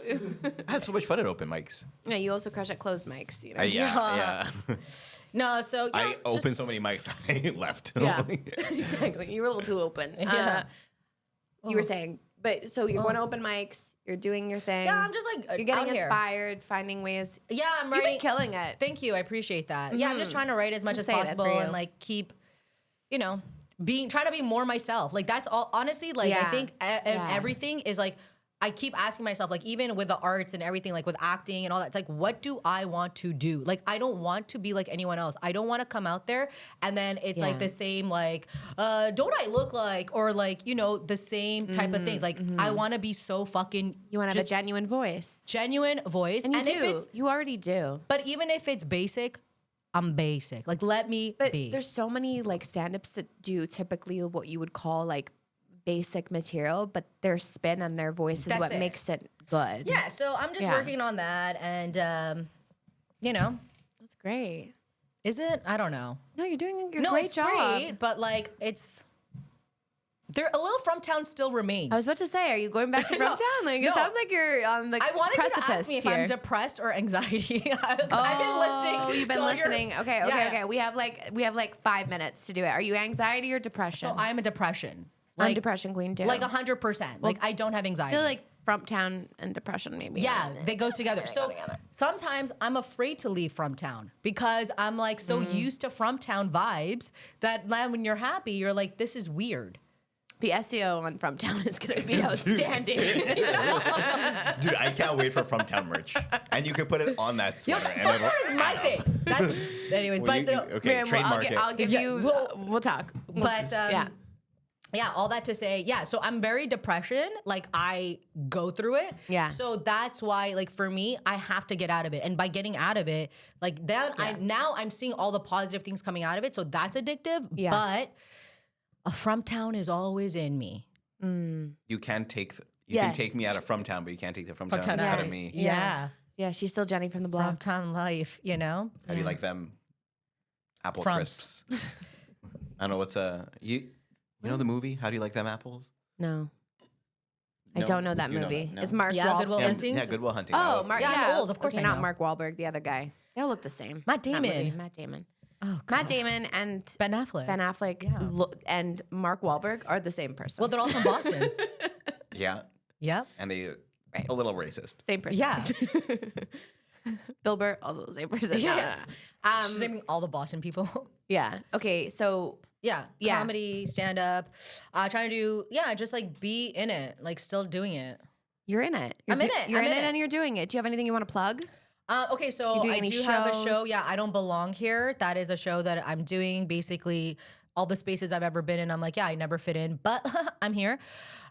[SPEAKER 4] I had so much fun at open mics.
[SPEAKER 2] Yeah, you also crush at closed mics. You know?
[SPEAKER 4] Yeah.
[SPEAKER 3] No, so
[SPEAKER 4] I opened so many mics, I left.
[SPEAKER 2] Yeah, exactly. You're a little too open.
[SPEAKER 3] Yeah.
[SPEAKER 2] You were saying, but so you're going to open mics. You're doing your thing.
[SPEAKER 3] Yeah, I'm just like
[SPEAKER 2] you're getting
[SPEAKER 3] out here.
[SPEAKER 2] inspired, finding ways.
[SPEAKER 3] Yeah, I'm
[SPEAKER 2] You've
[SPEAKER 3] writing.
[SPEAKER 2] been killing it.
[SPEAKER 3] Thank you, I appreciate that. Yeah, I'm just trying to write as much as
[SPEAKER 2] say that for
[SPEAKER 3] possible
[SPEAKER 2] you.
[SPEAKER 3] and like keep, trying to be more myself. Like that's all. Honestly, like I
[SPEAKER 2] Yeah.
[SPEAKER 3] think
[SPEAKER 2] Yeah.
[SPEAKER 3] everything is like. I keep asking myself, like, even with the arts and everything, like with acting and all that, it's like, what do I want to do? Like, I don't want to be like anyone else. I don't want to come out there and then it's like the same, like, don't I look like, or like, the same type of things. Like, I want to be so fucking.
[SPEAKER 2] You want to have a
[SPEAKER 3] just
[SPEAKER 2] genuine voice.
[SPEAKER 3] genuine voice.
[SPEAKER 2] And you
[SPEAKER 3] if
[SPEAKER 2] do.
[SPEAKER 3] it's,
[SPEAKER 2] You already do.
[SPEAKER 3] but even if it's basic, I'm basic. Like, let me
[SPEAKER 2] But
[SPEAKER 3] be.
[SPEAKER 2] there's so many like stand-ups that do typically what you would call like basic material, but their spin and their voice is
[SPEAKER 3] That's
[SPEAKER 2] what
[SPEAKER 3] it.
[SPEAKER 2] makes it good.
[SPEAKER 3] Yeah, so I'm just
[SPEAKER 2] Yeah.
[SPEAKER 3] working on that, and
[SPEAKER 2] That's great.
[SPEAKER 3] is it? I don't know.
[SPEAKER 2] No, you're doing a
[SPEAKER 3] No,
[SPEAKER 2] great
[SPEAKER 3] it's
[SPEAKER 2] job.
[SPEAKER 3] great, but like it's there a little from town still remains.
[SPEAKER 2] I was about to say, are you going back to
[SPEAKER 3] No,
[SPEAKER 2] Browntown? Like,
[SPEAKER 3] no.
[SPEAKER 2] it sounds like you're on the
[SPEAKER 3] I wanted you
[SPEAKER 2] precipice
[SPEAKER 3] to ask me if
[SPEAKER 2] here.
[SPEAKER 3] I'm depressed or anxiety. I've been
[SPEAKER 2] Oh,
[SPEAKER 3] listening.
[SPEAKER 2] you've been
[SPEAKER 3] to all your-
[SPEAKER 2] listening. Okay.
[SPEAKER 3] Yeah.
[SPEAKER 2] Okay. We have like 5 minutes to do it. Are you anxiety or depression?
[SPEAKER 3] So I'm a depression.
[SPEAKER 2] I'm
[SPEAKER 3] Like
[SPEAKER 2] depression queen too.
[SPEAKER 3] like 100%. Like I don't have
[SPEAKER 2] I
[SPEAKER 3] anxiety.
[SPEAKER 2] feel like Frumptown and depression maybe.
[SPEAKER 3] Yeah, they go together. So sometimes I'm afraid to leave from town because I'm like so used to from town vibes that man, when you're happy, you're like, this is weird.
[SPEAKER 2] The SEO on Frumptown is going to be outstanding.
[SPEAKER 4] Dude, I can't wait for From Town merch. And you can put it on that
[SPEAKER 3] Yo,
[SPEAKER 4] sweater. and
[SPEAKER 3] from
[SPEAKER 4] it'll-
[SPEAKER 3] town is my thing. That's anyways,
[SPEAKER 4] Well,
[SPEAKER 3] but
[SPEAKER 4] you-
[SPEAKER 3] no,
[SPEAKER 4] okay,
[SPEAKER 2] Miriam,
[SPEAKER 4] trademark it.
[SPEAKER 2] I'll give
[SPEAKER 3] Yeah,
[SPEAKER 2] you. We'll talk.
[SPEAKER 3] but
[SPEAKER 2] yeah.
[SPEAKER 3] Yeah, all that to say, yeah. So I'm very depression. Like I go through it.
[SPEAKER 2] Yeah.
[SPEAKER 3] So that's why, like for me, I have to get out of it. And by getting out of it, like that, now I'm seeing all the positive things coming out of it. So that's addictive.
[SPEAKER 2] Yeah.
[SPEAKER 3] But a from town is always in me.
[SPEAKER 4] You can take
[SPEAKER 2] Yeah.
[SPEAKER 4] can take me out of From Town, but you can't take the From Town
[SPEAKER 3] Town
[SPEAKER 4] out
[SPEAKER 2] out.
[SPEAKER 4] of me.
[SPEAKER 3] Yeah.
[SPEAKER 2] Yeah, she's still Jenny from the
[SPEAKER 3] From
[SPEAKER 2] block.
[SPEAKER 3] town life,
[SPEAKER 4] How do you like them? Apple
[SPEAKER 3] Frumps.
[SPEAKER 4] crisps. I don't know what's you know the movie? How do you like them apples?
[SPEAKER 2] No. I
[SPEAKER 4] No?
[SPEAKER 2] don't know that
[SPEAKER 4] You know
[SPEAKER 2] movie.
[SPEAKER 4] that? No.
[SPEAKER 2] It's Mark
[SPEAKER 3] Yeah,
[SPEAKER 2] Wahlberg.
[SPEAKER 3] Good Will
[SPEAKER 4] Yeah,
[SPEAKER 3] Hunting?
[SPEAKER 4] yeah, Good Will Hunting. That
[SPEAKER 2] Oh,
[SPEAKER 4] was-
[SPEAKER 2] Mark.
[SPEAKER 3] Yeah,
[SPEAKER 2] Yeah,
[SPEAKER 3] I'm old, of course
[SPEAKER 2] okay,
[SPEAKER 3] I
[SPEAKER 2] not
[SPEAKER 3] know.
[SPEAKER 2] Mark Wahlberg. The other guy. They all look the same.
[SPEAKER 3] Matt
[SPEAKER 2] That movie,
[SPEAKER 3] Damon.
[SPEAKER 2] Matt Damon.
[SPEAKER 3] Oh,
[SPEAKER 2] Matt Damon and
[SPEAKER 3] Ben Affleck.
[SPEAKER 2] Ben Affleck and Mark Wahlberg are the same person.
[SPEAKER 3] Well, they're all from Boston.
[SPEAKER 4] Yeah,
[SPEAKER 3] Yep.
[SPEAKER 4] and they
[SPEAKER 2] Right.
[SPEAKER 4] a little racist.
[SPEAKER 2] same person.
[SPEAKER 3] Yeah.
[SPEAKER 2] Bill Burr, also the same person.
[SPEAKER 3] Yeah.
[SPEAKER 2] No.
[SPEAKER 3] Just naming all the Boston people.
[SPEAKER 2] Yeah. Okay. So
[SPEAKER 3] Yeah,
[SPEAKER 2] Yeah.
[SPEAKER 3] comedy, stand up, trying to do, just like be in it, like still doing it.
[SPEAKER 2] you're in it. You're
[SPEAKER 3] I'm in it.
[SPEAKER 2] You're
[SPEAKER 3] I'm
[SPEAKER 2] in
[SPEAKER 3] in
[SPEAKER 2] it,
[SPEAKER 3] it.
[SPEAKER 2] and you're doing it. Do you have anything you want to plug?
[SPEAKER 3] Okay, so
[SPEAKER 2] You doing
[SPEAKER 3] I
[SPEAKER 2] any
[SPEAKER 3] do have a show.
[SPEAKER 2] shows?
[SPEAKER 3] Yeah, I Don't Belong Here. That is a show that I'm doing basically all the spaces I've ever been in. I'm like, I never fit in, but I'm here.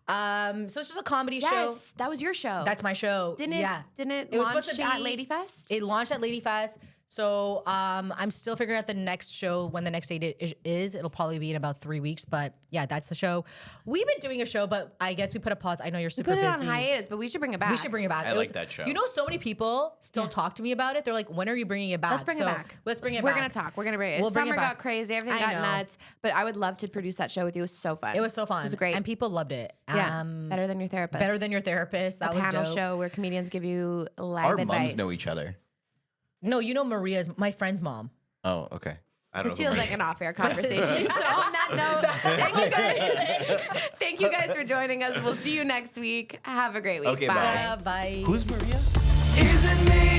[SPEAKER 3] So it's just a comedy show.
[SPEAKER 2] Yes, that was your show.
[SPEAKER 3] That's my show.
[SPEAKER 2] didn't it?
[SPEAKER 3] Yeah.
[SPEAKER 2] Didn't it?
[SPEAKER 3] It was
[SPEAKER 2] launch
[SPEAKER 3] supposed to
[SPEAKER 2] at
[SPEAKER 3] be-
[SPEAKER 2] Lady Fest.
[SPEAKER 3] It launched at Lady Fest. So I'm still figuring out the next show, when the next date is. It'll probably be in about 3 weeks. But yeah, that's the show. We've been doing a show, but I guess we put a pause. I know you're super
[SPEAKER 2] Put it
[SPEAKER 3] busy.
[SPEAKER 2] on hiatus, but we should bring it back.
[SPEAKER 3] We should bring it back.
[SPEAKER 4] I
[SPEAKER 3] It
[SPEAKER 4] like
[SPEAKER 3] was-
[SPEAKER 4] that show.
[SPEAKER 3] You know, so many people still talk to me about it. They're like, when are you bringing it back?
[SPEAKER 2] Let's bring
[SPEAKER 3] So
[SPEAKER 2] it back.
[SPEAKER 3] Let's bring it
[SPEAKER 2] We're
[SPEAKER 3] back.
[SPEAKER 2] gonna talk. We're gonna bring it.
[SPEAKER 3] We'll bring it
[SPEAKER 2] Summer
[SPEAKER 3] back.
[SPEAKER 2] got crazy. Everything
[SPEAKER 3] I
[SPEAKER 2] got
[SPEAKER 3] know.
[SPEAKER 2] nuts. But I would love to produce that show with you. It was so fun.
[SPEAKER 3] It was so fun.
[SPEAKER 2] It was great.
[SPEAKER 3] And people loved it.
[SPEAKER 2] Yeah. Better than your therapist.
[SPEAKER 3] Better than your therapist. That
[SPEAKER 2] a
[SPEAKER 3] was
[SPEAKER 2] panel
[SPEAKER 3] dope.
[SPEAKER 2] show where comedians give you live
[SPEAKER 4] Our
[SPEAKER 2] advice.
[SPEAKER 4] moms know each other.
[SPEAKER 3] No, you know Maria's my friend's mom.
[SPEAKER 4] Oh, okay. I don't
[SPEAKER 2] This
[SPEAKER 4] know. who
[SPEAKER 2] feels
[SPEAKER 4] Maria-
[SPEAKER 2] like an off-air conversation. So on that note, thank you guys for joining us. We'll see you next week. Have a great week.
[SPEAKER 4] Okay,
[SPEAKER 2] bye.
[SPEAKER 4] bye.
[SPEAKER 3] Bye.
[SPEAKER 4] Who's Maria?
[SPEAKER 1] Is it me?